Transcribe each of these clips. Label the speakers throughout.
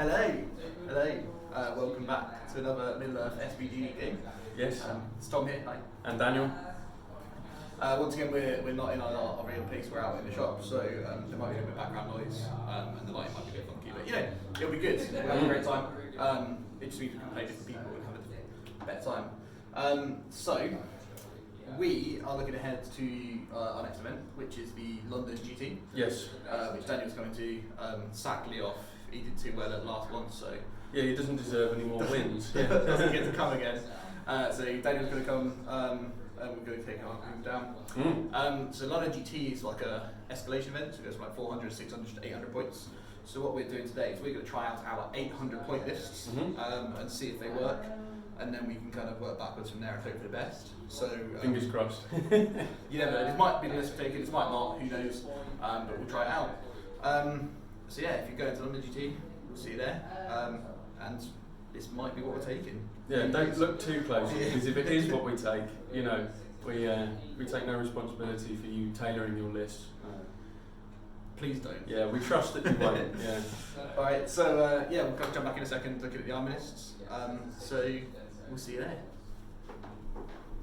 Speaker 1: Hello, hello. Welcome back to another MiddleEarth SBG game.
Speaker 2: Yes.
Speaker 1: It's Tom here. Hi.
Speaker 2: And Daniel.
Speaker 1: Once again, we're not in our real place. We're out in the shop, so there might be a bit of background noise, and the light might be a bit funky, but you know, it'll be good. We'll have a great time. It just means we can play different people and have a better time. So we are looking ahead to our next event, which is the London GT.
Speaker 2: Yes.
Speaker 1: Which Daniel's coming to. Sadly off. He did too well at last one, so
Speaker 2: Yeah, he doesn't deserve any more wins.
Speaker 1: Yeah. Doesn't get to come again. So Daniel's going to come, and we're going to take our group down. So London GT is like a escalation event, so it goes from like 400, 600 to 800 points. So what we're doing today is we're going to try out our 800 point lists and see if they work, and then we can kind of work backwards from there and hope for the best. So
Speaker 2: fingers crossed.
Speaker 1: You never know, this might be the list we're taking, this might not, who knows, but we'll try it out. So yeah, if you go into London GT, we'll see you there, and this might be what we're taking.
Speaker 2: Yeah, don't look too close, because if it is what we take, you know, we take no responsibility for you tailoring your list.
Speaker 1: Please don't.
Speaker 2: Yeah, we trust that you won't. Yeah.
Speaker 1: Alright, so yeah, we'll jump back in a second, looking at the army lists. So we'll see you there.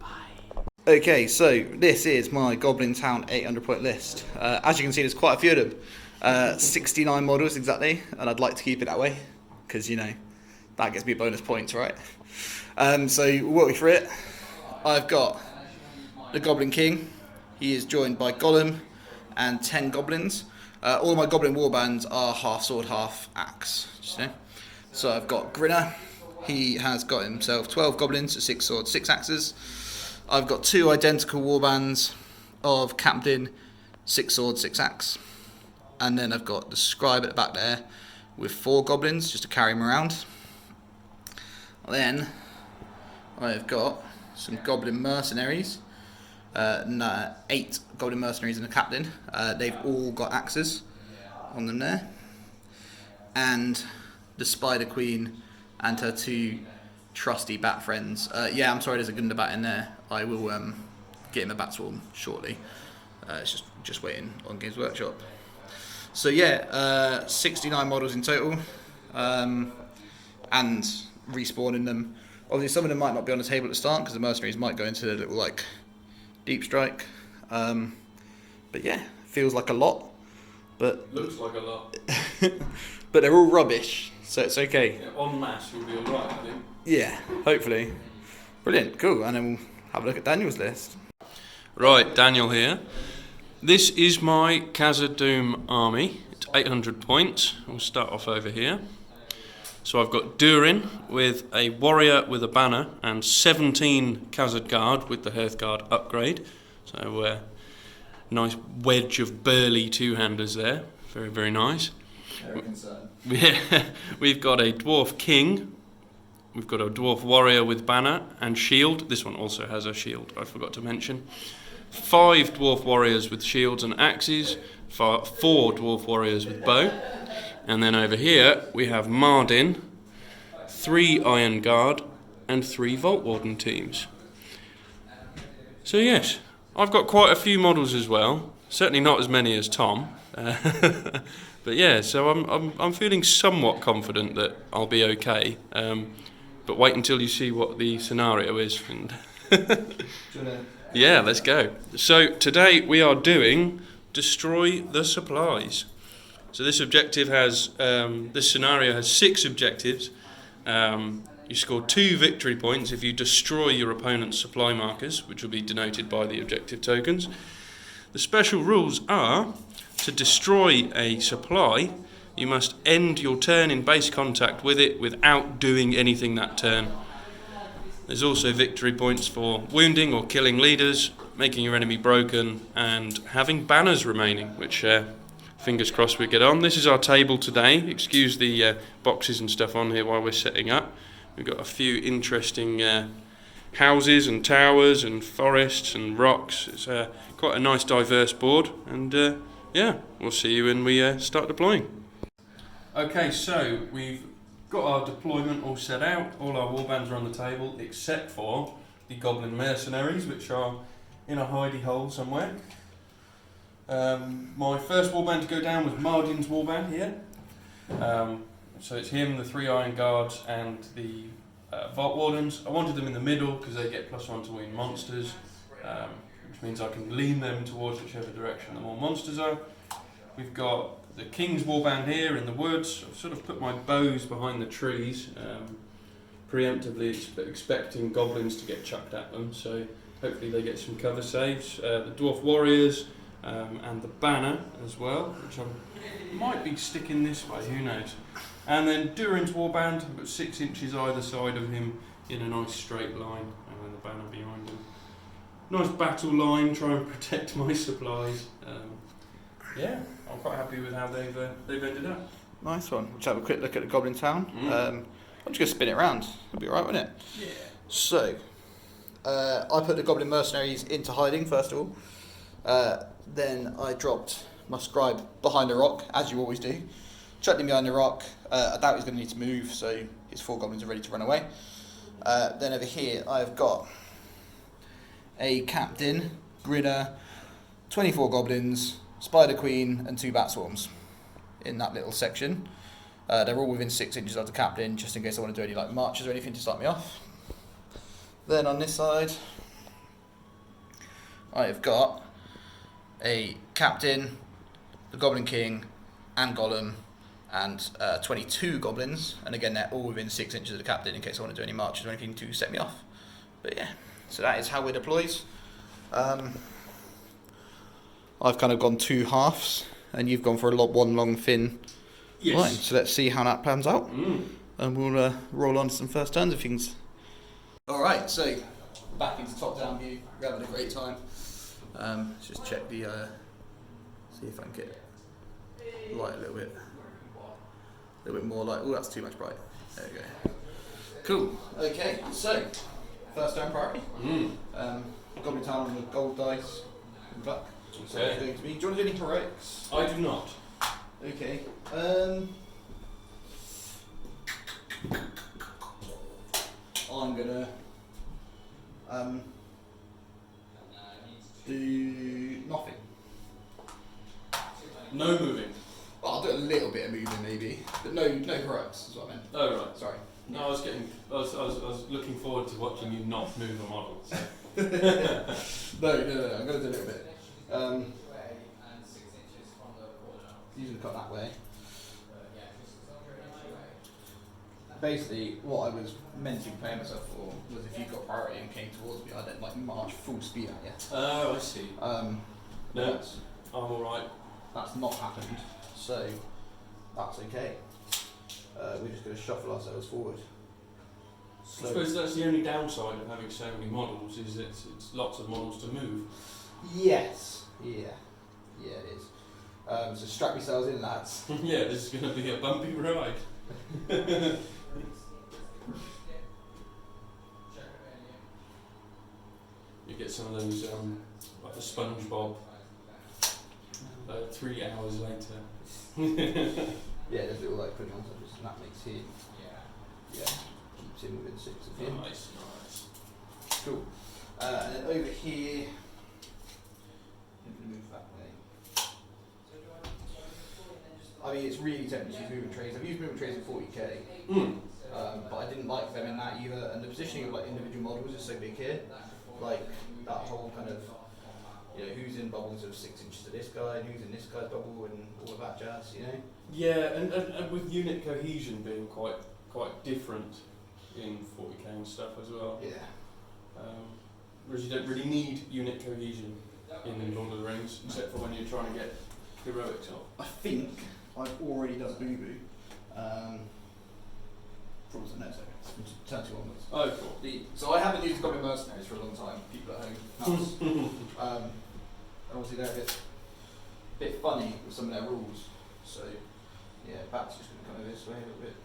Speaker 1: Bye. Okay, so this is my Goblin Town 800 point list. As you can see, there's quite a few of them. 69 models exactly, and I'd like to keep it that way because you know that gets me bonus points, right? So we'll walk you through it. I've got the Goblin King. He is joined by Golem and 10 goblins. All my Goblin warbands are half sword, half axe. You know? So I've got Grinner. He has got himself 12 goblins, so 6 swords, 6 axes. I've got 2 identical warbands of Captain, 6 swords, 6 axe. And then I've got the scribe at the back there with 4 goblins just to carry him around. Then I've got some goblin mercenaries. 8 goblin mercenaries and a captain. They've all got axes on them there. And the spider queen and her 2 trusty bat friends. Yeah, I'm sorry, there's a Gunda bat in there. I will get him a bat swarm shortly. It's just waiting on Games Workshop. So yeah, 69 models in total, and respawning them. Obviously some of them might not be on the table at the start because the mercenaries might go into a little like deep strike, but yeah, feels like a lot, but
Speaker 2: Looks like a lot.
Speaker 1: but they're all rubbish, so it's okay.
Speaker 2: Yeah, en masse you'll be alright, I think.
Speaker 1: Yeah, hopefully. Brilliant, cool, and then we'll have a look at Daniel's list.
Speaker 2: Right, Daniel here. This is my Khazad Doom army. It's 800 points. We'll start off over here. So I've got Durin with a warrior with a banner and 17 Khazad Guard with the Hearthguard upgrade. So nice wedge of burly two-handers there. Very, very nice.
Speaker 1: Very concerned.
Speaker 2: We've got a Dwarf King. We've got a Dwarf Warrior with banner and shield. This one also has a shield, I forgot to mention. 5 Dwarf Warriors with shields and axes, 4 Dwarf Warriors with bow, and then over here we have Mardin, 3 Iron Guard, and 3 Vault Warden teams. So yes, I've got quite a few models as well, certainly not as many as Tom, but yeah, so I'm feeling somewhat confident that I'll be okay, but wait until you see what the scenario is. And yeah, let's go. So today we are doing destroy the supplies. So this objective has, this scenario has 6 objectives. You score 2 victory points if you destroy your opponent's supply markers, which will be denoted by the objective tokens. The special rules are, to destroy a supply, you must end your turn in base contact with it without doing anything that turn. There's also victory points for wounding or killing leaders, making your enemy broken, and having banners remaining, which fingers crossed we get on. This is our table today. Excuse the boxes and stuff on here while we're setting up. We've got a few interesting houses and towers and forests and rocks. It's quite a nice diverse board, and yeah, we'll see you when we start deploying. Okay, so we've got our deployment all set out. All our warbands are on the table except for the Goblin mercenaries, which are in a hidey hole somewhere. My first warband to go down was Mardin's warband here. So it's him, the 3 Iron Guards, and the Vault Wardens. I wanted them in the middle because they get +1 to wound monsters, which means I can lean them towards whichever direction the more monsters are. We've got the King's Warband here in the woods. I've sort of put my bows behind the trees, preemptively expecting goblins to get chucked at them, so hopefully they get some cover saves. The Dwarf Warriors and the banner as well, which I might be sticking this way, who knows. And then Durin's Warband, I've got 6 inches either side of him in a nice straight line, and then the banner behind him. Nice battle line, try and protect my supplies. Yeah, I'm quite happy with how they've ended up.
Speaker 1: Nice one. Let's have a quick look at the Goblin Town. I'm just going to spin it around. It'll be alright, won't it?
Speaker 2: Yeah.
Speaker 1: So, I put the Goblin Mercenaries into hiding, first of all. Then I dropped my scribe behind a rock, as you always do. Chucked him behind the rock. I doubt he's going to need to move, so his 4 goblins are ready to run away. Then over here, I've got a captain, Grinner, 24 goblins, Spider Queen, and 2 Bat Swarms in that little section. They're all within 6 inches of the captain, just in case I want to do any like marches or anything to start me off. Then on this side, I've got a captain, the Goblin King, and Golem, and 22 goblins, and again they're all within 6 inches of the captain in case I want to do any marches or anything to set me off. But yeah, so that is how we're deployed. I've kind of gone 2 halves, and you've gone for one long thin line. So let's see how that pans out, and we'll roll on to some first turns of things. All right, so back into top-down view. We're having a great time. Let's just check the see if I can get light a little bit more light. Oh, that's too much bright. There we go. Cool. Okay, so first turn priority. Goblin Town on the gold dice in black. So it's going to be. Do you want to do any heroics?
Speaker 2: I do not.
Speaker 1: Okay. I'm gonna do nothing.
Speaker 2: No moving.
Speaker 1: Well, I'll do a little bit of moving maybe, but no heroics is what I meant.
Speaker 2: Oh right.
Speaker 1: Sorry.
Speaker 2: No, I was looking forward to watching you not move a model. So.
Speaker 1: No, I'm gonna do a little bit. Usually cut that way. Basically, what I was meant to prepare myself for was if you got priority and came towards me, I'd then like march full speed at you.
Speaker 2: Oh, I see.
Speaker 1: No,
Speaker 2: I'm alright.
Speaker 1: That's not happened, so that's okay. We're just going to shuffle ourselves forward.
Speaker 2: I suppose that's the only downside of having so many models, is it's lots of models to move.
Speaker 1: Yes. Yeah, it is. So strap yourselves in, lads.
Speaker 2: Yeah, this is going to be a bumpy ride. You get some of those, like the SpongeBob, 3 hours later.
Speaker 1: Yeah, there's little like putting on top, and that makes him. Yeah, keeps him within 6 of him.
Speaker 2: Nice.
Speaker 1: Cool. And then over here, I'm going to move that way. I mean, it's really tempting to use movement trays. I've used movement trays in 40k, but I didn't like them in that either. And the positioning of like individual models is so big here. Like that whole kind of, you know, who's in bubbles of 6 inches of this guy, and who's in this guy's bubble, and all of that jazz, you know. Yeah,
Speaker 2: and with unit cohesion being quite different in 40k and stuff as well.
Speaker 1: Yeah.
Speaker 2: Whereas you don't really need unit cohesion in Lord of the Rings, except for when you're trying to get heroics off.
Speaker 1: I think I've already done Boo Boo. From turn 2 onwards.
Speaker 2: Oh, cool.
Speaker 1: So I haven't used Goblin Mercenaries for a long time. People at home. And obviously they're a bit funny with some of their rules. So yeah, Bat's just going to come over this way a little bit.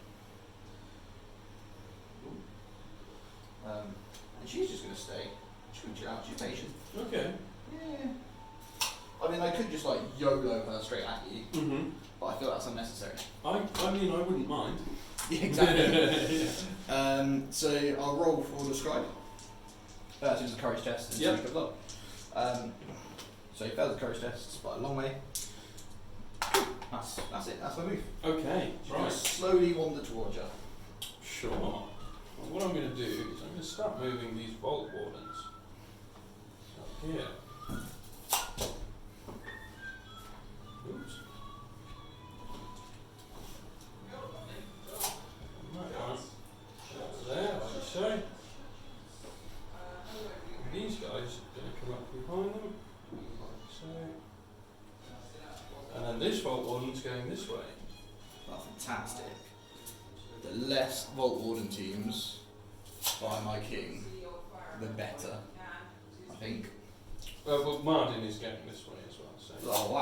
Speaker 1: And she's just going to stay. She's going to chill out. She's patient.
Speaker 2: Okay.
Speaker 1: Yeah. I mean, I could just like YOLO her straight at you, but I feel that's unnecessary.
Speaker 2: I mean, I wouldn't mind.
Speaker 1: Yeah, exactly. So I'll roll for the scribe. So it's a courage test and see if it up. So he fails the courage test by a long way. That's it. That's my move.
Speaker 2: Okay,
Speaker 1: Right.
Speaker 2: right.
Speaker 1: Slowly wander towards you.
Speaker 2: Sure. Well, what I'm going to do is I'm going to start moving these Vault Wardens up here. Oops. That one. There, like so. These guys are going to come up behind them, like so. And then this Vault Warden's going this way.
Speaker 1: That's fantastic. The less Vault Warden teams by my king, the better, I think.
Speaker 2: Well, Martin is going this way as well, so.
Speaker 1: Oh,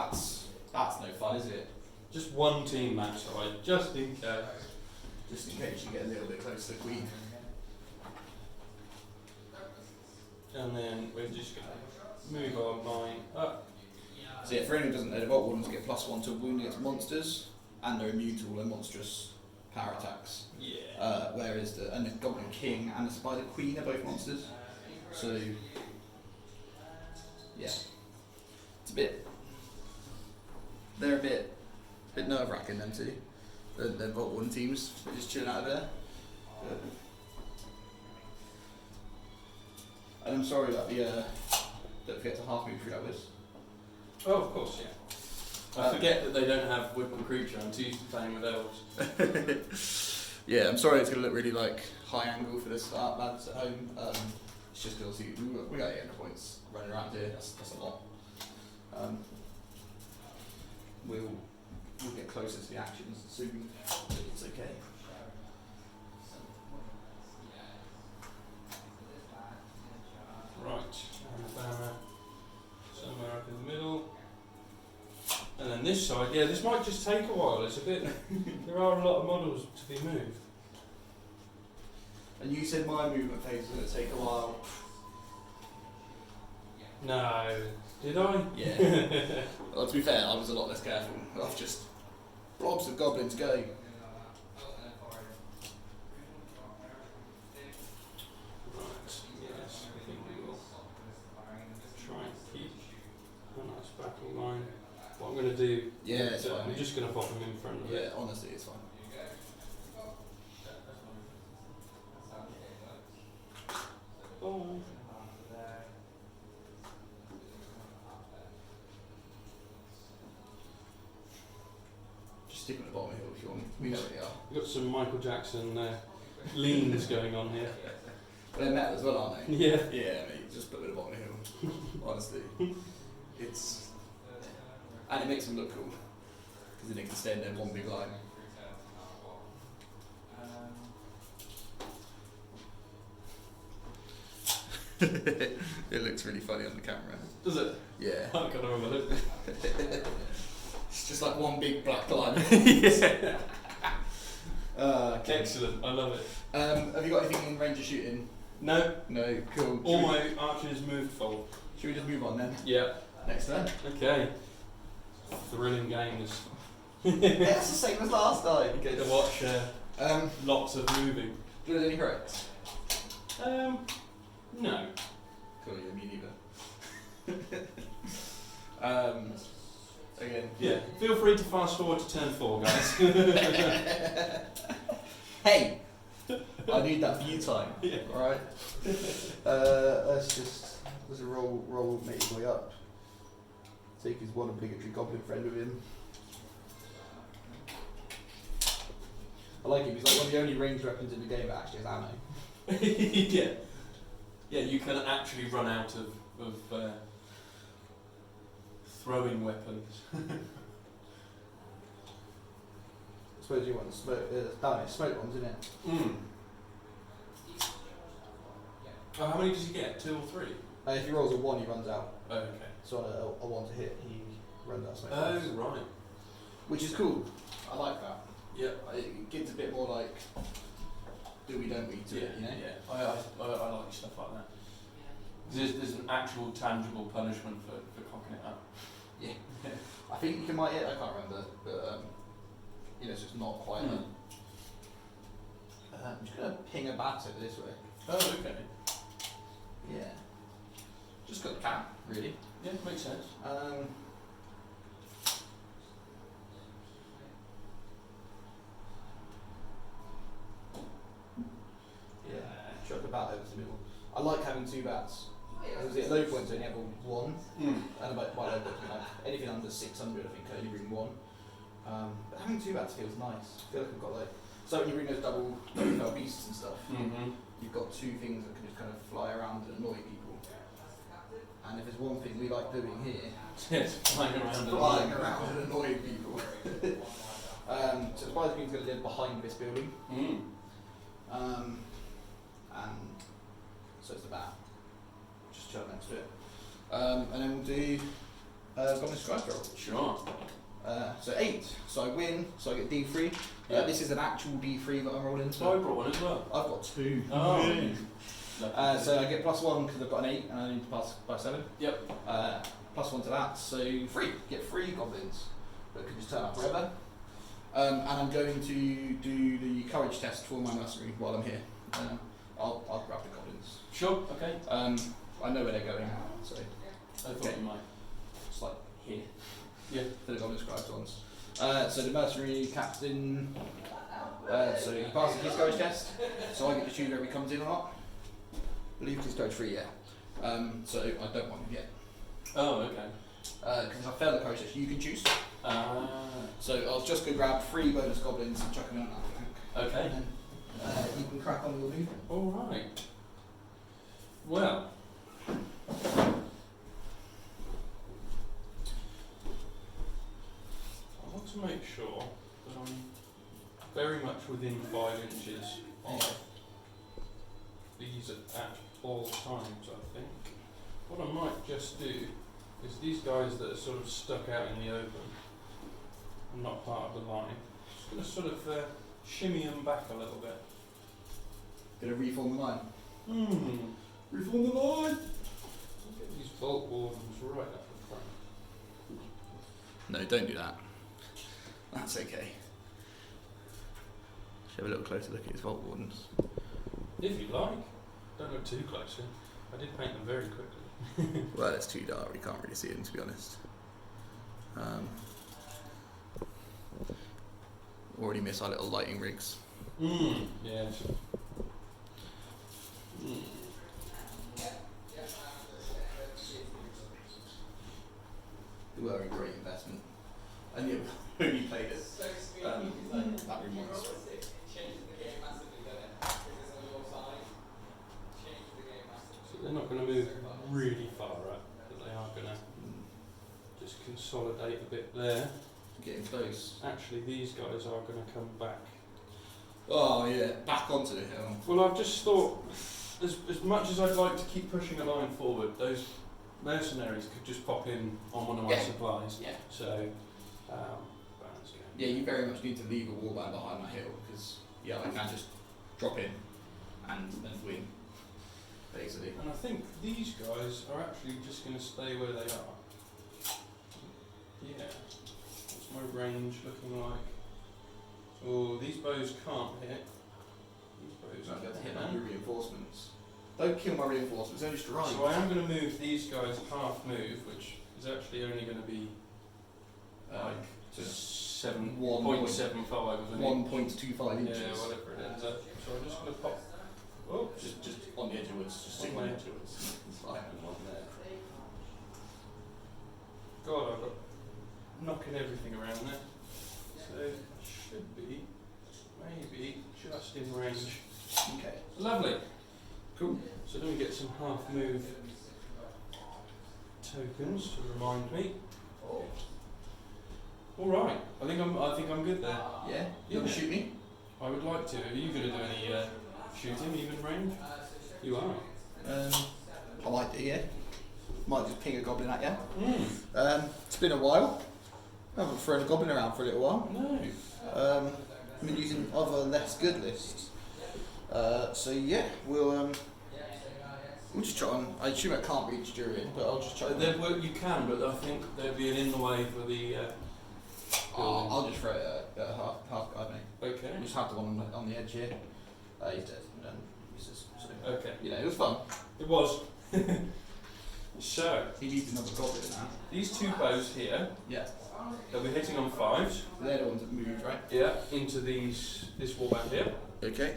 Speaker 1: that's no fun, is it?
Speaker 2: Just one team match side, just in case.
Speaker 1: Just in case you get a little bit close to the queen.
Speaker 2: And then we're just going to move our line up.
Speaker 1: So yeah, for anyone who doesn't know, the Vault Wardens get +1 to wound against monsters, and they're immune to all their monstrous power attacks.
Speaker 2: Yeah.
Speaker 1: Whereas the Goblin King and the Spider Queen are both monsters. So yeah, it's a bit. They're a bit nerve-wracking them too. The Vault Warden teams, they're just chilling out of there. And I'm sorry about the. Don't forget to half move through that list.
Speaker 2: Oh, of course, yeah. I forget that they don't have Woodland Creature. I'm too used to playing with elves.
Speaker 1: Yeah, I'm sorry it's going to look really like high angle for the start lads at home. It's just because we got 800 points running around here. That's a lot. We'll get closer to the actions soon. But it's okay.
Speaker 2: Right. And banner somewhere up in the middle. And then this side, yeah, this might just take a while. It's a bit. There are a lot of models to be moved.
Speaker 1: And you said my movement phase is going to take a while.
Speaker 2: No, did I?
Speaker 1: Yeah. Well, to be fair, I was a lot less careful. I've just blobs of goblins go.
Speaker 2: Right, yes, I think we will try and keep a nice battle line. What I'm going to do,
Speaker 1: Yeah, it's fine.
Speaker 2: I'm just going to pop them in front of
Speaker 1: Yeah,
Speaker 2: it.
Speaker 1: honestly, it's fine.
Speaker 2: Oh.
Speaker 1: Just stick on the bottom of the hill if you want. We know where they are.
Speaker 2: We've got some Michael Jackson leans going on here.
Speaker 1: But they're metal as well, aren't they?
Speaker 2: Yeah.
Speaker 1: Yeah, mate, just put them at the bottom of the hill. Honestly. It's. And it makes them look cool. Because then they can stay in there one big line. It looks really funny on the camera.
Speaker 2: Does it?
Speaker 1: Yeah.
Speaker 2: I can't remember it.
Speaker 1: It's just like one big black line.
Speaker 2: Yeah.
Speaker 1: Okay.
Speaker 2: Excellent, I love it.
Speaker 1: Have you got anything in range of shooting?
Speaker 2: No,
Speaker 1: No, cool.
Speaker 2: all my archers moved full.
Speaker 1: Should we just move on then?
Speaker 2: Yeah.
Speaker 1: Next turn.
Speaker 2: Okay. Thrilling games.
Speaker 1: It's the same as last time.
Speaker 2: You get to watch lots of moving.
Speaker 1: Do you want any correct?
Speaker 2: No.
Speaker 1: Cool, yeah, me neither. Again.
Speaker 2: Yeah, feel free to fast forward to turn 4, guys.
Speaker 1: Hey! I need that view time.
Speaker 2: Yeah.
Speaker 1: Alright? Let's roll make your way up. Take his one obligatory goblin friend with him. I like him, he's like one of the only ranged weapons in the game that actually has ammo.
Speaker 2: Yeah. Yeah, you can actually run out of throwing weapons.
Speaker 1: I suppose you want the smoke, smoke bombs, isn't it?
Speaker 2: Mm. Oh, how many does he get? 2 or 3?
Speaker 1: If he rolls a 1, he runs out.
Speaker 2: Oh, okay.
Speaker 1: So on a 1 to hit, he runs out of smoke
Speaker 2: Oh,
Speaker 1: bombs.
Speaker 2: right.
Speaker 1: Which is cool. I like that.
Speaker 2: Yeah.
Speaker 1: It gives a bit more like, do we, don't we, to it, you know?
Speaker 2: Yeah. I like stuff like that. There's an actual tangible punishment for cocking it up.
Speaker 1: Yeah. I think you can might hit, I can't remember, but you know, it's just not quite I'm just going to ping a bat over this way.
Speaker 2: Oh, okay.
Speaker 1: Yeah. Just got the cap, really.
Speaker 2: Yeah, makes sense.
Speaker 1: bat over to the middle. I like having 2 bats. Because at low points, I only have 1, and about low points, like anything under 600, I think I only bring 1. But having 2 bats feels nice. I feel like I've got like, so when you bring those double fell beasts and stuff, you've got 2 things that can just kind of fly around and annoy people. And if there's one thing we like doing here,
Speaker 2: it's flying around
Speaker 1: and annoying people. So the spider queen's going to live behind this building, and so it's the bat. Just chill next to it. And then we'll do Goblin Scribe roll.
Speaker 2: Sure.
Speaker 1: So 8. So I win, so I get D3. This is an actual D3 that I'm rolling.
Speaker 2: So I brought one as well.
Speaker 1: I've got 2.
Speaker 2: Oh.
Speaker 1: So I get +1 because I've got an 8 and I need to pass by 7.
Speaker 2: Yep.
Speaker 1: +1 to that, so 3. Get 3 goblins that can just turn up wherever. And I'm going to do the courage test for my mercenary while I'm here. I'll grab the goblins.
Speaker 2: Sure. Okay.
Speaker 1: I know where they're going, so
Speaker 2: I thought you might.
Speaker 1: it's like here.
Speaker 2: Yeah.
Speaker 1: For the Goblin Scribes ones. So the mercenary captain, so he passes his courage test, so I get to choose whether he comes in or not. I believe he's courage 3, yeah. So I don't want him yet.
Speaker 2: Oh, okay.
Speaker 1: Because if I fail the courage test, you can choose. So I was just going to grab 3 bonus goblins and chuck them in on that flank.
Speaker 2: Okay.
Speaker 1: And then you can crack on your move.
Speaker 2: Alright. Well. I want to make sure that I'm very much within 5 inches of these at all times, I think. What I might just do is these guys that are sort of stuck out in the open and not part of the line, just going to sort of shimmy them back a little bit.
Speaker 1: Going to reform the line.
Speaker 2: Reform the line! Get these bolt wardens right up the front.
Speaker 1: No, don't do that. That's okay. Should have a little closer look at his vault wardens.
Speaker 2: If you like. Don't look too closely. I did paint them very quickly.
Speaker 1: Well, it's too dark, we can't really see them, to be honest. Already miss our little lighting rigs.
Speaker 2: Yes.
Speaker 1: They were a great investment. And yet, when you played it, that reminds me.
Speaker 2: So they're not going to move really far up, but they are going to just consolidate a bit there.
Speaker 1: Getting close.
Speaker 2: Actually, these guys are going to come back.
Speaker 1: Oh yeah, back onto the hill.
Speaker 2: Well, I've just thought, as much as I'd like to keep pushing a line forward, those mercenaries could just pop in on one of my supplies.
Speaker 1: Yeah.
Speaker 2: So,
Speaker 1: yeah, you very much need to leave a warband behind that hill because I can just drop in and win, basically.
Speaker 2: and I think these guys are actually just going to stay where they are. Yeah. What's my range looking like? Oh, these bows can't hit. These bows
Speaker 1: Not
Speaker 2: can't
Speaker 1: to hit
Speaker 2: hit.
Speaker 1: my reinforcements. Don't kill my reinforcements, only strike.
Speaker 2: So I am going to move these guys half move, which is actually only going to be like
Speaker 1: just
Speaker 2: 7.75 or
Speaker 1: 1.25 inches.
Speaker 2: Yeah, whatever it ends up. So I'm just going to pop. Oh,
Speaker 1: Just on the edge of woods, just sitting on the edge of woods. It's like one there.
Speaker 2: God, I've got knocking everything around there. So it should be maybe just in range.
Speaker 1: Okay.
Speaker 2: Lovely. Cool. So let me get some half move tokens to remind me. All right. I think I'm good there.
Speaker 1: Yeah. You want to shoot me?
Speaker 2: I would like to. Are you going to do any shooting, even range? You are.
Speaker 1: I might do, yeah. Might just ping a goblin at you.
Speaker 2: Mm.
Speaker 1: It's been a while. I haven't thrown a goblin around for a little while.
Speaker 2: No.
Speaker 1: I've been using other less good lists. So yeah, we'll just try on. I assume I can't reach Druid, but I'll just try.
Speaker 2: You can, but I think there'd be an in the way for the.
Speaker 1: I'll just throw it at half guard, mate.
Speaker 2: Okay.
Speaker 1: We just have the one on the edge here. He's dead. He's just, so,
Speaker 2: Okay.
Speaker 1: it was fun.
Speaker 2: It was. So,
Speaker 1: He needs another goblin now.
Speaker 2: these two bows here,
Speaker 1: Yeah.
Speaker 2: they'll be hitting on 5s.
Speaker 1: They're the ones that moved, right?
Speaker 2: Yeah, into this wall back here.
Speaker 1: Okay.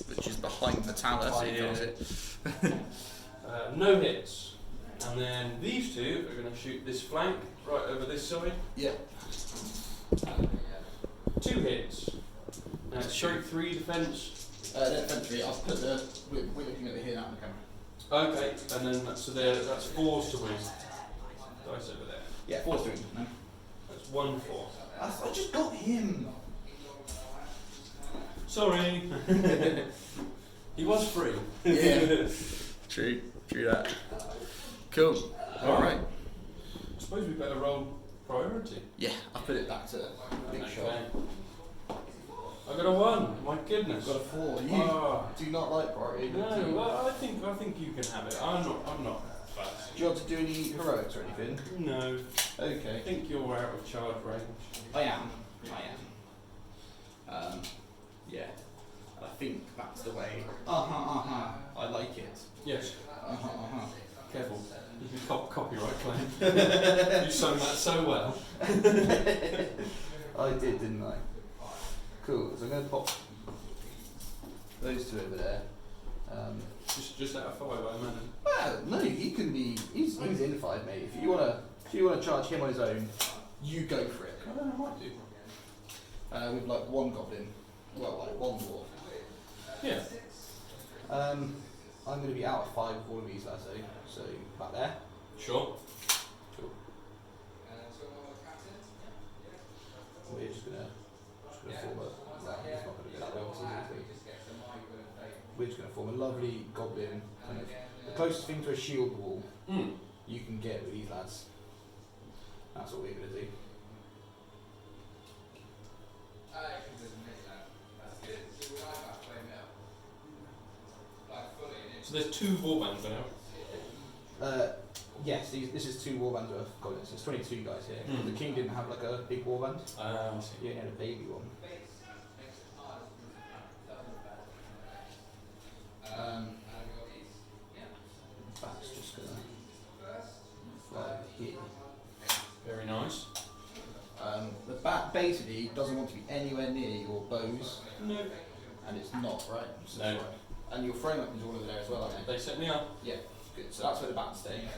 Speaker 1: Which is behind the tower, so you can't see it.
Speaker 2: No hits. And then these two are going to shoot this flank right over this side.
Speaker 1: Yeah.
Speaker 2: 2 hits. Now it's straight 3 defence.
Speaker 1: Infantry, I'll put the. We're looking at the here now on the camera.
Speaker 2: Okay, and then that's 4s to win. Dice over there.
Speaker 1: Yeah, 4's doing no.
Speaker 2: That's 1-4.
Speaker 1: I just got him.
Speaker 2: Sorry. He was free.
Speaker 1: Yeah. True that. Cool. Alright.
Speaker 2: I suppose we better roll priority.
Speaker 1: Yeah, I'll put it back to big shot.
Speaker 2: I got a 1. My goodness.
Speaker 1: Got a 4. You do not like priority.
Speaker 2: No, well, I think you can have it. I'm not fast.
Speaker 1: Do you want to do any heroics or anything?
Speaker 2: No.
Speaker 1: Okay.
Speaker 2: I think you're out of charge range.
Speaker 1: I am. Yeah. And I think that's the way. I like it.
Speaker 2: Yes. Careful. You can copyright claim. You sung that so well.
Speaker 1: I did, didn't I? Cool. So I'm going to pop those two over there.
Speaker 2: Just out of 5, I imagine.
Speaker 1: Well, no, he can be. He's in 5, mate. If you wanna charge him on his own, you go for it.
Speaker 2: I don't know, I might do.
Speaker 1: With like 1 goblin, well, like 1 dwarf.
Speaker 2: Yeah.
Speaker 1: I'm going to be out of 5 with all of these, I say. So back there.
Speaker 2: Sure.
Speaker 1: Cool. We're just gonna form a. Well, it's not going to be that well, so we're just going to form a lovely goblin. Kind of, the closest thing to a shield wall you can get with these lads. That's what we're going to do.
Speaker 2: So there's 2 warbands now.
Speaker 1: Yes, this is 2 warbands worth of goblins. There's 22 guys here. But the king didn't have like a big warband.
Speaker 2: I see.
Speaker 1: He only had a baby one. That's just gonna fly here.
Speaker 2: Very nice.
Speaker 1: The bat basically doesn't want to be anywhere near your bows,
Speaker 2: No.
Speaker 1: and it's not, right? So
Speaker 2: No.
Speaker 1: right. And your frame weapons are all over there as well, aren't they?
Speaker 2: They set me up.
Speaker 1: Yeah, good. So that's where the bat's staying.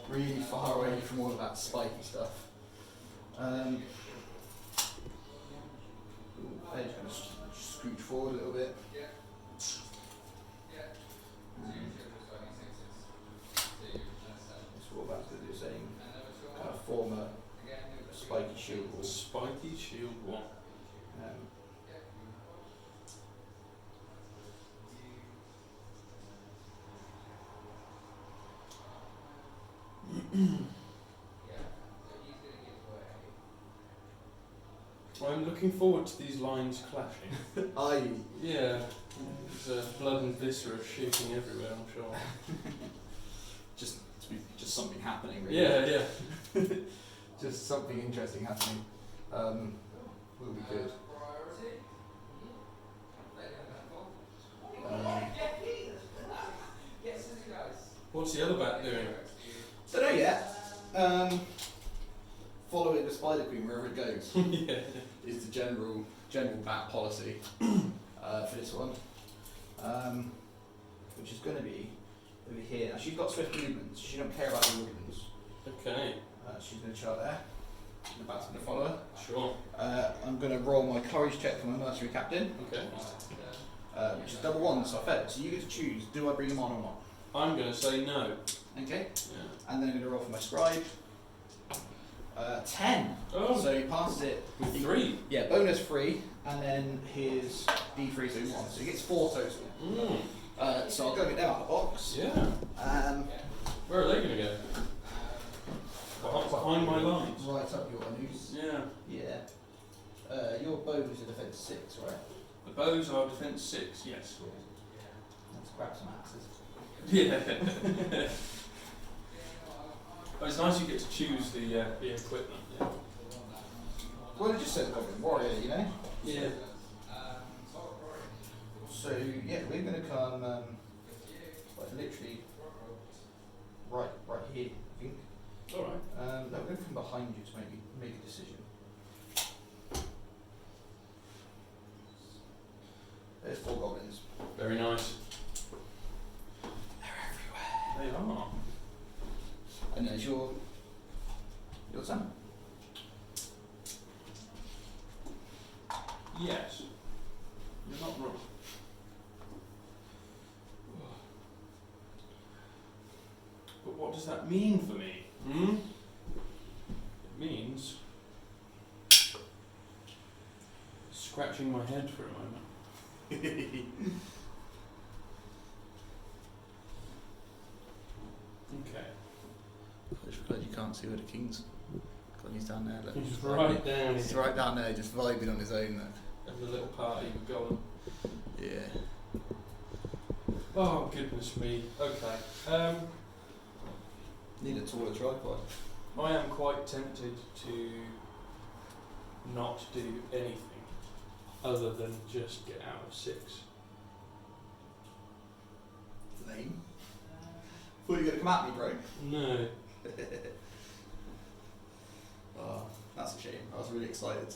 Speaker 1: Really far away from all of that spiky stuff. Ooh, they're just going to scooch forward a little bit. This warbat's going to do the same. Kind of form a spiky shield wall.
Speaker 2: Spiky shield wall. I'm looking forward to these lines clashing. Yeah, there's blood and viscera shooting everywhere, I'm sure.
Speaker 1: just something happening, really.
Speaker 2: Yeah.
Speaker 1: Just something interesting happening. Will be good.
Speaker 2: What's the other bat doing?
Speaker 1: Don't know yet. Following the Spider Queen wherever it goes
Speaker 2: Yeah.
Speaker 1: is the general bat policy for this one, which is going to be over here. Now she's got swift movements. She don't care about the movements.
Speaker 2: Okay.
Speaker 1: She's going to chart there. The bat's going to follow her.
Speaker 2: Sure.
Speaker 1: I'm going to roll my courage check for my mercenary captain,
Speaker 2: Okay.
Speaker 1: which is double 1, so I fed. So you get to choose: do I bring him on or not?
Speaker 2: I'm going to say no.
Speaker 1: Okay.
Speaker 2: Yeah.
Speaker 1: And then I'm going to roll for my scribe. 10.
Speaker 2: Oh.
Speaker 1: So he passes it
Speaker 2: With 3.
Speaker 1: Yeah, bonus 3, and then his D3 so 1. So he gets 4 total. So I'll go get them out of the box.
Speaker 2: Yeah. Where are they going to go? Behind my lines.
Speaker 1: Right up your noose.
Speaker 2: Yeah.
Speaker 1: Yeah. Your bow is a defense 6, right?
Speaker 2: The bows are defense 6, yes.
Speaker 1: Let's grab some axes.
Speaker 2: Yeah. But it's nice you get to choose the equipment. Yeah.
Speaker 1: Well, it just says Goblin Warrior, you know?
Speaker 2: Yeah.
Speaker 1: So, yeah, we're going to come, like, literally right here, I think.
Speaker 2: All right.
Speaker 1: No, we're going to come behind you to make a decision. There's 4 goblins.
Speaker 2: Very nice.
Speaker 1: They're everywhere.
Speaker 2: They are.
Speaker 1: And there's your turn.
Speaker 2: Yes. You're not wrong. But what does that mean for me? It means scratching my head for a moment. Okay.
Speaker 1: I'm just glad you can't see where the king's gone. He's down there. Look.
Speaker 2: He's right down
Speaker 1: He's
Speaker 2: here.
Speaker 1: right down there, just vibing on his own. Look.
Speaker 2: And the little party with Goblin.
Speaker 1: Yeah.
Speaker 2: Oh, goodness me. Okay.
Speaker 1: Need a taller tripod.
Speaker 2: I am quite tempted to not do anything other than just get out of 6.
Speaker 1: Lame. Thought you were going to come at me, bro.
Speaker 2: No.
Speaker 1: Oh, that's a shame. I was really excited.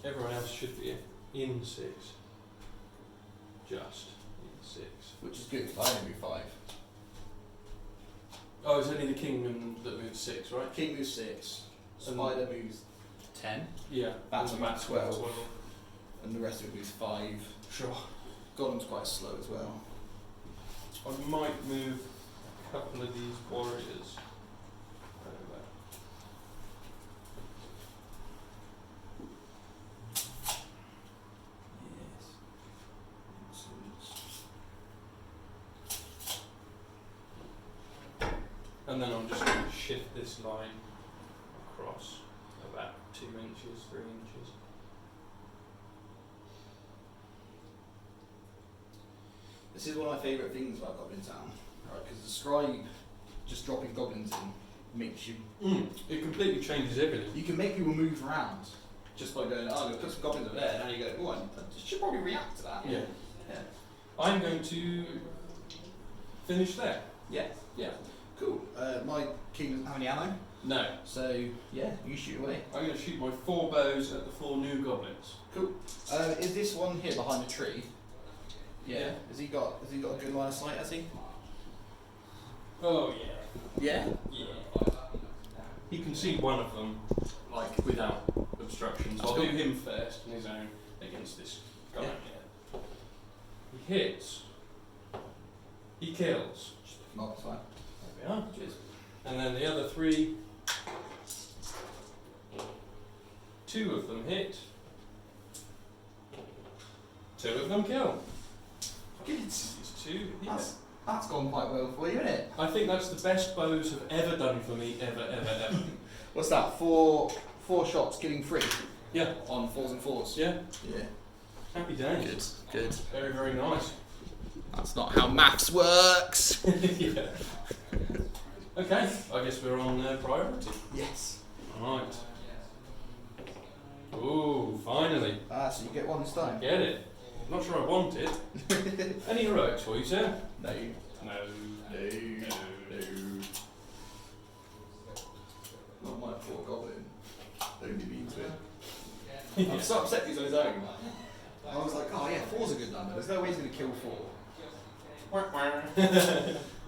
Speaker 2: Everyone else should be in 6. Just in 6.
Speaker 1: Which is good, because I only move 5.
Speaker 2: Oh, it's only the king that moves 6, right?
Speaker 1: King moves 6. Spider moves 10.
Speaker 2: Yeah.
Speaker 1: That's
Speaker 2: and
Speaker 1: about
Speaker 2: that's
Speaker 1: 12. And the rest of it moves 5.
Speaker 2: Sure.
Speaker 1: Golem's quite slow as well.
Speaker 2: I might move a couple of these warriors over.
Speaker 1: Yes.
Speaker 2: And then I'm just going to shift this line across about 2 inches, 3 inches.
Speaker 1: This is one of my favourite things about Goblin Town, right? Because the scribe just dropping goblins in makes you.
Speaker 2: It completely changes everything.
Speaker 1: You can make people move around just by going, oh, I'm going to put some goblins over there, and then you go, oh, I should probably react to that.
Speaker 2: Yeah.
Speaker 1: Yeah.
Speaker 2: I'm going to finish there.
Speaker 1: Yeah.
Speaker 2: Yeah.
Speaker 1: Cool. My king doesn't have any ammo,
Speaker 2: No.
Speaker 1: so yeah, you shoot away.
Speaker 2: I'm going to shoot my 4 bows at the 4 new goblins.
Speaker 1: Cool. Is this one here behind the tree? Yeah. Has he got a good line of sight? Has he?
Speaker 2: Oh yeah.
Speaker 1: Yeah.
Speaker 2: Yeah. He can see one of them, like without obstructions. I'll do him first on his own against this guy.
Speaker 1: Yeah.
Speaker 2: He hits. He kills.
Speaker 1: Not fine.
Speaker 2: There we are.
Speaker 1: Cheers.
Speaker 2: And then the other 3. 2 of them hit. 2 of them kill.
Speaker 1: Good.
Speaker 2: It's 2 here.
Speaker 1: That's gone quite well for you, isn't it?
Speaker 2: I think that's the best bows have ever done for me, ever.
Speaker 1: What's that? 4 shots, killing 3
Speaker 2: Yeah.
Speaker 1: on 4s and 4s.
Speaker 2: Yeah.
Speaker 1: Yeah.
Speaker 2: Happy days.
Speaker 1: Good.
Speaker 2: Very, very nice.
Speaker 1: That's not how maths works.
Speaker 2: Yeah. Okay, I guess we're on priority.
Speaker 1: Yes.
Speaker 2: Right. Ooh, finally.
Speaker 1: So you get one this time.
Speaker 2: Get it. Not sure I want it. Any heroics for you, sir?
Speaker 1: No.
Speaker 2: No.
Speaker 1: Not my poor goblin. Only mean to it. I'm so upset he's on his own. I was like, oh yeah, 4's a good number. There's no way he's going to kill 4.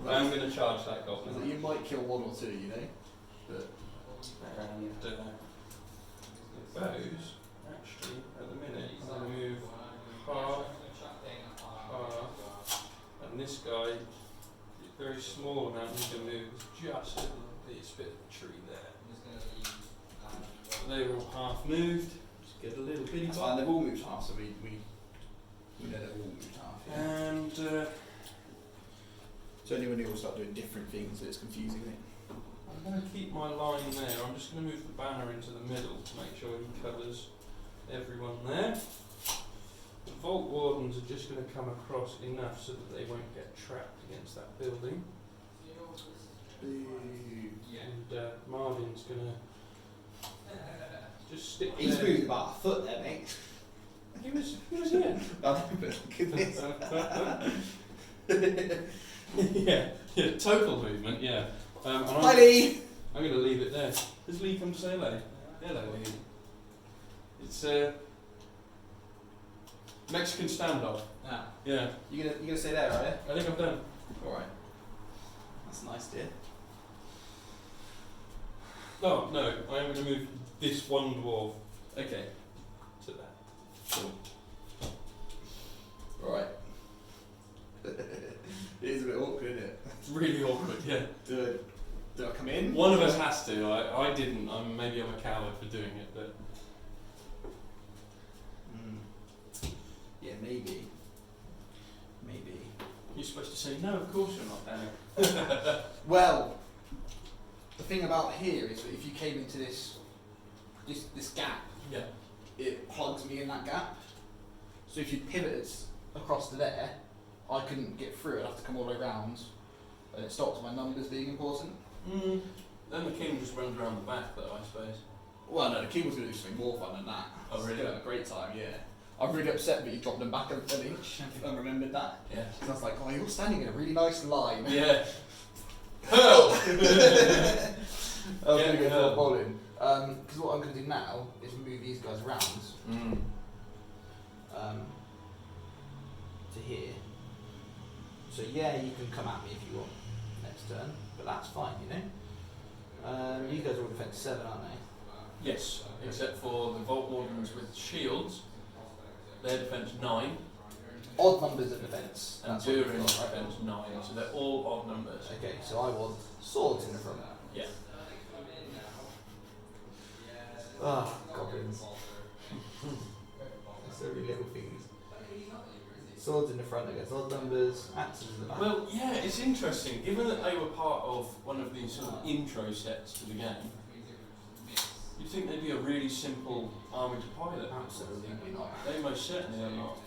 Speaker 2: I'm going to charge that
Speaker 1: So
Speaker 2: goblin.
Speaker 1: you might kill 1 or 2, you know? But
Speaker 2: And the bows, actually, at the minute, I move half, and this guy, very small amount he can move, just this bit of tree there. So they're all half moved, just get a little bitty
Speaker 1: that's
Speaker 2: bit.
Speaker 1: fine, they've all moved half, so we know they've all moved half. Yeah.
Speaker 2: And
Speaker 1: So only when you all start doing different things that it's confusing, isn't it?
Speaker 2: I'm going to keep my line there. I'm just going to move the banner into the middle to make sure he covers everyone there. The Vault Wardens are just going to come across enough so that they won't get trapped against that building. And Marvin's going to just stick
Speaker 1: He's
Speaker 2: there.
Speaker 1: moved about a foot there, mate.
Speaker 2: He was here.
Speaker 1: Oh, but goodness.
Speaker 2: yeah, total movement, yeah. And
Speaker 1: Hi, Lee!
Speaker 2: I'm going to leave it there. Does Lee come to say hello? Hello, Lee. It's Mexican standoff.
Speaker 1: Ah.
Speaker 2: Yeah.
Speaker 1: You gonna stay there, are you?
Speaker 2: I think I'm done.
Speaker 1: Alright. That's nice, dear.
Speaker 2: Oh, no, I am going to move this one dwarf
Speaker 1: Okay.
Speaker 2: to there.
Speaker 1: Cool. Right. It is a bit awkward, isn't it?
Speaker 2: It's really awkward, yeah.
Speaker 1: Do I come in?
Speaker 2: One of us has to. I didn't. Maybe I'm a coward for doing it, but...
Speaker 1: Yeah, maybe. Maybe.
Speaker 2: You're supposed to say, no, of course you're not, Daniel.
Speaker 1: Well, the thing about here is that if you came into this gap,
Speaker 2: Yeah.
Speaker 1: it plugs me in that gap. So if you pivoted across to there, I couldn't get through. I'd have to come all the way around, and it stops my numbers being important.
Speaker 2: Then the king just runs around the back, though, I suppose.
Speaker 1: Well, no, the king was going to do something more fun than that.
Speaker 2: Oh, really?
Speaker 1: He's gonna have a great time, yeah. I'm really upset that you dropped them back an inch. I remembered that.
Speaker 2: Yeah.
Speaker 1: Because I was like, oh, you're standing in a really nice line.
Speaker 2: Yeah. Hurl!
Speaker 1: I was going to go for bowling. Because what I'm going to do now is move these guys around to here. So yeah, you can come at me if you want next turn, but that's fine, you know. You guys are all defense 7, aren't they?
Speaker 2: Yes, except for the Vault Wardens with shields. Their defense 9.
Speaker 1: Odd numbers of defense.
Speaker 2: And Durin's defense 9, so they're all odd numbers.
Speaker 1: Okay, so I want swords in the front.
Speaker 2: Yeah.
Speaker 1: Ah, goblins. So many little things. Swords in the front against odd numbers, axes in the back.
Speaker 2: Well, yeah, it's interesting. Given that they were part of one of these sort of intro sets to the game, you'd think they'd be a really simple army to pilot.
Speaker 1: Absolutely not.
Speaker 2: They most certainly are not.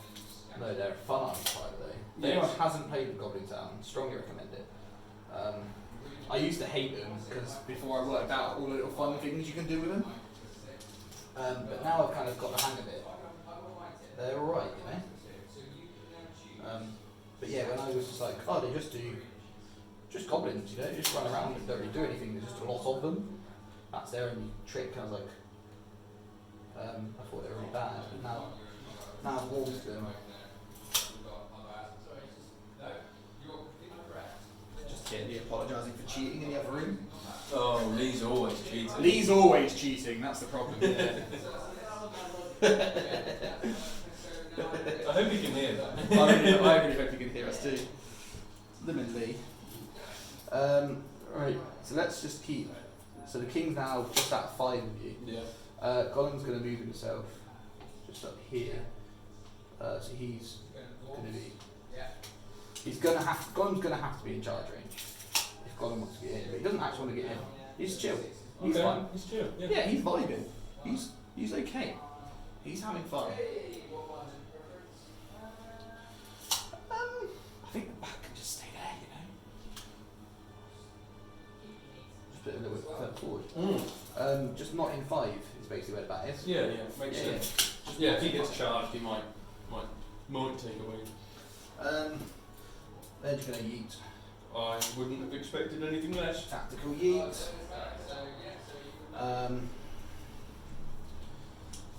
Speaker 1: No, they're a fun army to pilot though. If anyone hasn't played with Goblin Town, strongly recommend it. I used to hate them because before I worked out all the little fun things you can do with them. But now I've kind of got the hang of it. They're alright, you know. But yeah, when I was just like, oh, they just goblins, you know, just run around and don't really do anything. There's just a lot of them. That's their only trick. And I was like, I thought they were really bad, but now I've warmed to them. Just to get Lee apologising for cheating in the other room.
Speaker 2: Oh, Lee's always cheating.
Speaker 1: Lee's always cheating. That's the problem. Yeah.
Speaker 2: I hope you can hear that.
Speaker 1: I really hope you can hear us too. Them and Lee. Right, so let's just keep. So the king's now just at 5 of you.
Speaker 2: Yeah.
Speaker 1: Gollum's going to move himself just up here. So he's going to be. Gollum's going to have to be in charge range if Gollum wants to get in, but he doesn't actually want to get in. He's chill. He's fine.
Speaker 2: He's chill. Yeah.
Speaker 1: Yeah, he's vibing. He's okay. He's having fun. I think the back can just stay there, you know. Just put it a little bit further forward. Just not in 5 is basically where the bat is.
Speaker 2: Yeah, makes sense. Yeah, if he gets charged, he might take away.
Speaker 1: They're just going to yeet.
Speaker 2: I wouldn't have expected anything less.
Speaker 1: Tactical yeet.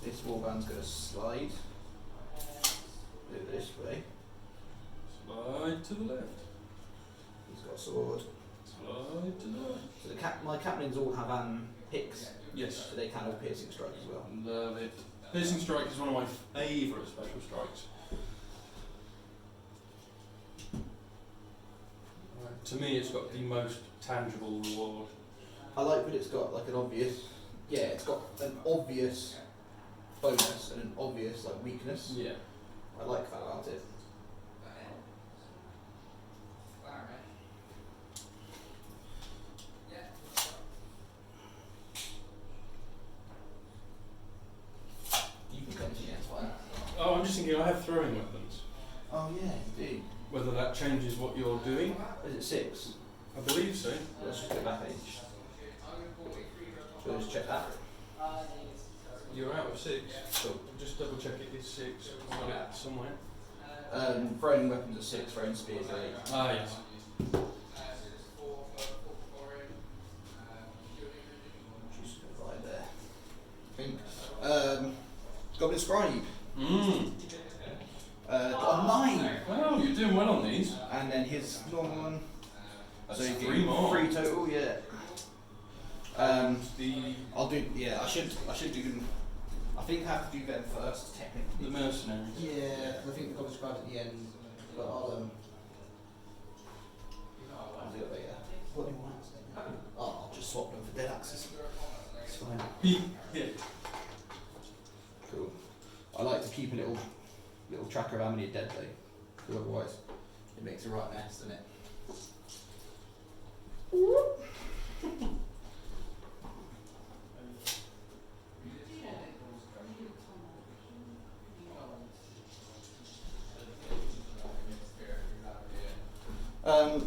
Speaker 1: This warband's going to slide. Do it this way.
Speaker 2: Slide to the left.
Speaker 1: He's got a sword.
Speaker 2: Slide to the right.
Speaker 1: So my captains all have picks.
Speaker 2: Yes.
Speaker 1: So they can all piercing strike as well.
Speaker 2: Love it. Piercing strike is one of my favourite special strikes. To me, it's got the most tangible reward.
Speaker 1: I like that it's got like an obvious, it's got an obvious bonus and an obvious like weakness.
Speaker 2: Yeah.
Speaker 1: I like that about it. You can come to me, that's fine.
Speaker 2: Oh, I'm just thinking I have throwing weapons.
Speaker 1: Oh yeah, you do.
Speaker 2: Whether that changes what you're doing?
Speaker 1: Is it 6?
Speaker 2: I believe so.
Speaker 1: Let's just go back page. So let's check that.
Speaker 2: You're out of 6. So just double check it is 6. I've got it somewhere.
Speaker 1: Throwing weapons at 6, throwing spears at 8.
Speaker 2: Ah, yes.
Speaker 1: Just right there. I think. Goblin Scribe. Got a 9.
Speaker 2: Well, you're doing well on these.
Speaker 1: And then his normal one.
Speaker 2: That's
Speaker 1: so you
Speaker 2: 3 more.
Speaker 1: 3 total, yeah.
Speaker 2: The
Speaker 1: I'll do. Yeah, I should do them. I think I have to do them first, technically.
Speaker 2: mercenaries.
Speaker 1: Yeah, I think the Goblin Scribe at the end. But I'll do it later. What do you want? Oh, I'll just swap them for dead axes. It's fine.
Speaker 2: Yeah.
Speaker 1: Cool. I like to keep a little tracker of how many are dead though, because otherwise it makes a right mess, doesn't it?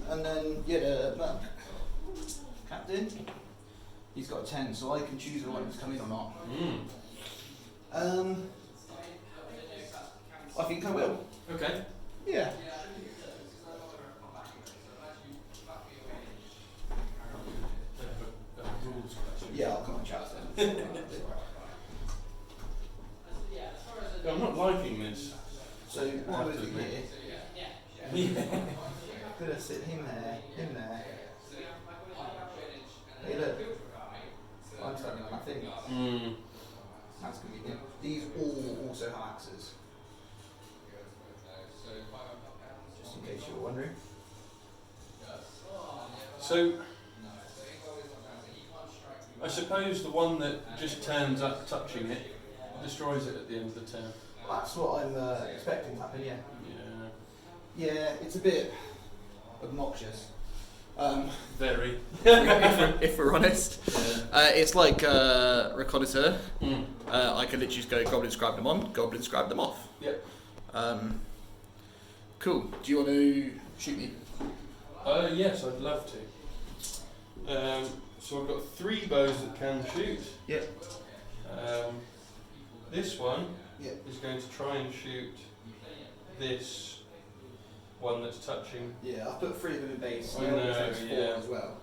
Speaker 1: And then the captain, he's got a 10, so I can choose whether to come in or not. I think I will.
Speaker 2: Okay.
Speaker 1: Yeah.
Speaker 2: Rules question.
Speaker 1: Yeah, I'll come and chat to them.
Speaker 2: I'm not liking this.
Speaker 1: So what I'm going to do here, gonna sit him there. Hey look, I'm standing on nothing. That's convenient. These all also have axes. Just in case you were wondering.
Speaker 2: So, I suppose the one that just turns up touching it destroys it at the end of the turn.
Speaker 1: That's what I'm expecting to happen, yeah.
Speaker 2: Yeah.
Speaker 1: Yeah, it's a bit obnoxious.
Speaker 2: Very.
Speaker 1: if we're honest.
Speaker 2: Yeah.
Speaker 1: It's like Reconnoitre. I can literally just go Goblin Scribe them on, Goblin Scribe them off.
Speaker 2: Yep.
Speaker 1: Cool. Do you want to shoot me?
Speaker 2: Yes, I'd love to. So I've got 3 bows that can shoot.
Speaker 1: Yep.
Speaker 2: This one
Speaker 1: Yep.
Speaker 2: is going to try and shoot this one that's touching.
Speaker 1: Yeah, I've put 3 of them in base.
Speaker 2: I know,
Speaker 1: takes 4
Speaker 2: yeah.
Speaker 1: as well.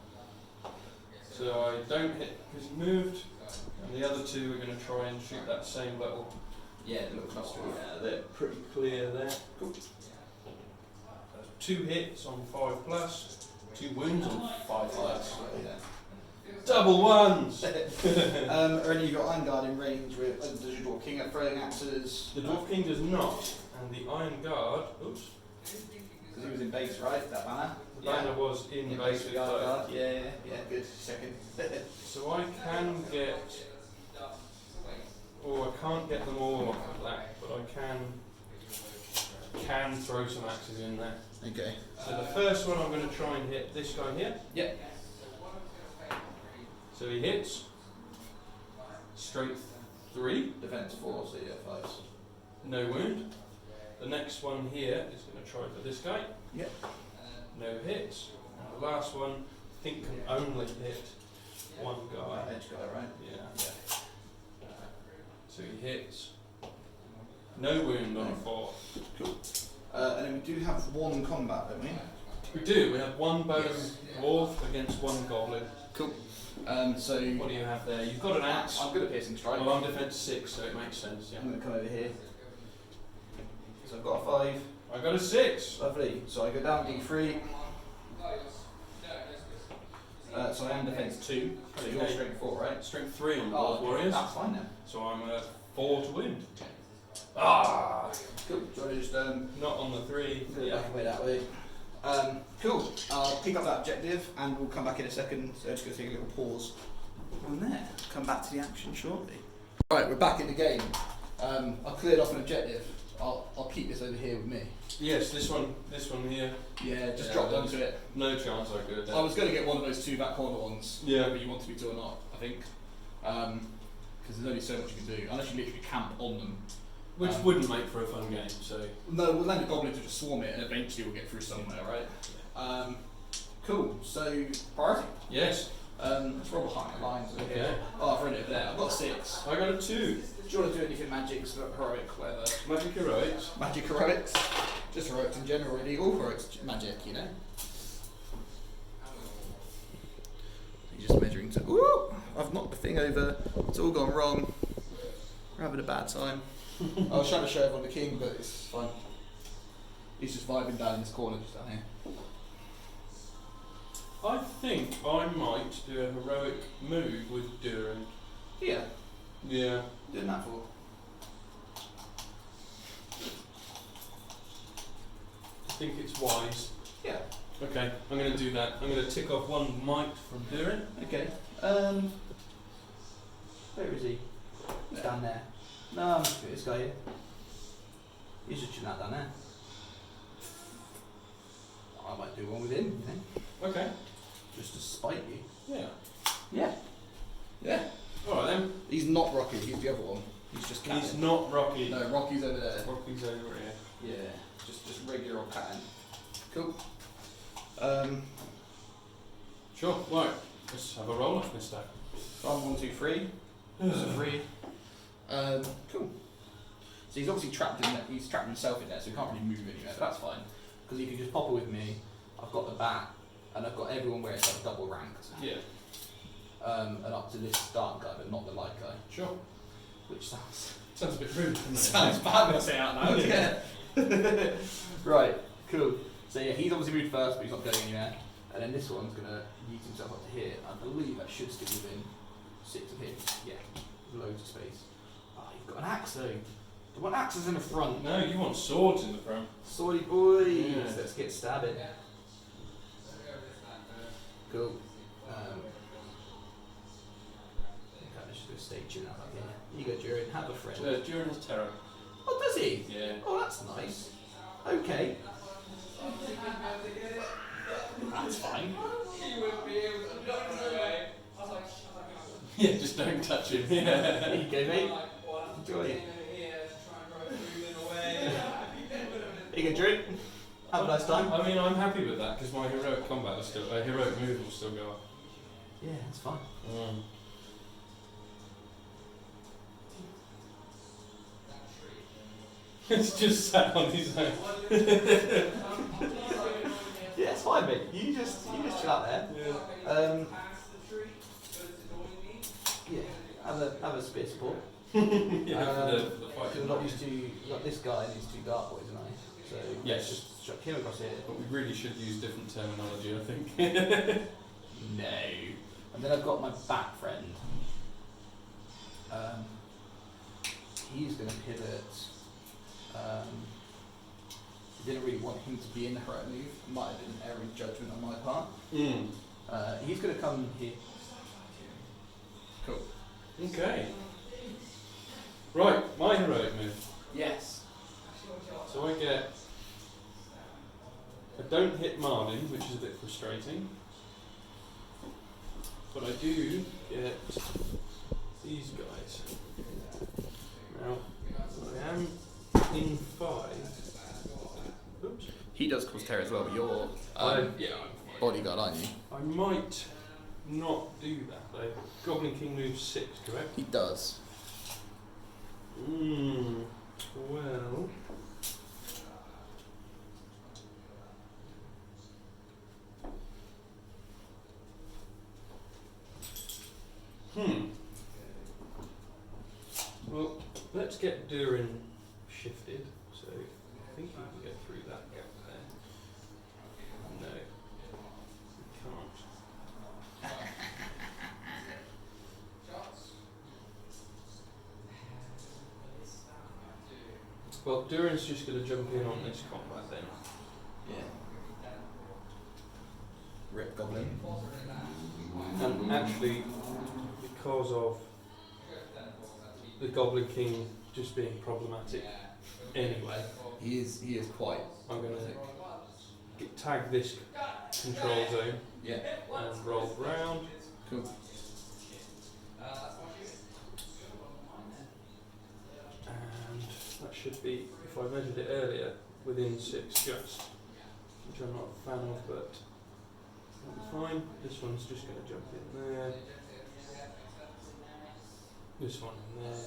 Speaker 2: So I don't hit because he moved, and the other 2 are going to try and shoot that same level.
Speaker 1: Yeah, the little cluster.
Speaker 2: Yeah, they're pretty clear there. Cool. 2 hits on 5+, 2 wounds on 5+.
Speaker 1: Yeah.
Speaker 2: Double ones!
Speaker 1: And then you've got Iron Guard in range with does your Dwarf King have throwing axes?
Speaker 2: The Dwarf King does not, and the Iron Guard, oops,
Speaker 1: Because he was in base, right? That banner?
Speaker 2: the banner was in base with
Speaker 1: Iron
Speaker 2: both.
Speaker 1: Guard. Yeah, good. Second.
Speaker 2: So I can get, I can't get them all off of that, but I can throw some axes in there.
Speaker 1: Okay.
Speaker 2: So the first one I'm going to try and hit this guy here.
Speaker 1: Yeah.
Speaker 2: So he hits. Strength 3.
Speaker 1: Defense 4, so yeah, 5.
Speaker 2: No wound. The next one here is going to try for this guy.
Speaker 1: Yep.
Speaker 2: No hits. And the last one, I think, can only hit one guy.
Speaker 1: Edge guy, right?
Speaker 2: Yeah. So he hits. No wound on a 4.
Speaker 1: Cool. And then we do have 1 combat, don't we?
Speaker 2: We do. We have 1 bone dwarf against 1 goblin.
Speaker 1: Cool. So
Speaker 2: What do you have there? You've got an axe.
Speaker 1: I'm good at piercing strike.
Speaker 2: Well, I'm defense 6, so it makes sense. Yeah.
Speaker 1: I'm going to come over here. So I've got a 5.
Speaker 2: I got a 6.
Speaker 1: Lovely. So I go down D3. So I am defense 2. So you're
Speaker 2: Okay.
Speaker 1: strength 4, right?
Speaker 2: Strength 3 on dwarf warriors.
Speaker 1: That's fine then.
Speaker 2: So I'm at 4 to wound.
Speaker 1: Ah. Cool. Do you want to just
Speaker 2: Not on the 3.
Speaker 1: go back away that way? Cool. I'll pick up that objective and we'll come back in a second. So just going to take a little pause on there. Come back to the action shortly. Right, we're back in the game. I've cleared off an objective. I'll keep this over here with me.
Speaker 2: Yes, this one here.
Speaker 1: Yeah, just
Speaker 2: Yeah,
Speaker 1: drop onto it.
Speaker 2: No chance I could.
Speaker 1: I was going to get one of those 2 back corner ones.
Speaker 2: Yeah.
Speaker 1: But you wanted me to or not, I think. Because there's only so much you can do, unless you literally camp on them.
Speaker 2: Which wouldn't make for a fun game, so.
Speaker 1: No, we'll land a goblin to just swarm it and eventually we'll get through somewhere, right? Cool, so priority.
Speaker 2: Yes.
Speaker 1: Let's roll behind the lines over here.
Speaker 2: Okay.
Speaker 1: Oh, I've written it there. I've got 6.
Speaker 2: I got a 2.
Speaker 1: Do you want to do anything magic, heroic, whatever?
Speaker 2: Magic heroics.
Speaker 1: Magic heroics? Just heroics in general, really. All heroics magic, you know. He's just measuring to. Ooh! I've knocked the thing over. It's all gone wrong. We're having a bad time. I was trying to show everyone the king, but it's fine. He's just vibing down in this corner, just down here.
Speaker 2: I think I might do a heroic move with Durin.
Speaker 1: Yeah.
Speaker 2: Yeah.
Speaker 1: Doing that for.
Speaker 2: I think it's wise.
Speaker 1: Yeah.
Speaker 2: Okay, I'm going to do that. I'm going to tick off one might from Durin.
Speaker 1: Okay. Where is he? He's down there. No, I'm just this guy here. He's just chilling out down there. I might do one with him, you know?
Speaker 2: Okay.
Speaker 1: Just to spite you.
Speaker 2: Yeah.
Speaker 1: Yeah. Yeah.
Speaker 2: Alright then.
Speaker 1: He's not Rocky, he's the other one. He's just Catton.
Speaker 2: He's not Rocky.
Speaker 1: No, Rocky's over there.
Speaker 2: Rocky's over here.
Speaker 1: Yeah, just regular old Catton. Cool.
Speaker 2: Sure, right. Let's have a roll off this stack.
Speaker 1: 1, 2, 3. That's a 3. Cool. So he's obviously trapped in there. He's trapped himself in there, so he can't really move anywhere, but that's fine. Because he can just pop it with me. I've got the bat, and I've got everyone where it's like double ranked.
Speaker 2: Yeah.
Speaker 1: And up to this dark guy, but not the light guy.
Speaker 2: Sure.
Speaker 1: Which sounds
Speaker 2: a bit rude, doesn't it?
Speaker 1: sounds bad when I say it out now. Yeah. Right. Cool. So yeah, he's obviously moved first, but he's not going anywhere. And then this one's gonna yeet himself up to here. I believe that should still within 6 of him. Yeah. Loads of space. Oh, you've got an axe though. The one axe is in the front.
Speaker 2: No, you want swords in the front.
Speaker 1: Swordy boys.
Speaker 2: Yeah.
Speaker 1: Let's get stabbing. Cool. Let's just go staging out like here. You go, Durin. Have a friend.
Speaker 2: Durin has terror.
Speaker 1: Oh, does he?
Speaker 2: Yeah.
Speaker 1: Oh, that's nice. Okay. That's fine.
Speaker 2: Yeah, just don't touch him. Yeah.
Speaker 1: There you go, mate. Enjoy it. Here you go, Drew. Have a nice time.
Speaker 2: I mean, I'm happy with that because my heroic combat will still, heroic move will still go up.
Speaker 1: Yeah, it's fine.
Speaker 2: It's just sat on his own.
Speaker 1: Yeah, it's fine, mate. You just chill out there.
Speaker 2: Yeah.
Speaker 1: Yeah. Have a spear support.
Speaker 2: Yeah, for the fight.
Speaker 1: Because I'm not used to. You've got this guy and these 2 dark boys, haven't I? So
Speaker 2: yes.
Speaker 1: Just chuck him across here.
Speaker 2: But we really should use different terminology, I think.
Speaker 1: No. And then I've got my bat friend. He's going to pivot. Didn't really want him to be in the heroic move. Might have been an error in judgment on my part. He's going to come here. Cool.
Speaker 2: Okay. Right, my heroic move.
Speaker 1: Yes.
Speaker 2: So I get. I don't hit Marlin, which is a bit frustrating. But I do get these guys. Now, I am in 5. Oops.
Speaker 1: He does cause terror as well, but you're
Speaker 2: Yeah,
Speaker 1: bodyguard, aren't you?
Speaker 2: I might not do that though. Goblin King moves 6, correct?
Speaker 1: He does.
Speaker 2: Well. Well, let's get Durin shifted. So I think he can get through that gap there. No, he can't. Well, Durin's just going to jump in on this combat then.
Speaker 1: Yeah. Rip Goblin.
Speaker 2: And actually, because of the Goblin King just being problematic anyway,
Speaker 1: He is quite.
Speaker 2: I'm going to tag this control zone
Speaker 1: Yeah.
Speaker 2: and roll round.
Speaker 1: Cool.
Speaker 2: And that should be, if I measured it earlier, within 6 just, which I'm not a fan of, but that's fine. This one's just going to jump in there. This one in there.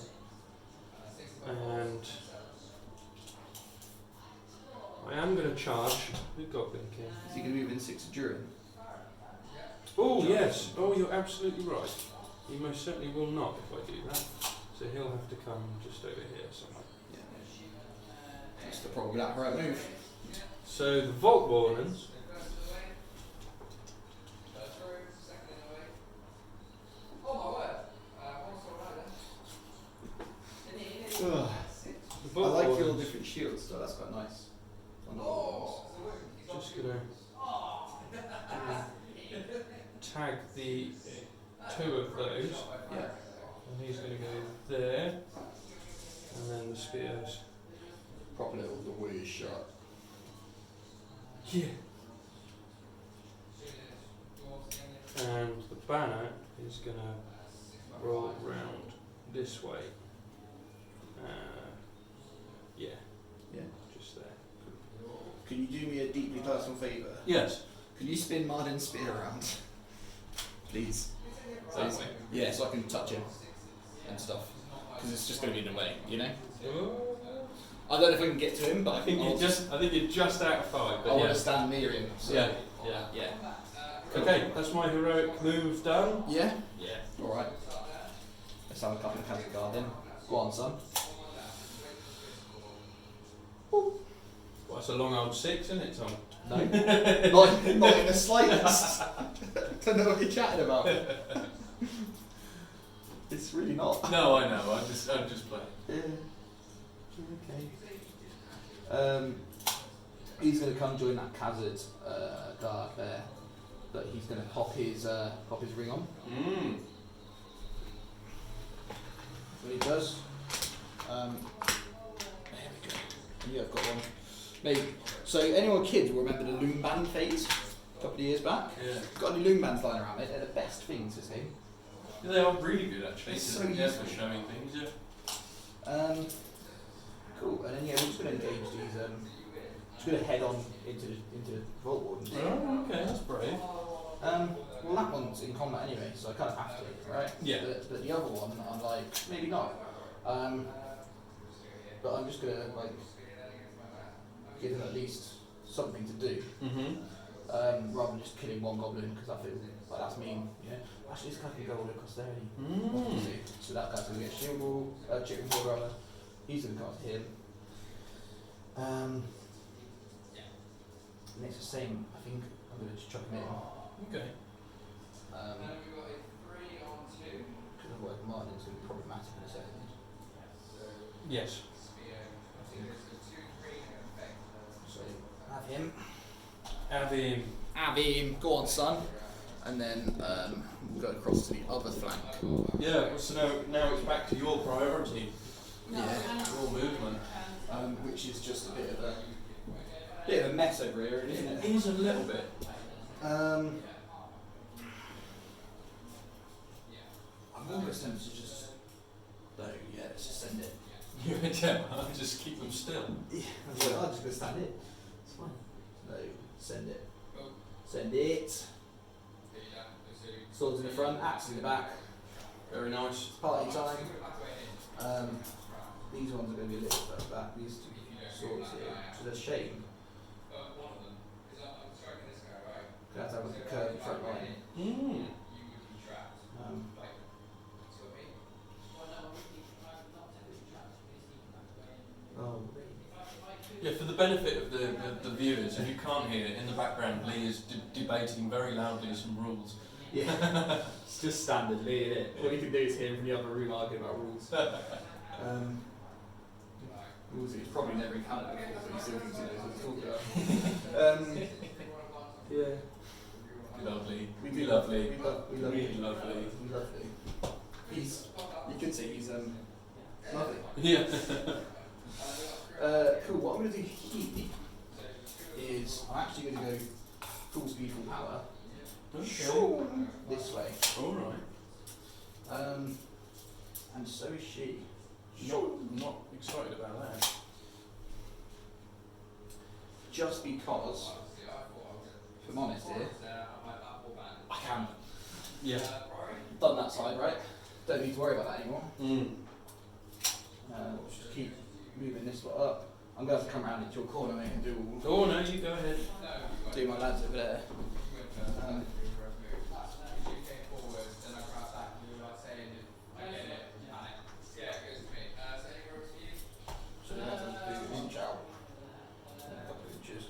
Speaker 2: And I to charge the Goblin King.
Speaker 1: Is he going to move in 6 during?
Speaker 2: Oh, yes. Oh, you're absolutely right. He most certainly will not if I do that. So he'll have to come just over here somewhere.
Speaker 1: Yeah. That's the problem with that heroic move.
Speaker 2: So the Vault Warlens.
Speaker 1: I like your different shields, so that's quite nice.
Speaker 2: Just gonna tag the 2 of those.
Speaker 1: Yeah.
Speaker 2: And he's gonna go there. And then the spears.
Speaker 1: Proper little the warrior shot.
Speaker 2: Yeah. And the banner is gonna roll round this way. Yeah.
Speaker 1: Yeah.
Speaker 2: Just there.
Speaker 1: Can you do me a deeply personal favour?
Speaker 2: Yes.
Speaker 1: Can you spin Marden's spear around? Please.
Speaker 3: That way.
Speaker 1: Yeah, so I can touch him and stuff. Because it's just going to be in the way, you know? I don't know if I can get to him, but
Speaker 2: I think you're just out of 5. But
Speaker 1: I want
Speaker 2: yeah.
Speaker 1: to stand near him. So.
Speaker 2: Yeah.
Speaker 1: Yeah.
Speaker 2: Okay, that's my heroic move done.
Speaker 1: Yeah?
Speaker 2: Yeah.
Speaker 1: Alright. Let's have a couple of Khazad guard then. Go on, son.
Speaker 2: Well, that's a long old 6, isn't it, Tom?
Speaker 1: No. not in the slightest. Don't know what you're chatting about. It's really not.
Speaker 3: No, I know. I'm just playing.
Speaker 1: Yeah. Okay. He's going to come join that Khazad guard there, but he's going to pop his ring on. When he does, there we go. Yeah, I've got one. Maybe. So anyone kids will remember the loom band phase a couple of years back.
Speaker 3: Yeah.
Speaker 1: Got any loom bands lying around, mate? They're the best things this game.
Speaker 3: Yeah, they are really good actually.
Speaker 1: It's so
Speaker 3: yeah,
Speaker 1: useful.
Speaker 3: for showing things. Yeah.
Speaker 1: Cool. And then yeah, we're just going to engage these. Just going to head on into the Vault Wardens.
Speaker 3: Oh, okay, that's brave.
Speaker 1: Well, that one's in combat anyway, so I kind of have to, right?
Speaker 3: Yeah.
Speaker 1: But the other one, I'm like, maybe not. But I'm just gonna like give them at least something to do, rather than just killing one goblin because I feel like that's mean. You know? Actually, this guy can go all across there. So that guy's gonna get shield wall, chicken wall rather. He's gonna go after him. And it's the same. I think I'm gonna just chuck him in.
Speaker 3: Okay.
Speaker 1: Because otherwise Martin's going to be problematic in a second.
Speaker 2: Yes.
Speaker 1: I think. So, have him.
Speaker 2: Have him.
Speaker 1: Go on, son. And then we'll go across to the other flank.
Speaker 2: Yeah, well, so now it's back to your priority.
Speaker 1: Yeah.
Speaker 2: Your movement.
Speaker 1: Which is just a bit of a mess over here, isn't it?
Speaker 2: It is a little bit.
Speaker 1: I'm almost tempted to just. No, yeah, let's just send it.
Speaker 3: Yeah, I'll just keep them still.
Speaker 1: Yeah, I'm just going to stand it. It's fine. No, send it. Send it. Swords in the front, axe in the back.
Speaker 2: Very nice.
Speaker 1: Party time. These ones are going to be a little further back. These two swords here. So there's shame. Gonna have to have like a curvy front line.
Speaker 3: Yeah, for the benefit of the viewers, if you can't hear it, in the background Lee is debating very loudly some rules.
Speaker 1: Yeah, it's just standard Lee, isn't it? All you can do is hear him from the other room arguing about rules. Rules he's probably never encountered before, but he still thinks he knows what he's talking about. Yeah.
Speaker 3: Lovely.
Speaker 1: We
Speaker 3: lovely.
Speaker 1: We love
Speaker 3: Really lovely.
Speaker 1: Lovely. You could say he's lovely.
Speaker 3: Yeah.
Speaker 1: Cool, what I'm going to do here is I'm actually going to go full speed, full power.
Speaker 3: Okay.
Speaker 1: This way.
Speaker 3: Alright.
Speaker 1: And so is she.
Speaker 3: Not excited about that.
Speaker 1: Just because, if I'm honest here, I can.
Speaker 3: Yeah.
Speaker 1: Done that side, right? Don't need to worry about that anymore.
Speaker 3: Mm.
Speaker 1: Just keep moving this lot up. I'm going to have to come around into your corner, mate, and do
Speaker 2: Oh no, you go ahead.
Speaker 1: do my lads over there. So they have to do inch out. A couple of inches.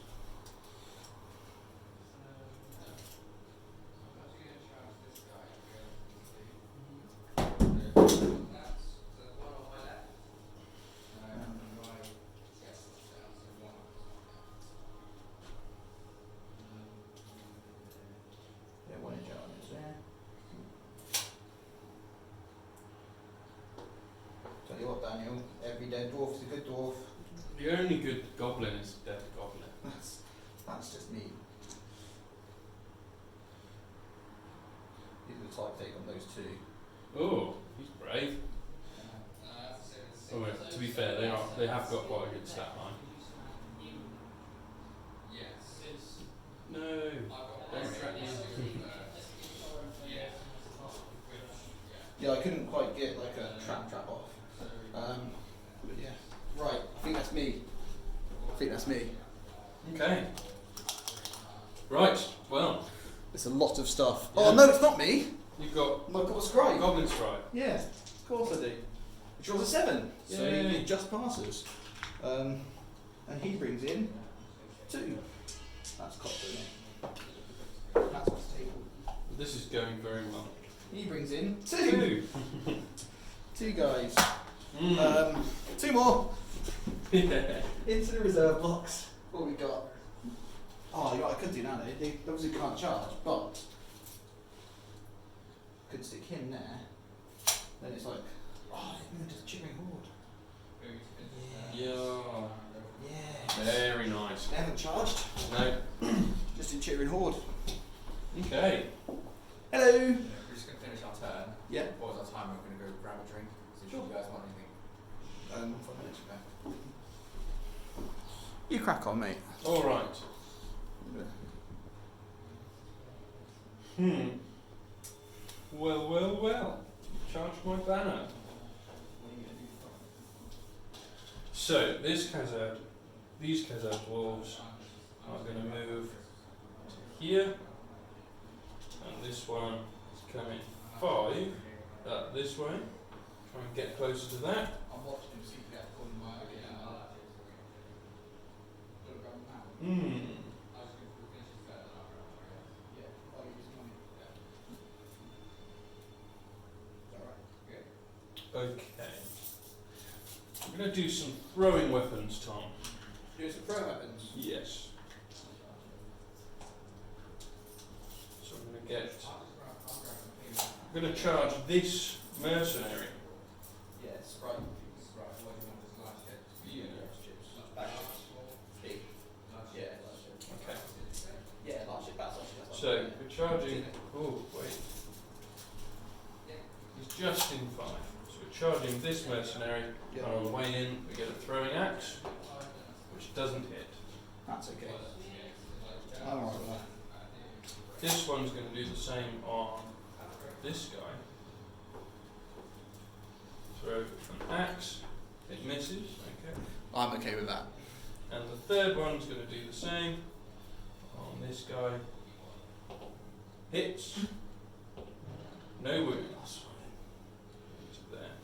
Speaker 1: Yeah, 1 inch out on this there. Tell you what, Daniel, every dead dwarf is a good dwarf.
Speaker 2: The only good goblin is dead goblin.
Speaker 1: That's just me. These are the type take on those two.
Speaker 2: Oh, he's brave. Oh, well, to be fair, they have got quite a good stat line. No, don't trap me.
Speaker 1: Yeah, I couldn't quite get like a trap off. But yeah. Right, I think that's me.
Speaker 2: Okay. Right, well,
Speaker 1: It's a lot of stuff.
Speaker 2: Yeah.
Speaker 1: Oh no, it's not me.
Speaker 2: you've got
Speaker 1: I've got a scribe.
Speaker 2: Goblin Strike.
Speaker 1: Yeah, of course I do. Which was a 7. So
Speaker 2: Yay.
Speaker 1: he just passes. And he brings in 2. That's cocked, isn't it? That's what's table.
Speaker 2: This is going very well.
Speaker 1: He brings in 2. 2 guys.
Speaker 2: Mm.
Speaker 1: 2 more.
Speaker 2: Yeah.
Speaker 1: Into the reserve box. What we got? Oh, I could do now. They obviously can't charge, but could stick him there. Then it's like, oh, just chipping horde.
Speaker 2: Yeah.
Speaker 1: Yeah.
Speaker 2: Very nice.
Speaker 1: They haven't charged.
Speaker 2: No.
Speaker 1: Just in cheering horde.
Speaker 2: Okay.
Speaker 1: Hello.
Speaker 4: We're just going to finish our turn.
Speaker 1: Yeah.
Speaker 4: What was our time? We're going to go grab a drink. So
Speaker 1: Sure.
Speaker 4: if you guys want anything.
Speaker 1: 5 minutes ago. You crack on, mate.
Speaker 2: All right. Well. Charge my banner. So these Khazad wolves are going to move to here, and this one is coming 5 this way. Try and get closer to that.
Speaker 4: I'm watching him see if he can call my
Speaker 2: Okay. I'm going to do some throwing weapons, Tom.
Speaker 1: Do some throw weapons.
Speaker 2: Yes. So I'm going to get. I'm going to charge this mercenary.
Speaker 1: Yeah, sprite.
Speaker 2: Yeah.
Speaker 1: Big. Yeah.
Speaker 2: Okay.
Speaker 1: Yeah, large ship. That's
Speaker 2: So we're charging. Oh wait. He's just in 5. So we're charging this mercenary.
Speaker 1: Yeah.
Speaker 2: And on the way in, we get a throwing axe, which doesn't hit.
Speaker 1: That's okay. I'm alright with that.
Speaker 2: This one's going to do the same on this guy. Throw an axe. It misses. Okay.
Speaker 1: I'm okay with that.
Speaker 2: And the third one's going to do the same on this guy. Hits. No wounds. Into there.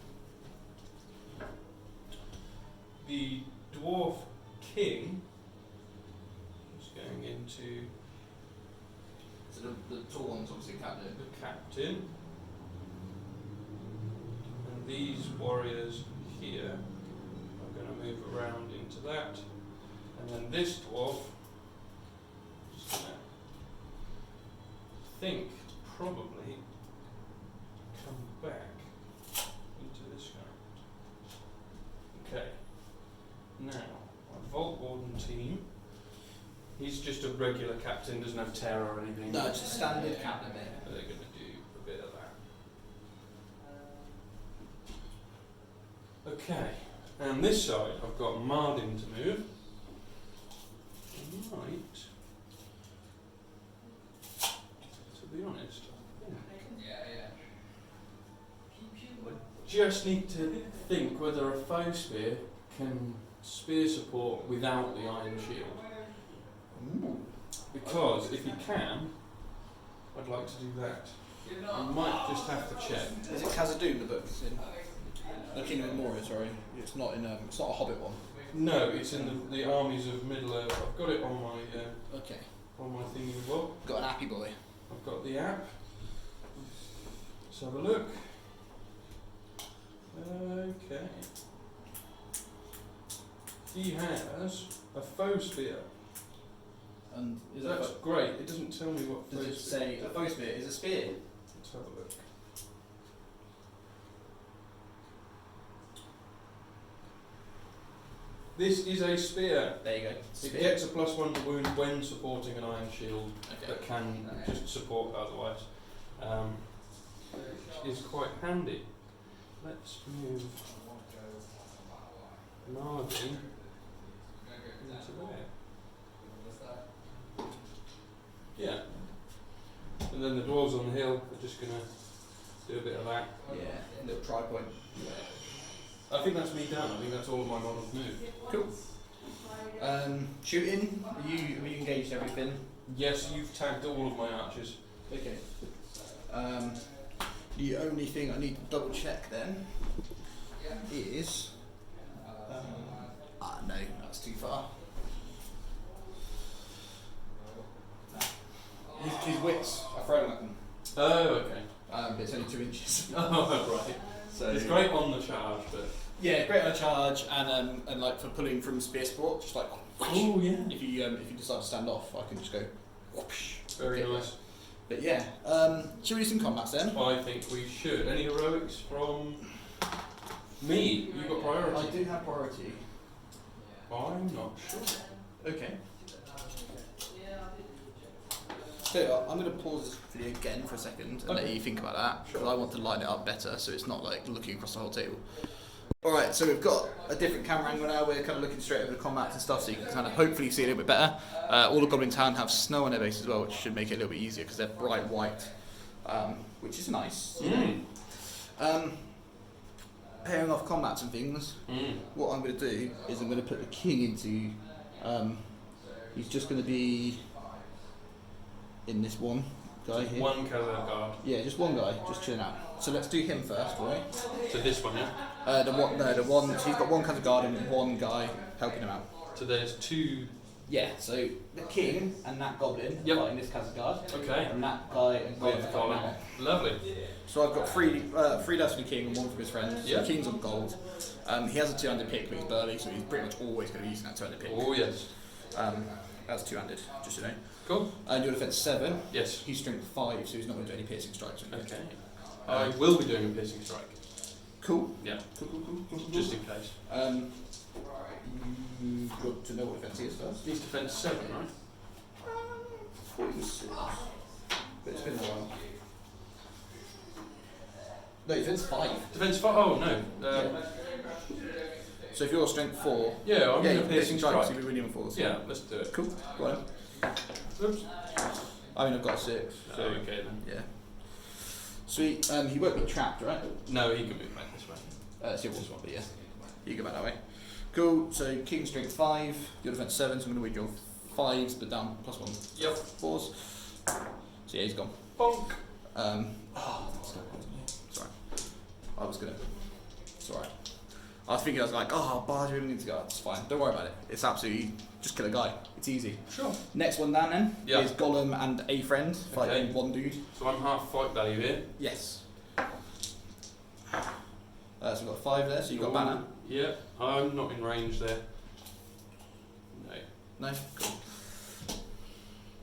Speaker 2: The dwarf king is going into
Speaker 1: So the tall one's obviously captain.
Speaker 2: the captain. And these warriors here are going to move around into that. And then this dwarf is going to think probably come back into this guy. Okay. Now, our Vault Warden team, he's just a regular captain, doesn't have terror or anything.
Speaker 1: No, it's a standard captain, mate.
Speaker 2: But they're going to do a bit of that. Okay. And this side, I've got Mardin to move. Right. To be honest, I just need to think whether a foe spear can spear support without the iron shield.
Speaker 1: Ooh.
Speaker 2: Because if you can, I'd like to do that. You might just have to check.
Speaker 1: Is it Khazad the book? It's in the Kingdom of Moria, sorry. It's not in it's not a Hobbit one.
Speaker 2: No, it's in the armies of MiddleEarth. I've got it on my
Speaker 1: Okay.
Speaker 2: thingy as well.
Speaker 1: Got an appy boy.
Speaker 2: I've got the app. Let's have a look. Okay. He has a foe spear.
Speaker 1: And is
Speaker 2: That's great. It doesn't tell me what
Speaker 1: does
Speaker 2: foe
Speaker 1: it
Speaker 2: spear.
Speaker 1: say a foe spear is a spear?
Speaker 2: Let's have a look. This is a spear.
Speaker 1: There you go.
Speaker 2: It gets a +1 to wound when supporting an iron shield,
Speaker 1: Okay.
Speaker 2: but can just support otherwise. Which is quite handy. Let's move Nardi into there. Yeah. And then the dwarves on the hill are just going to do a bit of that.
Speaker 1: Yeah, little try point.
Speaker 2: I think that's me done. I think that's all of my models move.
Speaker 1: Cool. Shooting, have you engaged everything?
Speaker 2: Yes, you've tagged all of my archers.
Speaker 1: Okay. The only thing I need to double check then is no, that's too far. His wits are throwing weapon.
Speaker 2: Oh, okay.
Speaker 1: But it's only 2 inches.
Speaker 2: Oh, right.
Speaker 1: So
Speaker 2: It's great on the charge, but...
Speaker 1: yeah, great on a charge and like for pulling from spear support, just like
Speaker 2: Oh, yeah.
Speaker 1: if you decide to stand off, I can just go whoosh.
Speaker 2: Very
Speaker 1: Okay.
Speaker 2: nice.
Speaker 1: But yeah, should we do some combats then?
Speaker 2: I think we should. Any heroics from me? You've got priority.
Speaker 1: I do have priority.
Speaker 2: I'm not sure.
Speaker 1: Okay. So I'm going to pause this video again for a second and let
Speaker 2: Okay.
Speaker 1: you think about that, because
Speaker 2: Sure.
Speaker 1: I want to line it up better so it's not like looking across the whole table. Alright, so we've got a different camera angle now, we're kind of looking straight over the combats and stuff so you can kind of hopefully see a little bit better. All the Goblin Town have snow on their base as well, which should make it a little bit easier because they're bright white, which is nice. Pairing off combats and things, what I'm going to do is I'm going to put the king into, he's just going to be in this one guy here.
Speaker 2: One Khazad guard.
Speaker 1: Yeah, just one guy, just chilling out. So let's do him first, right?
Speaker 2: So this one, yeah?
Speaker 1: The one, so he's got one Khazad guard and one guy helping him out.
Speaker 2: So there's two...
Speaker 1: Yeah, so the king and that goblin
Speaker 2: Yep.
Speaker 1: fighting this Khazad guard,
Speaker 2: Okay.
Speaker 1: and that guy and goblin
Speaker 2: With
Speaker 1: fighting
Speaker 2: Colin.
Speaker 1: that one.
Speaker 2: Lovely.
Speaker 1: So I've got three dice from the king and one from his friend. So
Speaker 2: Yep.
Speaker 1: the king's on gold. He has a 2-handed pick, but he's burly, so he's pretty much always going to be using that 2-handed pick.
Speaker 2: Oh, yes.
Speaker 1: That's 2-handed, just so you know.
Speaker 2: Cool.
Speaker 1: And your defense 7.
Speaker 2: Yes.
Speaker 1: He's strength 5, so he's not going to do any piercing strikes. Or anything.
Speaker 2: Okay. I will be doing a piercing strike.
Speaker 1: Cool.
Speaker 2: Yeah.
Speaker 1: Cool.
Speaker 2: Just in case.
Speaker 1: You've got to know what defense he is first.
Speaker 2: He's defense 7, right?
Speaker 1: 46. But it's been a while. No, defense 5.
Speaker 2: Defense 5? Oh, no.
Speaker 1: So if you're strength 4,
Speaker 2: Yeah, I'm
Speaker 1: yeah,
Speaker 2: going
Speaker 1: you
Speaker 2: to
Speaker 1: can
Speaker 2: piercing
Speaker 1: strike, so
Speaker 2: strike.
Speaker 1: you'll be winning 4. So.
Speaker 2: Yeah, let's do it.
Speaker 1: Cool. Go on.
Speaker 2: Oops.
Speaker 1: I mean, I've got a 6.
Speaker 2: Oh,
Speaker 1: So
Speaker 2: okay then.
Speaker 1: yeah. Sweet. He won't be trapped, right?
Speaker 2: No, he can move back this way.
Speaker 1: It's your one, but yeah. You go back that way. Cool. So king strength 5, your defense 7. So I'm going to read your 5s, but down +1.
Speaker 2: Yep.
Speaker 1: 4s. So yeah, he's gone.
Speaker 2: Bonk.
Speaker 1: That's not sorry. I was gonna. It's alright. I was thinking, I was like, bars really need to go. It's fine. Don't worry about it. It's absolutely just kill a guy. It's easy.
Speaker 2: Sure.
Speaker 1: Next one down then
Speaker 2: Yeah.
Speaker 1: is Gollum and a friend fighting
Speaker 2: Okay.
Speaker 1: one dude.
Speaker 2: So I'm half fight value here.
Speaker 1: Yes. So we've got 5 there. So you've got banner.
Speaker 2: Yeah, I'm not in range there. No.
Speaker 1: No. Cool.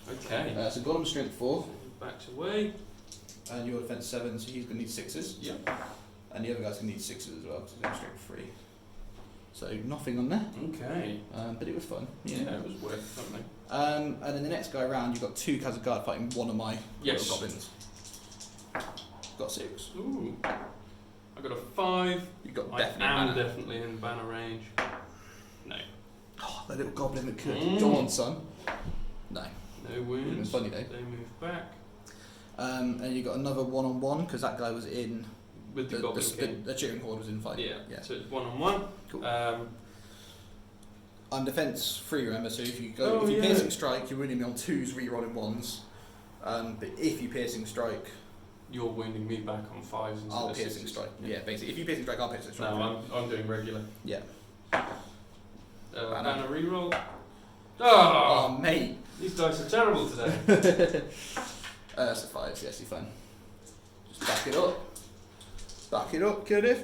Speaker 2: Okay.
Speaker 1: So Gollum strength 4,
Speaker 2: Back to way.
Speaker 1: and your defense 7. So he's gonna need 6s.
Speaker 2: Yep.
Speaker 1: And the other guy's gonna need 6s as well. So he's strength 3. So nothing on there.
Speaker 2: Okay.
Speaker 1: But it was fun.
Speaker 2: Yeah, it was worth something.
Speaker 1: And then the next guy around, you've got 2 Khazad guard fighting one of my
Speaker 2: Yes.
Speaker 1: little goblins. Got 6.
Speaker 2: Ooh. I got a 5.
Speaker 1: You've got
Speaker 2: I
Speaker 1: definitely
Speaker 2: am
Speaker 1: banner.
Speaker 2: definitely in banner range. No.
Speaker 1: Oh, that little goblin that could.
Speaker 2: Mm.
Speaker 1: Go on, son. No.
Speaker 2: No wounds.
Speaker 1: It's funny though.
Speaker 2: They move back.
Speaker 1: And you got another 1-on-1 because that guy was in
Speaker 2: With the Goblin King.
Speaker 1: the cheering horde was in fight.
Speaker 2: Yeah.
Speaker 1: Yeah.
Speaker 2: So it's 1-on-1.
Speaker 1: Cool. I'm defense 3, remember, so if you go, if you piercing strike, you're winning me on 2s, rerolling 1s. But if you piercing strike,
Speaker 2: You're wounding me back on 5s instead
Speaker 1: I'll
Speaker 2: of
Speaker 1: piercing
Speaker 2: 6s.
Speaker 1: strike. Yeah, basically, if you piercing strike, I'll piercing strike.
Speaker 2: No, I'm doing regular.
Speaker 1: Yeah.
Speaker 2: Banner reroll.
Speaker 1: Oh,
Speaker 2: Oh,
Speaker 1: mate.
Speaker 2: these dice are terrible today.
Speaker 1: So 5s, yes, you're fine. Just back it up. Back it up, Cardiff.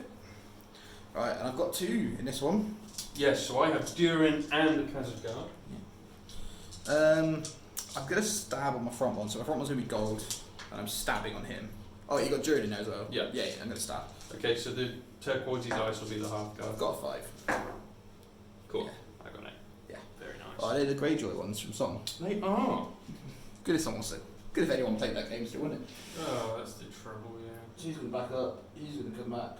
Speaker 1: Right, and I've got 2 in this one.
Speaker 2: Yes, so I have Durin and a Khazad guard.
Speaker 1: I'm gonna stab on my front one, so my front one's gonna be gold, and I'm stabbing on him. Oh, you got Druid in there as well?
Speaker 2: Yeah.
Speaker 1: Yeah, I'm gonna stab.
Speaker 2: Okay, so the turquoise dice will be the half guard.
Speaker 1: I've got a 5.
Speaker 2: Cool.
Speaker 1: Yeah.
Speaker 2: I got 8.
Speaker 1: Yeah.
Speaker 2: Very nice.
Speaker 1: Oh, they're the Greyjoy ones from Song.
Speaker 2: They are.
Speaker 1: Good if someone said. Good if anyone played that game still, wouldn't it?
Speaker 2: Oh, that's the trouble, yeah.
Speaker 1: He's gonna back up, he's gonna come back.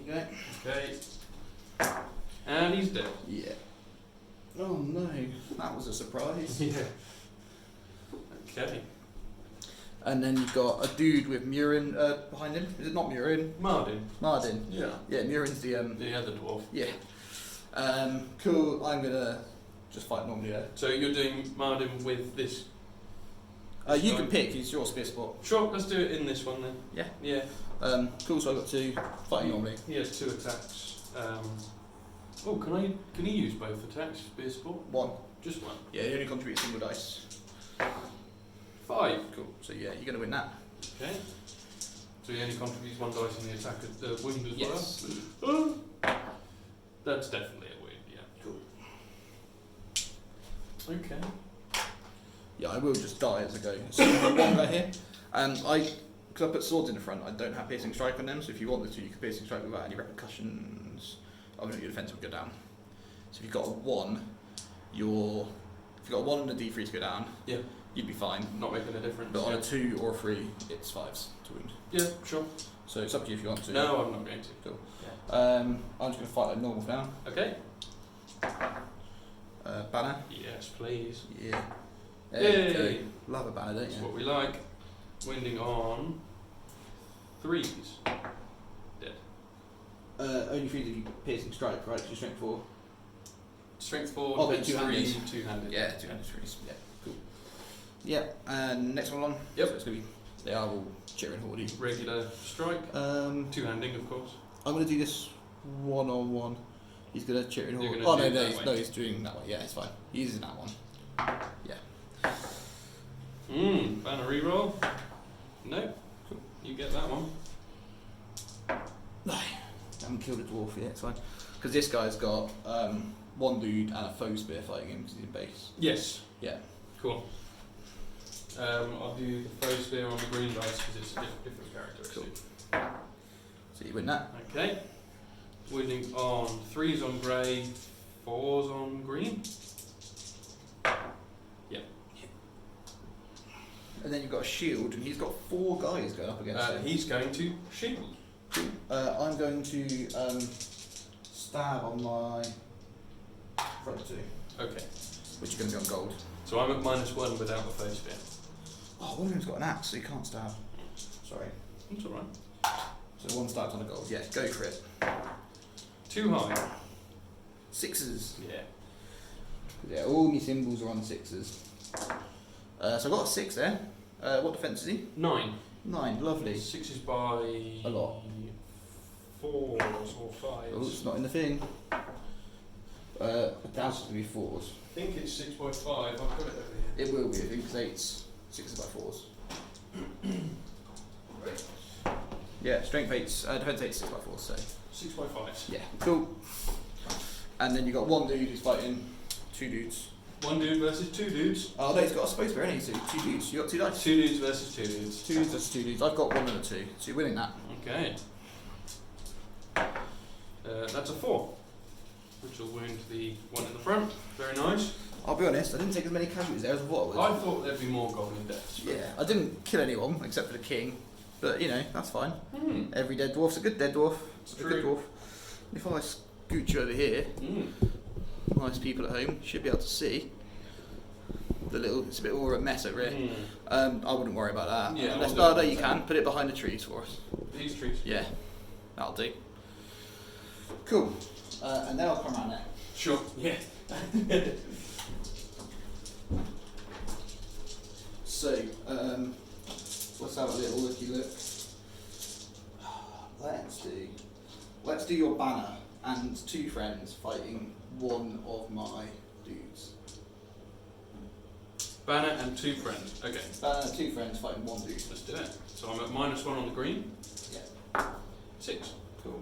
Speaker 1: There you go.
Speaker 2: Okay. And he's dead.
Speaker 1: Yeah. Oh no, that was a surprise.
Speaker 2: Yeah. Okay.
Speaker 1: And then you've got a dude with Murin behind him. Is it not Murin?
Speaker 2: Mardin.
Speaker 1: Mardin.
Speaker 2: Yeah.
Speaker 1: Yeah, Murin's the
Speaker 2: The other dwarf.
Speaker 1: Yeah. Cool. I'm gonna just fight normally there.
Speaker 2: So you're doing Mardin with this.
Speaker 1: You
Speaker 2: guy?
Speaker 1: can pick. It's your spear spot.
Speaker 2: Sure, let's do it in this one then.
Speaker 1: Yeah.
Speaker 2: Yeah.
Speaker 1: Cool. So I've got 2 fighting normally.
Speaker 2: He has 2 attacks. Oh, can he use both attacks? Spear sport?
Speaker 1: 1.
Speaker 2: Just 1.
Speaker 1: Yeah, he only contributes single dice.
Speaker 2: 5.
Speaker 1: Cool. So yeah, you're gonna win that.
Speaker 2: Okay. So he only contributes 1 dice in the attack at the wound as
Speaker 1: Yes.
Speaker 2: well. That's definitely a wound. Yeah.
Speaker 1: Cool.
Speaker 2: Okay.
Speaker 1: Yeah, I will just die as I go. So one guy here. Because I put swords in the front, I don't have piercing strike on them. So if you wanted to, you could piercing strike without any repercussions. Obviously, your defense would go down. So if you've got a 1, if you've got a 1 and a D3 to go down,
Speaker 2: Yeah.
Speaker 1: you'd be fine.
Speaker 2: Not making a difference.
Speaker 1: But on
Speaker 2: yeah.
Speaker 1: a 2 or a 3, it's 5s to wound.
Speaker 2: Yeah, sure.
Speaker 1: So it's up to you if you want to.
Speaker 2: No, I'm not going to.
Speaker 1: Cool.
Speaker 2: Yeah.
Speaker 1: I'm just going to fight like normal for now.
Speaker 2: Okay.
Speaker 1: Banner.
Speaker 2: Yes, please.
Speaker 1: Yeah.
Speaker 2: Yay.
Speaker 1: There you go. Love a banner, don't
Speaker 2: That's
Speaker 1: you?
Speaker 2: what we like. Winding on 3s. Dead.
Speaker 1: Only 3s if you piercing strike, right? Just strength 4.
Speaker 2: Strength 4,
Speaker 1: Oh, but
Speaker 2: defense
Speaker 1: two-handed.
Speaker 2: 3, 2-handed.
Speaker 1: Yeah, 200 3s. Yeah, cool. Yeah, and next one on.
Speaker 2: Yep.
Speaker 1: So it's going to be, they are all cheering Horde.
Speaker 2: Regular strike. 2-handing, of course.
Speaker 1: I'm going to do this 1-on-1. He's going to cheer in
Speaker 2: You're
Speaker 1: Horde.
Speaker 2: gonna
Speaker 1: Oh,
Speaker 2: do
Speaker 1: no,
Speaker 2: it
Speaker 1: no,
Speaker 2: that
Speaker 1: he's,
Speaker 2: way.
Speaker 1: no, he's doing that one. Yeah, it's fine. He's using that one. Yeah.
Speaker 2: Banner reroll. No. You get that one.
Speaker 1: No, I haven't killed a dwarf yet, it's fine. Because this guy's got 1 dude and a foe spear fighting him because he's in base.
Speaker 2: Yes.
Speaker 1: Yeah.
Speaker 2: Cool. I'll do the foe spear on the green dice because it's a different characteristic.
Speaker 1: Cool. So you win that.
Speaker 2: Okay. Winning on 3s on grey, 4s on green. Yeah.
Speaker 1: And then you've got a shield, and he's got 4 guys going up against him.
Speaker 2: He's going to shield.
Speaker 1: I'm going to stab on my front 2,
Speaker 2: Okay.
Speaker 1: which is going to be on gold.
Speaker 2: So I'm at -1 without the foe spear.
Speaker 1: Oh, one of them's got an axe, so you can't stab. Sorry.
Speaker 2: That's alright.
Speaker 1: So 1 stabs on a gold. Yeah, go for it.
Speaker 2: Too high.
Speaker 1: 6s.
Speaker 2: Yeah.
Speaker 1: Yeah, all my symbols are on 6s. So I got a 6 there. What defense is he?
Speaker 2: 9.
Speaker 1: 9, lovely.
Speaker 2: 6 is by
Speaker 1: A lot.
Speaker 2: 4s or 5s.
Speaker 1: Oh, it's not in the thing. I doubt it's going to be 4s.
Speaker 2: I think it's 6 by 5. I've got it over here.
Speaker 1: It will be, I think, because 8's 6s by 4s. Yeah, strength 8's, defense 8's 6 by 4s, so.
Speaker 2: 6 by 5s.
Speaker 1: Yeah, cool. And then you got 1 dude who's fighting 2 dudes.
Speaker 2: 1 dude versus 2 dudes.
Speaker 1: Oh, no, he's got a space bear, hasn't he? So 2 dudes. You got 2 dice?
Speaker 2: 2 dudes versus 2 dudes.
Speaker 1: 2 dudes versus 2 dudes. I've got 1 and a 2, so you're winning that.
Speaker 2: Okay. That's a 4, which will wound the one in the front. Very nice.
Speaker 1: I'll be honest, I didn't take as many casualties there as I thought I would.
Speaker 2: I thought there'd be more goblin deaths.
Speaker 1: Yeah, I didn't kill anyone except for the king, but you know, that's fine.
Speaker 2: Hmm.
Speaker 1: Every dead dwarf's a good dead dwarf.
Speaker 2: It's
Speaker 1: A good
Speaker 2: true.
Speaker 1: dwarf. If I scoot you over here, nice people at home should be able to see the little. It's a bit more of a mess over here. I wouldn't worry about that.
Speaker 2: Yeah,
Speaker 1: Unless,
Speaker 2: I'll do
Speaker 1: no,
Speaker 2: it.
Speaker 1: you can put it behind the trees for us.
Speaker 2: These trees.
Speaker 1: Yeah, that'll do. Cool. And then I'll come around there.
Speaker 2: Sure. Yeah.
Speaker 1: So, let's have a little looky look. Let's do your banner and 2 friends fighting one of my dudes.
Speaker 2: Banner and 2 friends. Okay.
Speaker 1: Banner, 2 friends fighting 1 dude.
Speaker 2: Let's do it. So I'm at -1 on the green.
Speaker 1: Yeah.
Speaker 2: 6.
Speaker 1: Cool.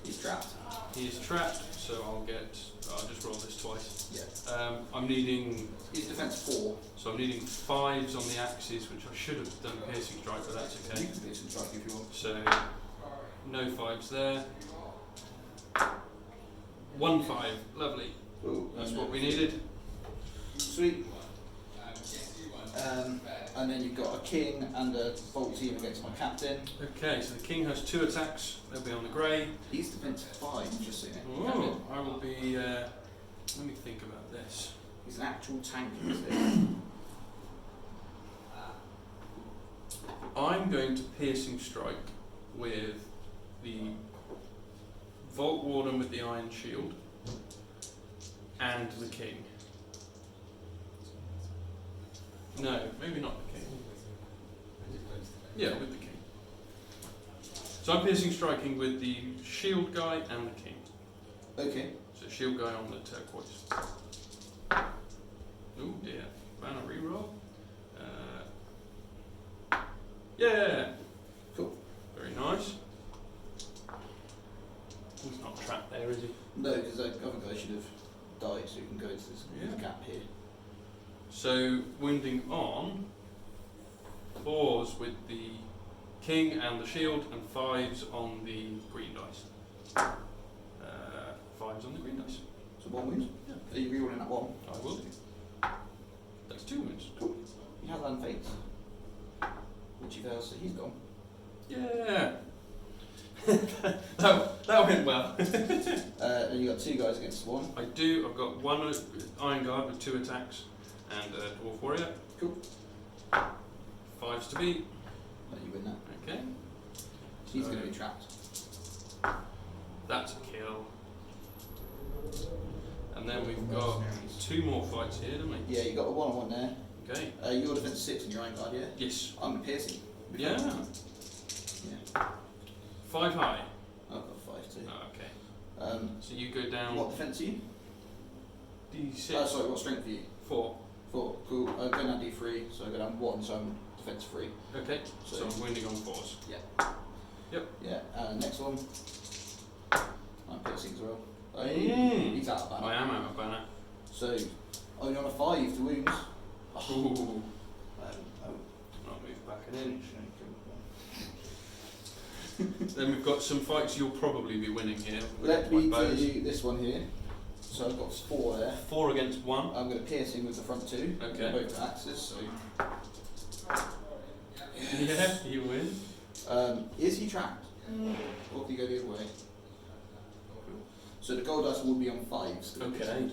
Speaker 1: He's trapped.
Speaker 2: He is trapped, so I'll just roll this twice.
Speaker 1: Yeah.
Speaker 2: I'm needing,
Speaker 1: He's defense 4.
Speaker 2: so I'm needing 5s on the axes, which I should have done piercing strike, but that's
Speaker 1: You
Speaker 2: okay.
Speaker 1: can do some strike if you want.
Speaker 2: So, no 5s there. 1 5, lovely.
Speaker 1: Cool.
Speaker 2: That's what we needed.
Speaker 1: Sweet. And then you've got a king and a bolt team against my captain.
Speaker 2: Okay, so the king has 2 attacks. They'll be on the grey.
Speaker 1: He's defense 5, just so you know.
Speaker 2: Oh, I will be. Let me think about this.
Speaker 1: He's an actual tank in this thing.
Speaker 2: I'm going to piercing strike with the Vault Warden with the Iron Shield and the king. No, maybe not the king. Yeah, with the king. So I'm piercing striking with the shield guy and the king.
Speaker 1: Okay.
Speaker 2: So shield guy on the turquoise. Oh dear. Banner reroll. Yeah.
Speaker 1: Cool.
Speaker 2: Very nice. He's not trapped there, is he?
Speaker 1: No, because the other guy should have died, so you can go into this gap here.
Speaker 2: So wounding on 4s with the king and the shield, and 5s on the green dice. 5s on the green dice.
Speaker 1: So 1 wound.
Speaker 2: Yeah.
Speaker 1: Are you rerolling that 1?
Speaker 2: I will do. That's 2 wounds.
Speaker 1: Cool. He has land fates. Which he fails, so he's gone.
Speaker 2: Yeah. that went well.
Speaker 1: Then you got 2 guys against 1.
Speaker 2: I do. I've got 1 iron guard with 2 attacks and a dwarf warrior.
Speaker 1: Cool.
Speaker 2: 5s to beat.
Speaker 1: Let you win that.
Speaker 2: Okay.
Speaker 1: He's
Speaker 2: So-
Speaker 1: going to be trapped.
Speaker 2: That's a kill. And then we've got 2 more fights here, don't we?
Speaker 1: Yeah, you got a 1-on-1 there.
Speaker 2: Okay.
Speaker 1: You're defense 6 and your iron guard, yeah?
Speaker 2: Yes.
Speaker 1: I'm piercing.
Speaker 2: Yeah.
Speaker 1: Yeah.
Speaker 2: 5 high.
Speaker 1: I've got 5 too.
Speaker 2: Oh, okay. So you go down
Speaker 1: What defense are you?
Speaker 2: D6.
Speaker 1: Sorry, what strength are you?
Speaker 2: 4.
Speaker 1: 4. Cool. I go down D3, so I go down 1, so I'm defense 3.
Speaker 2: Okay. So I'm wounding on 4s.
Speaker 1: Yeah.
Speaker 2: Yep.
Speaker 1: Yeah. Next one. I'm piercing as well. He's out of banner.
Speaker 2: I am out of banner.
Speaker 1: So only on a 5 to wounds.
Speaker 2: Ooh.
Speaker 1: Oh.
Speaker 2: I'll move back an inch. Then we've got some fights you'll probably be winning here. with
Speaker 1: Let
Speaker 2: my
Speaker 1: me
Speaker 2: bows.
Speaker 1: do this one here. So I've got 4 there.
Speaker 2: 4 against 1.
Speaker 1: I'm going to pierce him with the front 2.
Speaker 2: Okay.
Speaker 1: Both axes. So.
Speaker 2: Yeah, you win.
Speaker 1: Is he trapped? Or can he go the other way? So the gold dice will be on 5s.
Speaker 2: Okay.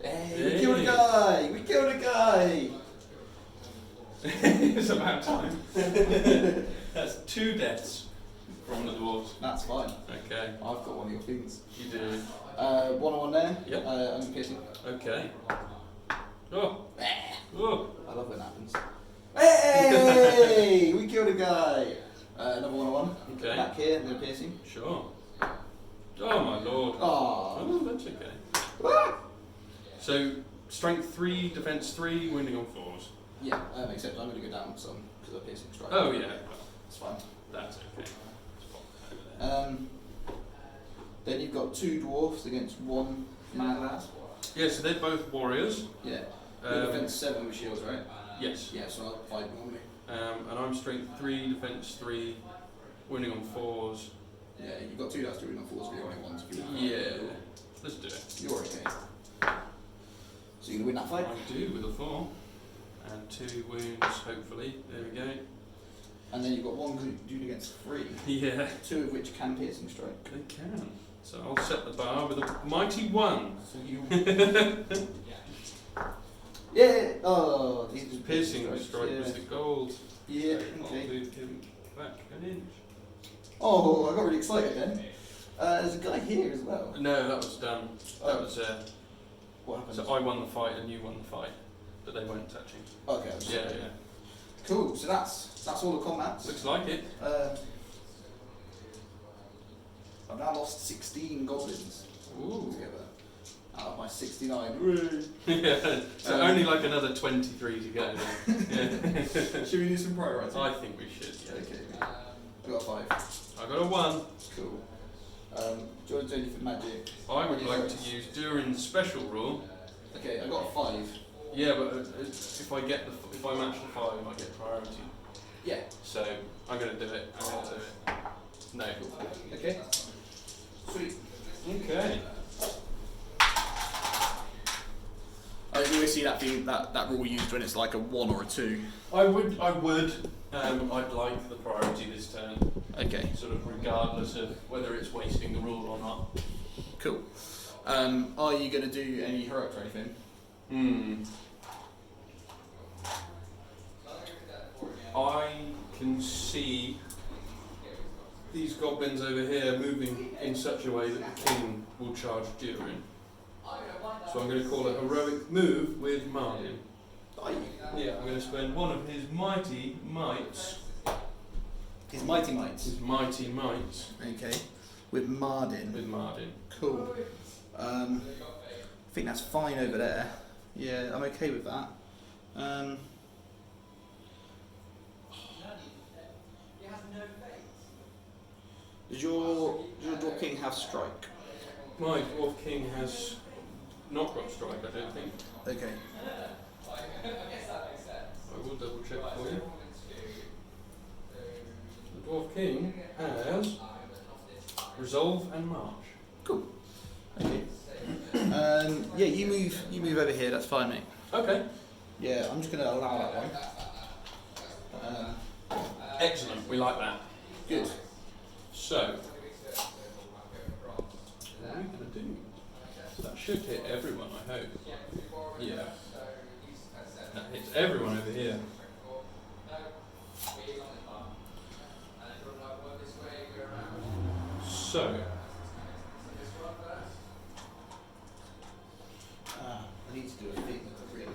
Speaker 1: Hey, we killed a guy! We killed a guy!
Speaker 2: It's about time. That's 2 deaths from the dwarves.
Speaker 1: That's fine.
Speaker 2: Okay.
Speaker 1: I've got one of your things.
Speaker 2: You do.
Speaker 1: 1-on-1 there.
Speaker 2: Yep.
Speaker 1: I'm piercing.
Speaker 2: Okay. Oh. Oh.
Speaker 1: I love when that happens. Hey! We killed a guy! Another 1-on-1.
Speaker 2: Okay.
Speaker 1: Back here, I'm going to piercing.
Speaker 2: Sure. Oh my lord.
Speaker 1: Aww.
Speaker 2: Oh, that's okay.
Speaker 1: Ah!
Speaker 2: So, strength 3, defense 3, wounding on 4s.
Speaker 1: Yeah, except I'm going to go down some because I'm piercing strike.
Speaker 2: Oh yeah.
Speaker 1: It's fine.
Speaker 2: That's okay. Let's pop that over there.
Speaker 1: Then you've got 2 dwarfs against 1 mad lad.
Speaker 2: Yeah, so they're both warriors.
Speaker 1: Yeah. You're defense 7 with shields, right?
Speaker 2: Yes.
Speaker 1: Yeah, so I'll fight normally.
Speaker 2: And I'm strength 3, defense 3, wounding on 4s.
Speaker 1: Yeah, you've got 2 dice to win on 4s, but you're only 1 to win.
Speaker 2: Yeah. Let's do it.
Speaker 1: You're okay. So you're going to win that fight?
Speaker 2: I do with a 4. And 2 wounds, hopefully. There we go.
Speaker 1: And then you've got 1 dude against 3.
Speaker 2: Yeah.
Speaker 1: 2 of which can piercing strike.
Speaker 2: They can. So I'll set the bar with a mighty 1.
Speaker 1: So you. Yeah. Oh, these
Speaker 2: His
Speaker 1: are
Speaker 2: piercing
Speaker 1: strikes,
Speaker 2: strike
Speaker 1: yeah.
Speaker 2: was the gold.
Speaker 1: Yeah.
Speaker 2: I'll
Speaker 1: Okay.
Speaker 2: move him back an inch.
Speaker 1: Oh, I got really excited then. There's a guy here as well.
Speaker 2: No, that was done. That
Speaker 1: Oh.
Speaker 2: was.
Speaker 1: What happened?
Speaker 2: So I won the fight and you won the fight, but they weren't touching.
Speaker 1: Okay. I'm just
Speaker 2: Yeah,
Speaker 1: sorry.
Speaker 2: yeah.
Speaker 1: Cool. So that's all the combats.
Speaker 2: Looks like it.
Speaker 1: I've now lost 16 goblins
Speaker 2: Ooh.
Speaker 1: together out of my 69.
Speaker 2: Yeah. So only like another 23 to go. Then. Yeah.
Speaker 1: Should we do some prioritizing?
Speaker 2: I think we should. Yeah.
Speaker 1: Okay. I got a 5.
Speaker 2: I got a 1.
Speaker 1: Cool. Do you want to do anything magic?
Speaker 2: I would like to use Durin's special rule.
Speaker 1: Okay, I got a 5.
Speaker 2: Yeah, but if I match the 5, I get priority.
Speaker 1: Yeah.
Speaker 2: So I'm gonna do it. I'm gonna do it. No.
Speaker 1: Okay. Sweet.
Speaker 2: Okay.
Speaker 1: I always see that rule used when it's like a 1 or a 2.
Speaker 2: I would. I'd like the priority this turn.
Speaker 1: Okay.
Speaker 2: Sort of regardless of whether it's wasting the rule or not.
Speaker 1: Cool. Are you going to do any heroics or anything?
Speaker 2: I can see these goblins over here moving in such a way that the king will charge Durin. So I'm going to call it a heroic move with Martin. Yeah, I'm going to spend one of his mighty mites.
Speaker 1: His mighty mites.
Speaker 2: His mighty mites.
Speaker 1: Okay. With Mardin.
Speaker 2: With Martin.
Speaker 1: Cool. I think that's fine over there. Yeah, I'm okay with that. Does your Dwarf King have strike?
Speaker 2: My dwarf king has not got strike, I don't think.
Speaker 1: Okay.
Speaker 2: I will double check for you. The dwarf king has resolve and march.
Speaker 1: Cool. Okay. Yeah, you move over here. That's fine, mate.
Speaker 2: Okay.
Speaker 1: Yeah, I'm just going to allow that one.
Speaker 2: Excellent. We like that.
Speaker 1: Good.
Speaker 2: So, what are we going to do? That should hit everyone, I hope. Yeah. That hits everyone over here. So,
Speaker 1: I need to do a thing with the ring.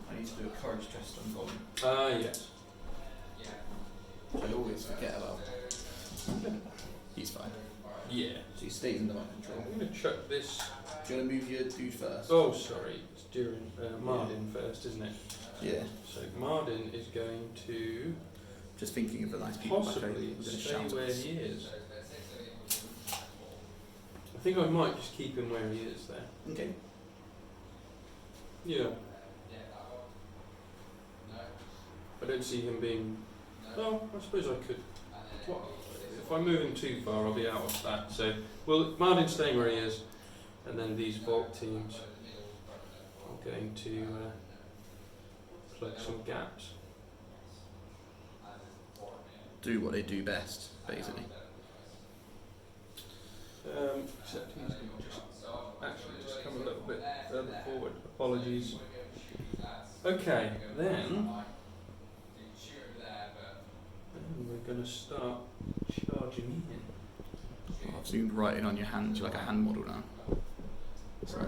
Speaker 1: I need to do a courage test on Goblin.
Speaker 2: yes.
Speaker 1: Which I always forget about. He's fine.
Speaker 2: Yeah.
Speaker 1: So he stays under my control.
Speaker 2: I'm going to chuck this.
Speaker 1: Do you want to move your dude first?
Speaker 2: Oh, sorry. It's during Mardin first, isn't it?
Speaker 1: Yeah.
Speaker 2: So, Mardin is going to
Speaker 1: Just thinking of the nice people back over.
Speaker 2: possibly
Speaker 1: Who's going to
Speaker 2: stay
Speaker 1: shout at
Speaker 2: where
Speaker 1: us.
Speaker 2: he is. I think I might just keep him where he is there.
Speaker 1: Okay.
Speaker 2: Yeah. I don't see him being. Well, I suppose I could. What? If I move him too far, I'll be out of that. So, well, Martin's staying where he is, and then these Vault teams are going to plug some gaps.
Speaker 1: Do what they do best, basically.
Speaker 2: Except he's going to just come a little bit further forward. Apologies. Okay, then we're going to start charging in.
Speaker 1: I've zoomed right in on your hands. You're like a hand model now. So.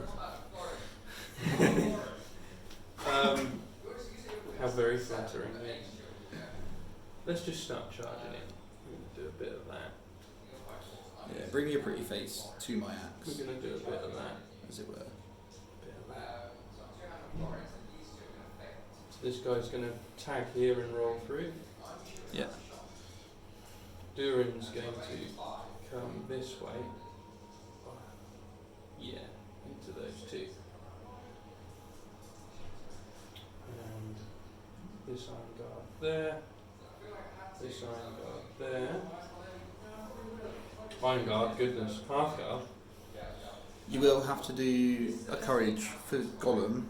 Speaker 2: How very flattering. Let's just start charging in. We're going to do a bit of that.
Speaker 1: Yeah, bring your pretty face to my axe,
Speaker 2: We're going to do a bit of that.
Speaker 1: as it were.
Speaker 2: Bit of that. So this guy's going to tag here and roll through.
Speaker 1: Yeah.
Speaker 2: Durin's going to come this way. Yeah, into those two. And this iron guard there. This iron guard there. Iron guard, goodness, half guard.
Speaker 1: You will have to do a courage for Gollum.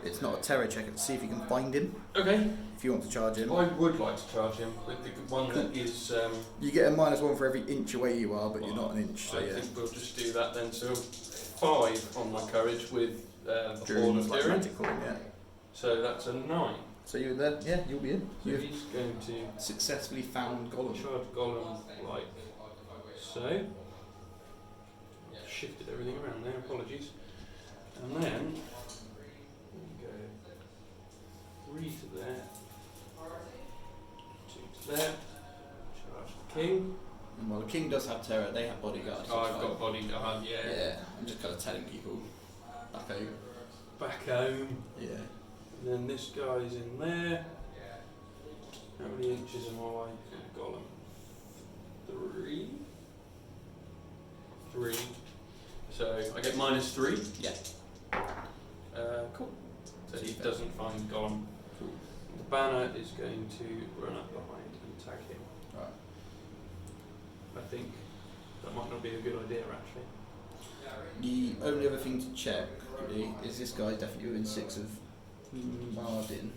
Speaker 1: It's not a terror check. It's see if you can find him.
Speaker 2: Okay.
Speaker 1: If you want to charge him.
Speaker 2: I would like to charge him with the one that is.
Speaker 1: You get a -1 for every inch away you are, but you're not an inch. So
Speaker 2: I
Speaker 1: yeah.
Speaker 2: think we'll just do that then. So 5 on my courage with the Horde
Speaker 1: During
Speaker 2: of
Speaker 1: like
Speaker 2: Durin.
Speaker 1: magic calling, yeah.
Speaker 2: So that's a 9.
Speaker 1: So you're there. Yeah, you'll be in.
Speaker 2: So
Speaker 1: You've
Speaker 2: he's going to
Speaker 1: successfully found Gollum.
Speaker 2: charge Gollum like so. shifted everything around there, apologies. And then, go 3 to there, 2 to there, charge the king.
Speaker 1: Well, the king does have terror. They have bodyguards.
Speaker 2: Oh, I've got bodyguard, yeah.
Speaker 1: Yeah, I'm just kind of telling people back home.
Speaker 2: Back home.
Speaker 1: Yeah.
Speaker 2: And then this guy's in there. How many inches am I away from Gollum? 3? 3. So I get -3.
Speaker 1: Yeah.
Speaker 2: Cool. So he doesn't find Gollum. Cool. The banner is going to run up behind and tag him.
Speaker 1: Right.
Speaker 2: I think that might not be a good idea actually.
Speaker 1: The only other thing to check really is this guy definitely within 6 of Mardin.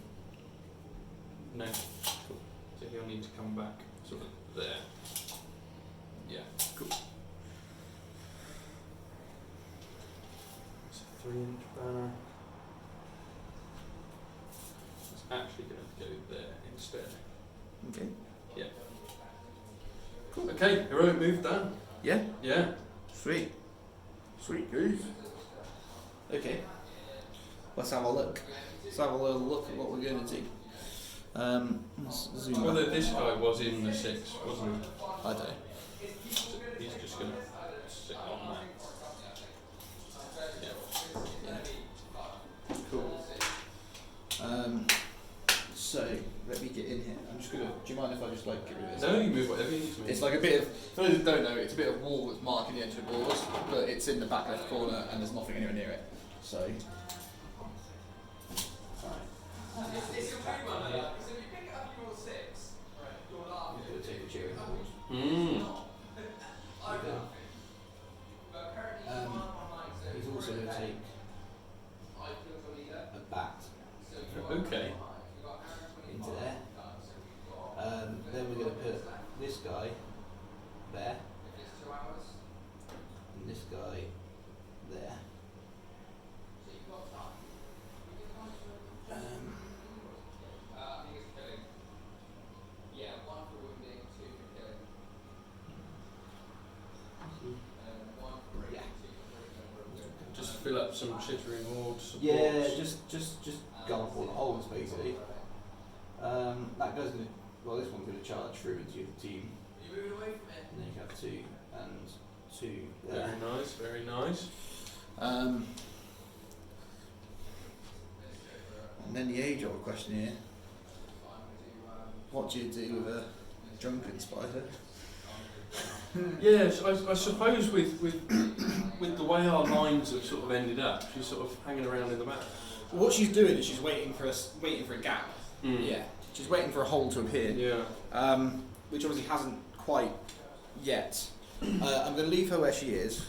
Speaker 2: No. Cool. So he'll need to come back sort of there. Yeah. Cool. It's a 3-inch banner. It's actually going to go there instead.
Speaker 1: Okay.
Speaker 2: Yeah. Cool. Okay, heroic move done.
Speaker 1: Yeah.
Speaker 2: Yeah.
Speaker 1: Sweet. Sweet goose. Okay. Let's have a look. Let's have a little look at what we're going to do. Let's zoom
Speaker 2: Whether
Speaker 1: back.
Speaker 2: this guy was in the 6, wasn't he?
Speaker 1: I don't know.
Speaker 2: He's just going to sit on that. Yeah.
Speaker 1: Cool. So let me get in here. I'm just gonna. Do you mind if I just like get rid of this?
Speaker 2: No, you move whatever you need to move.
Speaker 1: It's like a bit of. For those who don't know, it's a bit of wall that's marking the edge of the board, but it's in the back left corner and there's nothing anywhere near it. So. He's also going to take a bat
Speaker 2: Okay.
Speaker 1: into there. Then we're going to put this guy there, and this guy there. Yeah.
Speaker 2: Just fill up some chittering horde supports.
Speaker 1: Yeah, just go up all the holes basically. That guy's gonna. Well, this one's gonna charge through into your team. And then you have 2 and 2 there.
Speaker 2: Very nice, very nice.
Speaker 1: And then the age-old question here: what do you do with a drunken spider?
Speaker 2: Yes, I suppose with the way our lines have sort of ended up, she's sort of hanging around in the back.
Speaker 1: What she's doing is she's waiting for a gap.
Speaker 2: Mm.
Speaker 1: Yeah, she's waiting for a hole to appear.
Speaker 2: Yeah.
Speaker 1: Which obviously hasn't quite yet. I'm going to leave her where she is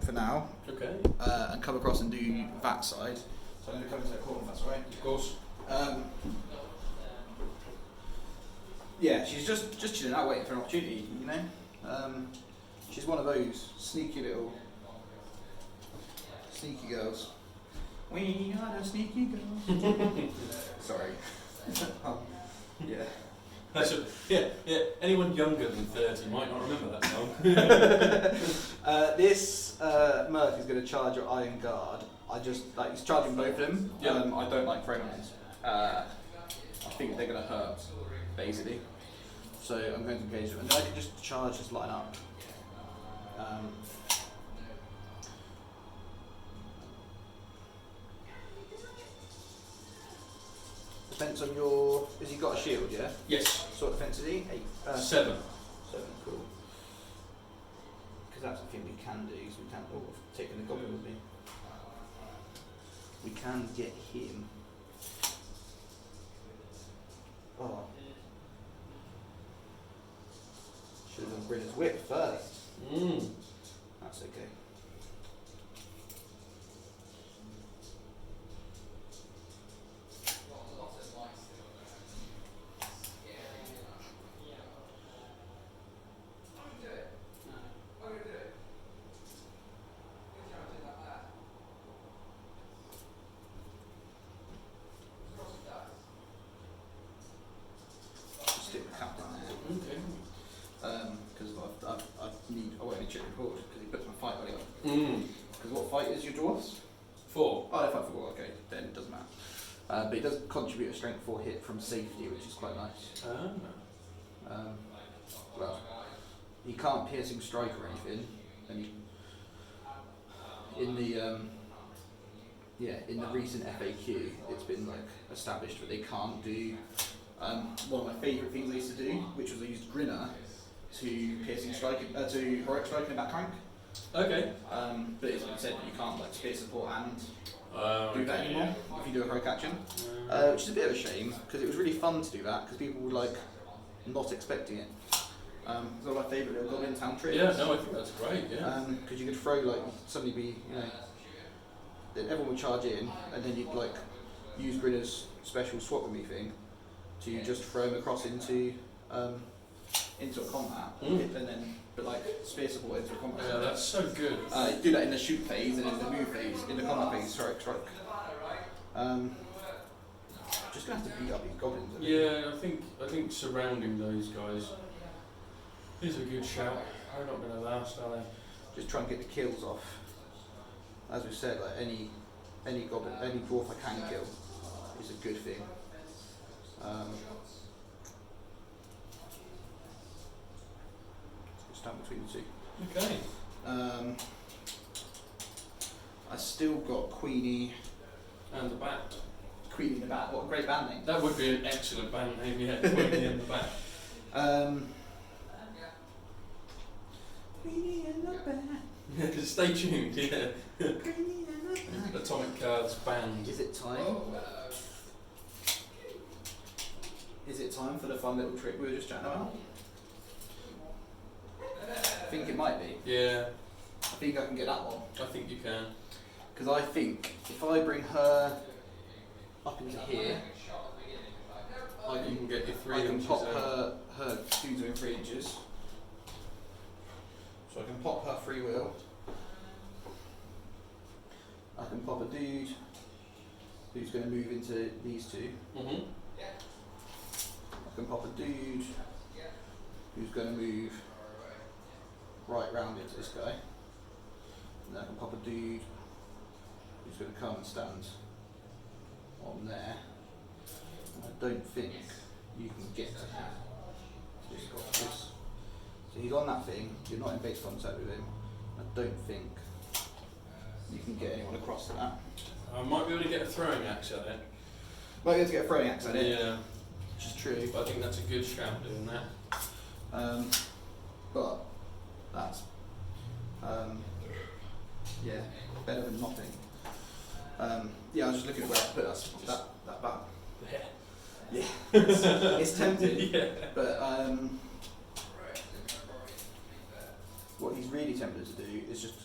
Speaker 1: for now.
Speaker 2: Okay.
Speaker 1: And come across and do that side. So I'm going to come into that corner if that's all right.
Speaker 2: Of course.
Speaker 1: Yeah, she's just chilling out waiting for an opportunity, you know. She's one of those sneaky girls. We are the sneaky girls. Sorry. Yeah.
Speaker 2: Yeah. Anyone younger than 30 might not remember that song.
Speaker 1: This Merc is going to charge your Iron Guard. He's charging both of them.
Speaker 2: Yeah.
Speaker 1: I don't like Pronouns. I think they're going to hurt, basically. So I'm going to engage them. And then I can just charge this line up. Defense on your. Has he got a shield, yeah?
Speaker 2: Yes.
Speaker 1: Sort of defense is he? 8.
Speaker 2: 7.
Speaker 1: 7, cool. Because that's the thing we can do, so we can. Oh, I've taken the Goblin with me. We can get him. Oh. Should have done Britain's Whip first. That's okay. Stick the captain there.
Speaker 2: Okay.
Speaker 1: Because I won't be chipping dwarfs?
Speaker 3: 4.
Speaker 1: Oh, 5 4, okay, then it doesn't matter. But it does contribute a strength 4 hit from safety, which is quite nice. Well, he can't piercing strike or anything, and in the in the recent FAQ, it's been like established that they can't do one of my favourite things I used to do, which was I used Grinner to piercing strike to heroic strike in the back rank.
Speaker 3: Okay.
Speaker 1: But it's been said that you can't like spear support and do that anymore if you do a heroic action, which is a bit of a shame because it was really fun to do that because people were like not expecting it. It's one of my favourite little Goblin town tricks.
Speaker 3: Yeah, no, I think that's great, yeah.
Speaker 1: Because you could throw like suddenly be then everyone would charge in and then you'd like use Grinner's special swap with me thing to just throw them across into a combat and then but like spear support into a combat.
Speaker 3: Yeah, that's so good.
Speaker 1: You do that in the shoot phase and in the move phase, in the combat phase, strike. Just gonna have to beat up these goblins.
Speaker 3: Yeah, I think surrounding those guys is a good shout. They're not going to last, are they?
Speaker 1: Just try and get the kills off. As we said, like any goblin, any dwarf I can kill is a good thing. Stand between the two.
Speaker 3: Okay.
Speaker 1: I still got Queenie.
Speaker 3: And the bat.
Speaker 1: Queenie in the Bat. What a great band name.
Speaker 3: That would be an excellent band name, yeah. Queenie and the bat.
Speaker 1: Queenie in the Bat.
Speaker 3: Stay tuned, yeah. Atomic Cards band.
Speaker 1: Is it time? Is it time for the fun little trick we were just chatting about? I think it might be.
Speaker 3: Yeah,
Speaker 1: I think I can get that one.
Speaker 3: I think you can.
Speaker 1: Because I think if I bring her up into here,
Speaker 3: You can get your 3
Speaker 1: I can
Speaker 3: inches
Speaker 1: pop
Speaker 3: out.
Speaker 1: her dudes within 3 inches. So I can pop her free wheel. I can pop a dude who's going to move into these two.
Speaker 3: Mm-hmm.
Speaker 1: I can pop a dude who's going to move right round into this guy. And then I can pop a dude who's going to come and stand on there. And I don't think you can get to him. Just got this. So he's on that thing, you're not in base contact with him. I don't think you can get anyone across to that.
Speaker 3: I might be able to get a throwing axe at it.
Speaker 1: Might be able to get a throwing axe at it,
Speaker 3: Yeah,
Speaker 1: which is true.
Speaker 3: but I think that's a good shout doing that.
Speaker 1: But that's yeah, better than nothing. Yeah, I was just looking at where I put that bat. Yeah, it's tempting.
Speaker 3: Yeah.
Speaker 1: But what he's really tempted to do is just.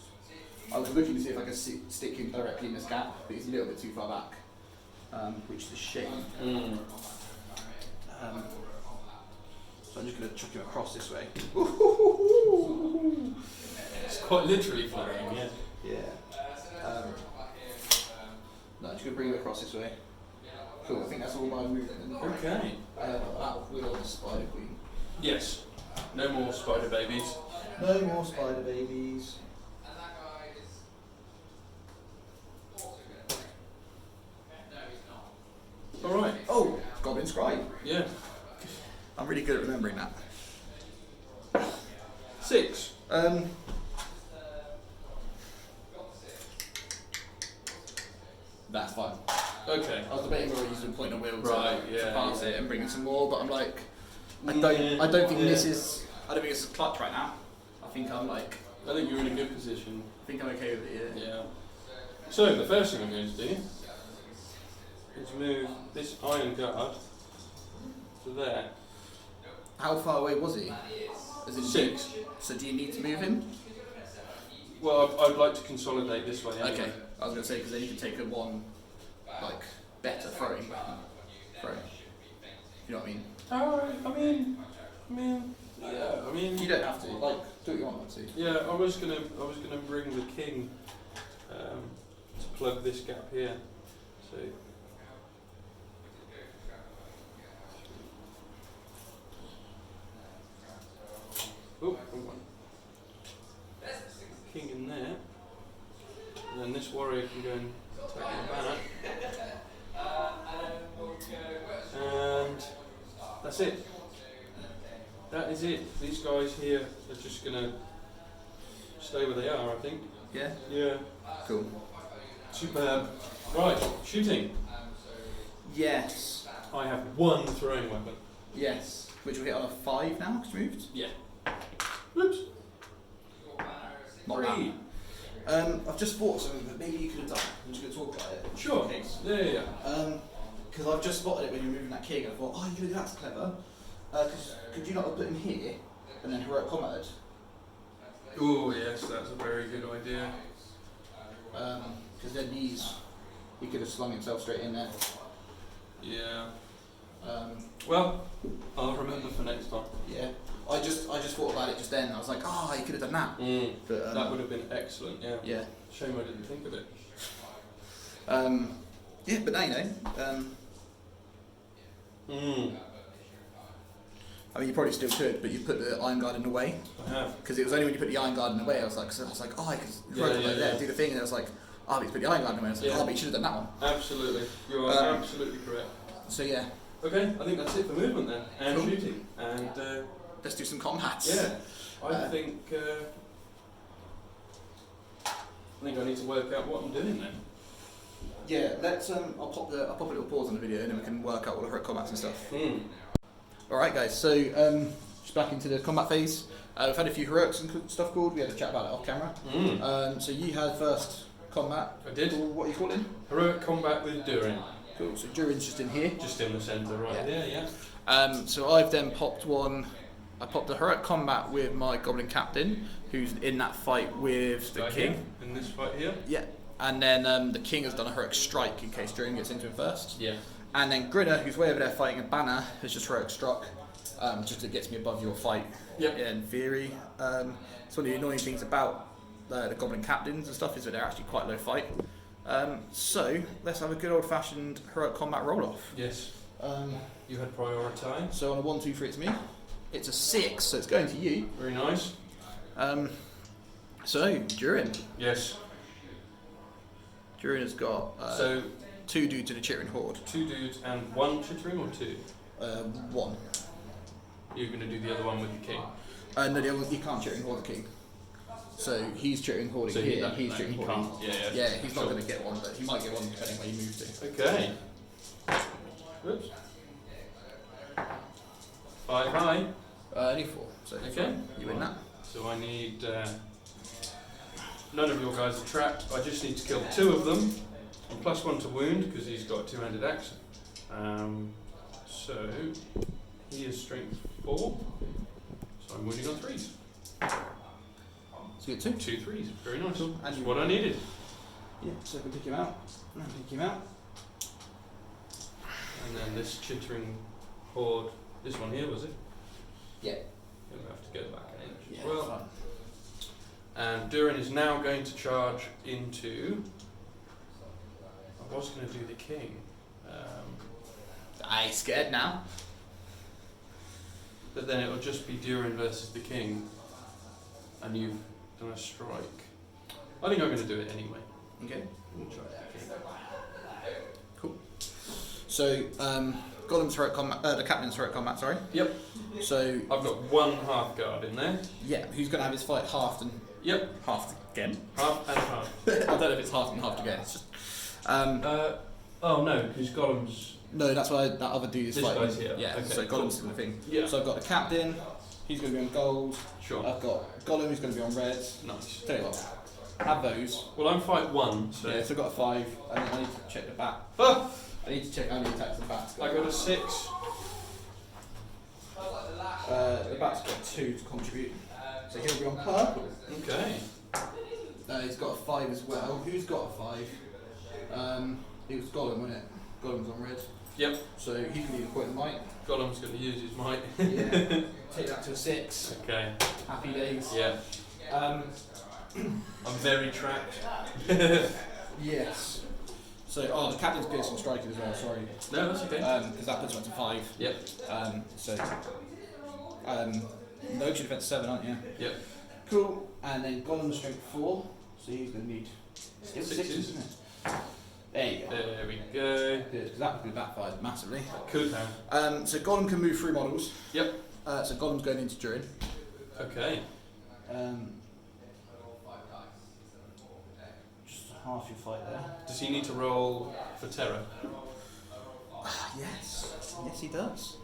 Speaker 1: I was looking to see if I could stick him directly in this gap, but he's a little bit too far back, which is a shame. So I'm just going to chuck him across this way.
Speaker 3: It's quite literally flying, yeah.
Speaker 1: Yeah. No, I'm just going to bring him across this way. Cool, I think that's all my movement.
Speaker 3: Okay.
Speaker 1: We're on the Spider Queen.
Speaker 3: Yes. No more spider babies.
Speaker 1: No more spider babies.
Speaker 3: Alright.
Speaker 1: Oh, Goblin Scribe.
Speaker 3: Yeah.
Speaker 1: I'm really good at remembering that.
Speaker 3: 6.
Speaker 1: That's fine.
Speaker 3: Okay.
Speaker 1: I was debating whether I used a point on wheel
Speaker 3: Right,
Speaker 1: to pass it and bring in some more, but I'm like, I don't think
Speaker 3: Yeah.
Speaker 1: this is. I don't think this is clutch right now. I think I'm like,
Speaker 3: I think you're in a good position.
Speaker 1: I think I'm okay with it. Yeah.
Speaker 3: Yeah. So the first thing I'm going to do is move this iron guard to there.
Speaker 1: How far away was he? As in
Speaker 3: 6.
Speaker 1: So do you need to move him?
Speaker 3: Well, I'd like to consolidate this way. Anyway.
Speaker 1: Okay. I was gonna say because then you can take a one, like better throwing. Throw. You know what I mean?
Speaker 3: I mean,
Speaker 1: You don't have to. Like, do what you want to.
Speaker 3: yeah. I was gonna bring the king to plug this gap here. So. Oh, wrong one. King in there, and then this warrior Destroyer can go and take the banner. And that's it. That is it. These guys here are just going to stay where they are, I think.
Speaker 1: Yeah.
Speaker 3: Yeah.
Speaker 1: Cool.
Speaker 3: Superb. Right, shooting.
Speaker 1: Yes.
Speaker 3: I have one throwing weapon.
Speaker 1: Yes. Which will hit on a 5 now, because moved.
Speaker 3: Yeah. Oops.
Speaker 1: Not
Speaker 3: 3.
Speaker 1: that. I've just thought of something that maybe you could have done. I'm just going to talk about it.
Speaker 3: Sure.
Speaker 1: Okay.
Speaker 3: Yeah.
Speaker 1: Because I've just spotted it when you were moving that king, and I thought, oh, you know, that's clever. Because could you not have put him here and then heroic combat?
Speaker 3: Oh yes, that's a very good idea.
Speaker 1: Because then he could have slung himself straight in there.
Speaker 3: Yeah.
Speaker 1: Well,
Speaker 3: I'll remember for next time.
Speaker 1: yeah. I just thought about it just then. I was like, oh, you could have done that. But,
Speaker 3: That would have been excellent. Yeah.
Speaker 1: Yeah.
Speaker 3: Shame I didn't think of it.
Speaker 1: Yeah, but now you know. I mean, you probably still could, but you put the Iron Guard in the way.
Speaker 3: I have.
Speaker 1: Because it was only when you put the Iron Guard in the way, I was like, oh, I could there, do the thing, and I was like, oh, but you put the Iron Guard in the way. I was like, oh, but you should have done that one.
Speaker 3: Absolutely. You are absolutely correct.
Speaker 1: So yeah.
Speaker 3: Okay, I think that's it for movement then, and
Speaker 1: Cool.
Speaker 3: shooting. And
Speaker 1: Let's do some combats.
Speaker 3: yeah, I think I need to work out what I'm doing then.
Speaker 1: Yeah, let's. I'll pop a little pause on the video, and then we can work out all the heroic combats and stuff. All right, guys. So just back into the combat phase. We've had a few heroics and stuff called. We had a chat about it off camera. So you had first combat.
Speaker 3: I did.
Speaker 1: What are you calling?
Speaker 3: Heroic combat with Durin.
Speaker 1: Cool. So Durin's just in here.
Speaker 3: Just in the centre, right there, yeah.
Speaker 1: So I've then popped one. I popped a heroic combat with my Goblin captain, who's in that fight with the king.
Speaker 3: Here, in this fight here.
Speaker 1: Yeah. And then the king has done a heroic strike in case Durin gets into him first.
Speaker 3: Yeah.
Speaker 1: And then Grinner, who's way over there fighting a banner, has just heroic struck. Just it gets me above your fight.
Speaker 3: Yep.
Speaker 1: In theory. It's one of the annoying things about the Goblin captains and stuff is that they're actually quite low fight. So let's have a good old fashioned heroic combat roll off.
Speaker 3: Yes. You had prioritise.
Speaker 1: So on a 1, 2, 3 it's me. It's a 6, so it's going to you.
Speaker 3: Very nice.
Speaker 1: So Durin.
Speaker 3: Yes.
Speaker 1: Durin has got
Speaker 3: So
Speaker 1: 2 dudes in a chittering horde.
Speaker 3: 2 dudes and 1 chittering or 2?
Speaker 1: 1.
Speaker 3: You're going to do the other one with the king.
Speaker 1: No, the other, you can't chittering horde the king. So he's chittering hording
Speaker 3: So he
Speaker 1: here,
Speaker 3: don't-
Speaker 1: he's
Speaker 3: no,
Speaker 1: chittering
Speaker 3: he
Speaker 1: hording.
Speaker 3: can't. Yeah,
Speaker 1: Yeah, he's not
Speaker 3: sure.
Speaker 1: going to get one, but he might get one depending where you move to.
Speaker 3: Okay. Whoops. 5 high.
Speaker 1: Only 4. So
Speaker 3: Okay.
Speaker 1: you win that.
Speaker 3: So I need. None of your guys are trapped. I just need to kill 2 of them. And +1 to wound because he's got a 2-handed axe. So he is strength 4. So I'm wounding on 3s.
Speaker 1: So you get 2.
Speaker 3: 2 3s. Very nice.
Speaker 1: And
Speaker 3: That's
Speaker 1: you-
Speaker 3: what I needed.
Speaker 1: Yeah, so I can pick him out. Pick him out.
Speaker 3: And then this chittering horde. This one here, was it?
Speaker 1: Yeah.
Speaker 3: Gonna have to go back an inch
Speaker 1: Yeah,
Speaker 3: as well.
Speaker 1: fine.
Speaker 3: And Durin is now going to charge into. I was going to do the king.
Speaker 1: I scared now.
Speaker 3: But then it'll just be Durin versus the king. And you've done a strike. I think I'm going to do it anyway.
Speaker 1: Okay.
Speaker 3: We'll charge the king.
Speaker 1: Cool. So, Golem's heroic combat, the captain's heroic combat, sorry.
Speaker 3: Yep.
Speaker 1: So,
Speaker 3: I've got 1 half guard in there.
Speaker 1: yeah, who's going to have his fight halved and
Speaker 3: Yep.
Speaker 1: halved again?
Speaker 3: Half and half.
Speaker 1: I don't know if it's halved and halved again. It's just,
Speaker 3: Oh no, because Golem's.
Speaker 1: no, that's why that other dude is
Speaker 3: This
Speaker 1: fighting.
Speaker 3: guy's here.
Speaker 1: Yeah,
Speaker 3: Okay,
Speaker 1: so
Speaker 3: cool.
Speaker 1: Golem's the thing.
Speaker 3: Yeah.
Speaker 1: So I've got the captain, he's going to be on gold.
Speaker 3: Sure.
Speaker 1: I've got Golem, who's going to be on red.
Speaker 3: Nice.
Speaker 1: Tell you what, have those.
Speaker 3: Well, I'm fight 1, so.
Speaker 1: Yeah, so I've got a 5, and then I need to check the bat.
Speaker 3: Ah!
Speaker 1: I need to check how many attacks the bat's got.
Speaker 3: I got a 6.
Speaker 1: The bat's got 2 to contribute. So he'll be on purple.
Speaker 3: Okay.
Speaker 1: He's got a 5 as well. Who's got a 5? It was Golem, wasn't it? Golem's on red.
Speaker 3: Yep.
Speaker 1: So he can be the point of might.
Speaker 3: Golem's going to use his might.
Speaker 1: Yeah. Take that to a 6.
Speaker 3: Okay.
Speaker 1: Happy days.
Speaker 3: Yeah.
Speaker 1: Um,
Speaker 3: I'm very trapped.
Speaker 1: yes. So, the captain's piercing striking as well, sorry.
Speaker 3: No, that's okay.
Speaker 1: Because that puts him up to 5.
Speaker 3: Yep.
Speaker 1: No, you're defense 7, aren't you?
Speaker 3: Yep.
Speaker 1: Cool. And then Golem's strength 4. So he's going to need Still
Speaker 2: Sixes.
Speaker 1: sixes, isn't it? There you go.
Speaker 2: There we go.
Speaker 1: Good, 'cause that would be backfired massively.
Speaker 2: Could have.
Speaker 1: So Gollum can move 3 models.
Speaker 2: Yep.
Speaker 1: So Gollum's going into Durin.
Speaker 2: Okay.
Speaker 1: Just half your fight there.
Speaker 2: Does he need to roll for terror?
Speaker 1: Yes. Yes, he does.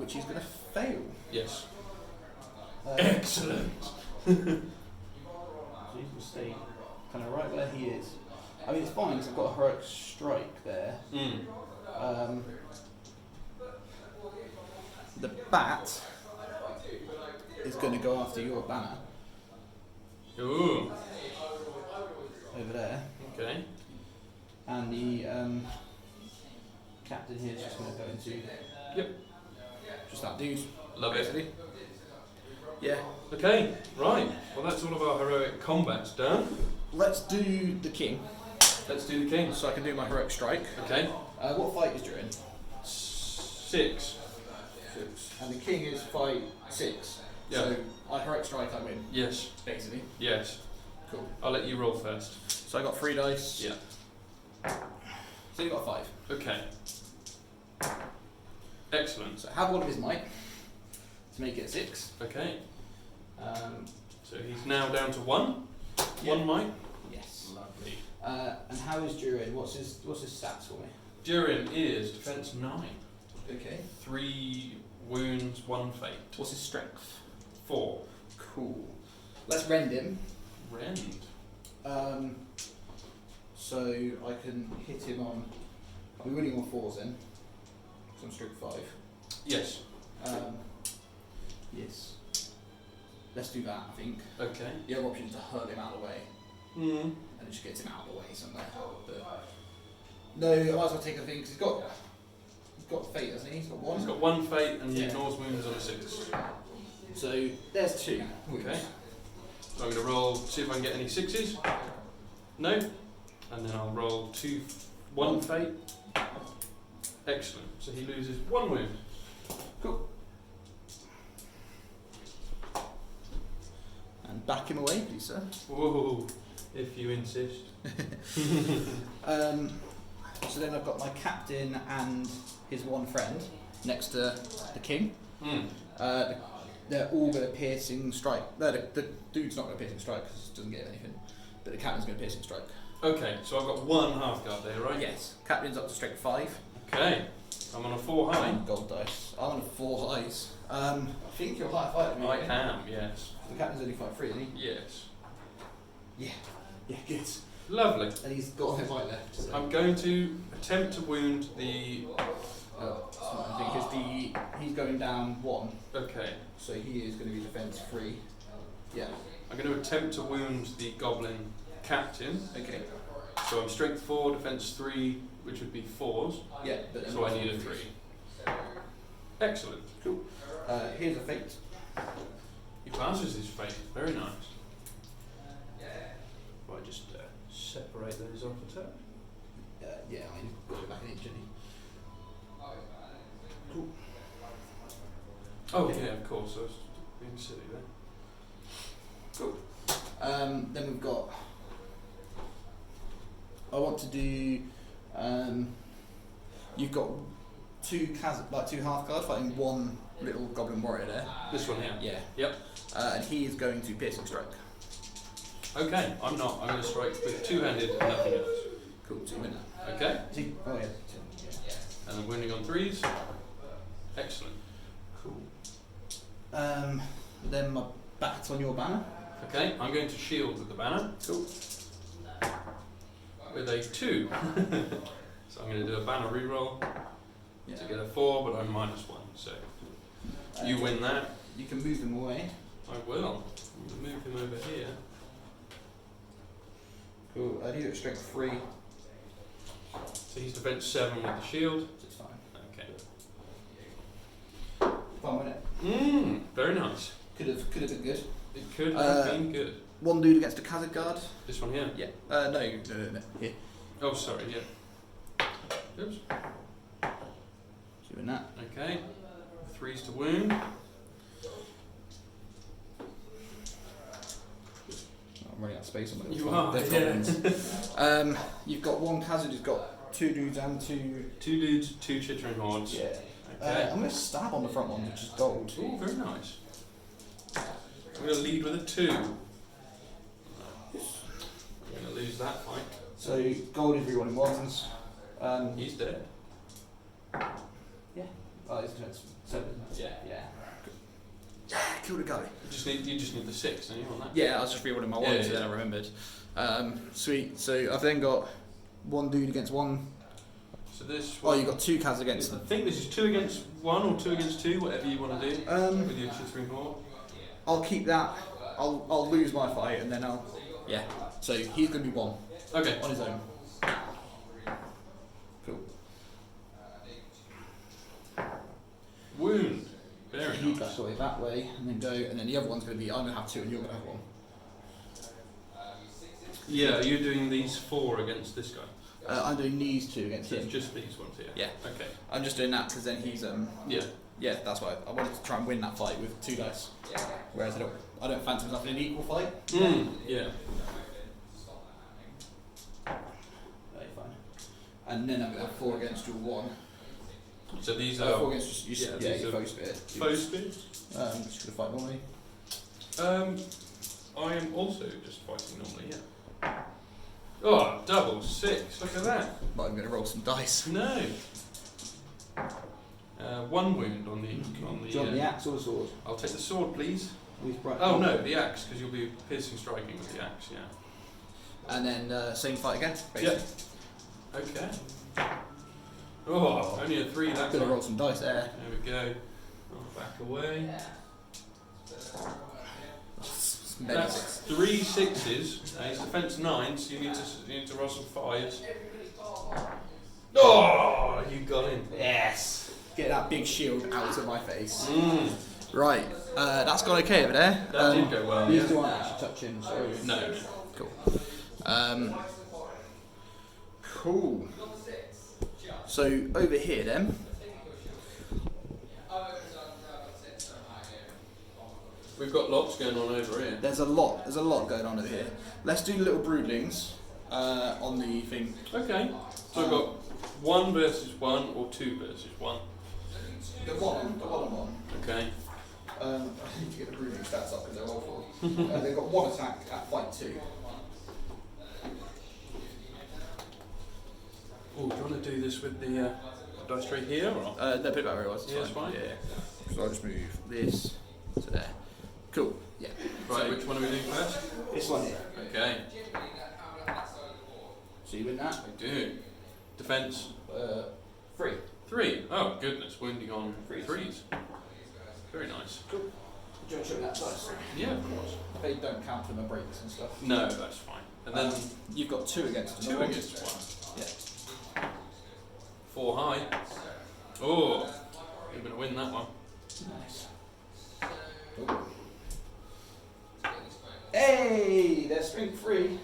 Speaker 1: Which he's going to fail.
Speaker 2: Yes.
Speaker 1: Excellent. So he's going to stay kind of right where he is. I mean, it's fine because I've got a heroic strike there. The bat is going to go after your banner
Speaker 2: Ooh.
Speaker 1: over there,
Speaker 2: Okay.
Speaker 1: and the captain here is just going to go into just that dude.
Speaker 2: Love it.
Speaker 1: Yeah.
Speaker 2: Okay. Right. Well, that's all of our heroic combats done.
Speaker 1: Let's do the king,
Speaker 2: Let's do the king.
Speaker 1: so I can do my heroic strike.
Speaker 2: Okay.
Speaker 1: What fight is Durin?
Speaker 2: 6.
Speaker 1: And the king is fight 6.
Speaker 2: Yeah.
Speaker 1: So I heroic strike, I win,
Speaker 2: Yes.
Speaker 1: basically.
Speaker 2: Yes.
Speaker 1: Cool.
Speaker 2: I'll let you roll first.
Speaker 1: So I got 3 dice.
Speaker 2: Yeah.
Speaker 1: So you got 5.
Speaker 2: Okay. Excellent.
Speaker 1: So have one of his might to make it a 6.
Speaker 2: Okay.
Speaker 1: Um,
Speaker 2: So he's now down to 1.
Speaker 1: Yeah.
Speaker 2: 1 might.
Speaker 1: yes.
Speaker 2: Lovely.
Speaker 1: And how is Durin? What's his stats for me?
Speaker 2: Durin is defense 9.
Speaker 1: Okay.
Speaker 2: 3 wounds, 1 fate.
Speaker 1: What's his strength?
Speaker 2: 4.
Speaker 1: Cool. Let's rend him.
Speaker 2: Rend.
Speaker 1: So I can hit him on. I'll be winning on 4s then. So I'm strength 5.
Speaker 2: Yes.
Speaker 1: Yes. Let's do that, I think.
Speaker 2: Okay.
Speaker 1: The other option is to hurl him out of the way,
Speaker 2: Mm.
Speaker 1: and it just gets him out of the way somewhere. But no, I might as well take the thing because he's got fate, hasn't he? He's got 1.
Speaker 2: He's got 1 fate and he
Speaker 1: Yeah.
Speaker 2: ignores wounds on a 6.
Speaker 1: So there's 2.
Speaker 2: Okay. So I'm going to roll, see if I can get any 6s. No. And then I'll roll 1 fate. Excellent. So he loses 1 wound.
Speaker 1: Cool. And back him away, please, sir.
Speaker 2: Whoa, if you insist.
Speaker 1: So then I've got my captain and his 1 friend next to the king.
Speaker 2: Mm.
Speaker 1: They're all going to piercing strike. No, the dude's not going to piercing strike because he doesn't get anything. But the captain's going to piercing strike.
Speaker 2: Okay, so I've got 1 half guard there, right?
Speaker 1: Yes. Captain's up to strength 5.
Speaker 2: Okay, I'm on a 4 high.
Speaker 1: Gold dice. I'm on 4 highs. I think you're higher fighter than me.
Speaker 2: I
Speaker 1: right?
Speaker 2: am, yes.
Speaker 1: The captain's only fight 3, isn't he?
Speaker 2: Yes.
Speaker 1: Yeah. Yeah, good.
Speaker 2: Lovely.
Speaker 1: And he's got a fight left. So.
Speaker 2: I'm going to attempt to wound the...
Speaker 1: Smart, I think, because he's going down 1,
Speaker 2: Okay.
Speaker 1: so he is going to be defense 3. Yeah.
Speaker 2: I'm going to attempt to wound the goblin captain.
Speaker 1: Okay.
Speaker 2: So I'm strength 4, defense 3, which would be 4s.
Speaker 1: Yeah, but then
Speaker 2: So I need a 3. Excellent.
Speaker 1: Cool. Here's a fate.
Speaker 2: He passes his fate. Very nice. Right, just separate those off a turn.
Speaker 1: Yeah, I mean, got it back an inch, didn't he? Cool.
Speaker 2: Oh yeah, of course. I was being silly there.
Speaker 1: Cool. Then we've got. I want to do. You've got 2 2 half guard fighting 1 little goblin warrior there.
Speaker 2: This one here.
Speaker 1: Yeah.
Speaker 2: Yep.
Speaker 1: And he is going to piercing strike.
Speaker 2: Okay, I'm not. I'm going to strike with 2-handed and nothing else.
Speaker 1: Cool. So you win that.
Speaker 2: Okay.
Speaker 1: Oh yeah.
Speaker 2: And I'm wounding on 3s. Excellent.
Speaker 1: Cool. Then my bat's on your banner.
Speaker 2: Okay, I'm going to shield with the banner.
Speaker 1: Cool.
Speaker 2: With a 2. So I'm going to do a banner reroll
Speaker 1: Yeah.
Speaker 2: to get a 4, but I'm -1. So you win that.
Speaker 1: You can move them away.
Speaker 2: I will. I'm going to move him over here.
Speaker 1: Cool. I do it strength 3.
Speaker 2: So he's defense 7 with the shield.
Speaker 1: So it's fine.
Speaker 2: Okay.
Speaker 1: Fun, wasn't it?
Speaker 2: Very nice.
Speaker 1: Could have been good.
Speaker 2: It could have been good.
Speaker 1: 1 dude against a Khazad guard.
Speaker 2: This one here.
Speaker 1: Yeah. No. Here.
Speaker 2: Oh, sorry. Yeah. Oops.
Speaker 1: Doing that.
Speaker 2: Okay. 3s to wound.
Speaker 1: I'm running out of space on my
Speaker 3: You
Speaker 1: phone.
Speaker 3: are,
Speaker 1: They're problems. You've got one Khazad who's got 2 dudes and 2...
Speaker 3: 2 dudes, 2 chittering hordes.
Speaker 1: Yeah.
Speaker 3: Okay.
Speaker 1: I'm going to stab on the front one, which is gold.
Speaker 3: Oh, very nice. We're going to lead with a 2. We're going to lose that fight.
Speaker 1: So gold is rerolling ones.
Speaker 3: He's dead.
Speaker 1: Yeah. Oh, it's 7.
Speaker 3: Yeah.
Speaker 1: Yeah. Yeah, killed a guy.
Speaker 3: You just need the 6, don't you, on that?
Speaker 1: Yeah, I was just rerolling my ones, then I remembered. Sweet. So I've then got 1 dude against 1.
Speaker 3: So this
Speaker 1: Oh, you've got 2 Khazad against
Speaker 3: I
Speaker 1: them.
Speaker 3: think this is 2 against 1 or 2 against 2, whatever you want to do with your chittering horde.
Speaker 1: I'll keep that. I'll lose my fight and then I'll... Yeah. So he's going to be 1
Speaker 3: Okay.
Speaker 1: on his own. Cool.
Speaker 3: Wound. Very
Speaker 1: He'd
Speaker 3: nice.
Speaker 1: back away that way and then go, and then the other one's going to be, I'm going to have 2 and you're going to have 1.
Speaker 3: Yeah, you're doing these 4 against this guy.
Speaker 1: I'm doing these 2 against
Speaker 3: So it's
Speaker 1: him.
Speaker 3: just these ones here.
Speaker 1: Yeah.
Speaker 3: Okay.
Speaker 1: I'm just doing that because then he's
Speaker 3: Yeah.
Speaker 1: yeah, that's why I wanted to try and win that fight with 2 dice. Whereas I don't fancy myself in an equal fight.
Speaker 3: Yeah.
Speaker 1: Very fine. And then I'm going to have 4 against your 1.
Speaker 3: So these
Speaker 1: 4
Speaker 3: are
Speaker 1: against your,
Speaker 3: yeah, these
Speaker 1: your
Speaker 3: are
Speaker 1: foe spear.
Speaker 3: foe spears.
Speaker 1: Just going to fight normally.
Speaker 3: I am also just fighting normally. Yeah. Oh, double 6. Look at that.
Speaker 1: But I'm going to roll some dice.
Speaker 3: No. 1 wound on the.
Speaker 1: Do you want the axe or the sword?
Speaker 3: I'll take the sword, please.
Speaker 1: Right.
Speaker 3: Oh no, the axe, because you'll be piercing striking with the axe. Yeah.
Speaker 1: And then same fight again.
Speaker 3: Yeah.
Speaker 1: Basically.
Speaker 3: Okay. Oh, only a 3 that
Speaker 1: I'm going to
Speaker 3: time.
Speaker 1: roll some dice there.
Speaker 3: There we go. Oh, back away. That's 3 6s. His defense 9, so you need to roll some 5s. Oh, you got him.
Speaker 1: Yes. Get that big shield out of my face.
Speaker 3: Mm.
Speaker 1: Right. That's gone okay over there.
Speaker 3: That did go well.
Speaker 1: These
Speaker 3: Yeah.
Speaker 1: 2 aren't actually touching, so...
Speaker 3: No.
Speaker 1: Cool. Cool. So over here then,
Speaker 3: We've got lots going on over here.
Speaker 1: there's a lot going on over here. Let's do little broodlings on the thing.
Speaker 3: Okay. So I've got 1 versus 1 or 2 versus 1.
Speaker 1: The bottom one.
Speaker 3: Okay.
Speaker 1: I need to get the broodling stats up because they're awful. They've got 1 attack at fight 2.
Speaker 3: Oh, do you want to do this with the dice tray here? Or?
Speaker 1: No, put it back where it was.
Speaker 3: Yeah, it's fine.
Speaker 1: Yeah. So I'll just move this to there. Cool. Yeah.
Speaker 3: Right,
Speaker 1: So
Speaker 3: which one are we doing first?
Speaker 1: this one here.
Speaker 3: Okay.
Speaker 1: So you win that.
Speaker 3: I do. Defense
Speaker 1: 3.
Speaker 3: 3. Oh, goodness. Wounding on
Speaker 1: Threes.
Speaker 3: 3s. Very nice.
Speaker 1: Cool. Do you want to show me that dice?
Speaker 3: Yeah, of course.
Speaker 1: They don't count for my breaks and stuff.
Speaker 3: No, that's fine. And then
Speaker 1: You've got 2 against
Speaker 3: 2 against 1.
Speaker 1: Yeah.
Speaker 3: 4 high. Oh, you're going to win that one.
Speaker 1: Nice. Cool. Hey, they're strength 3.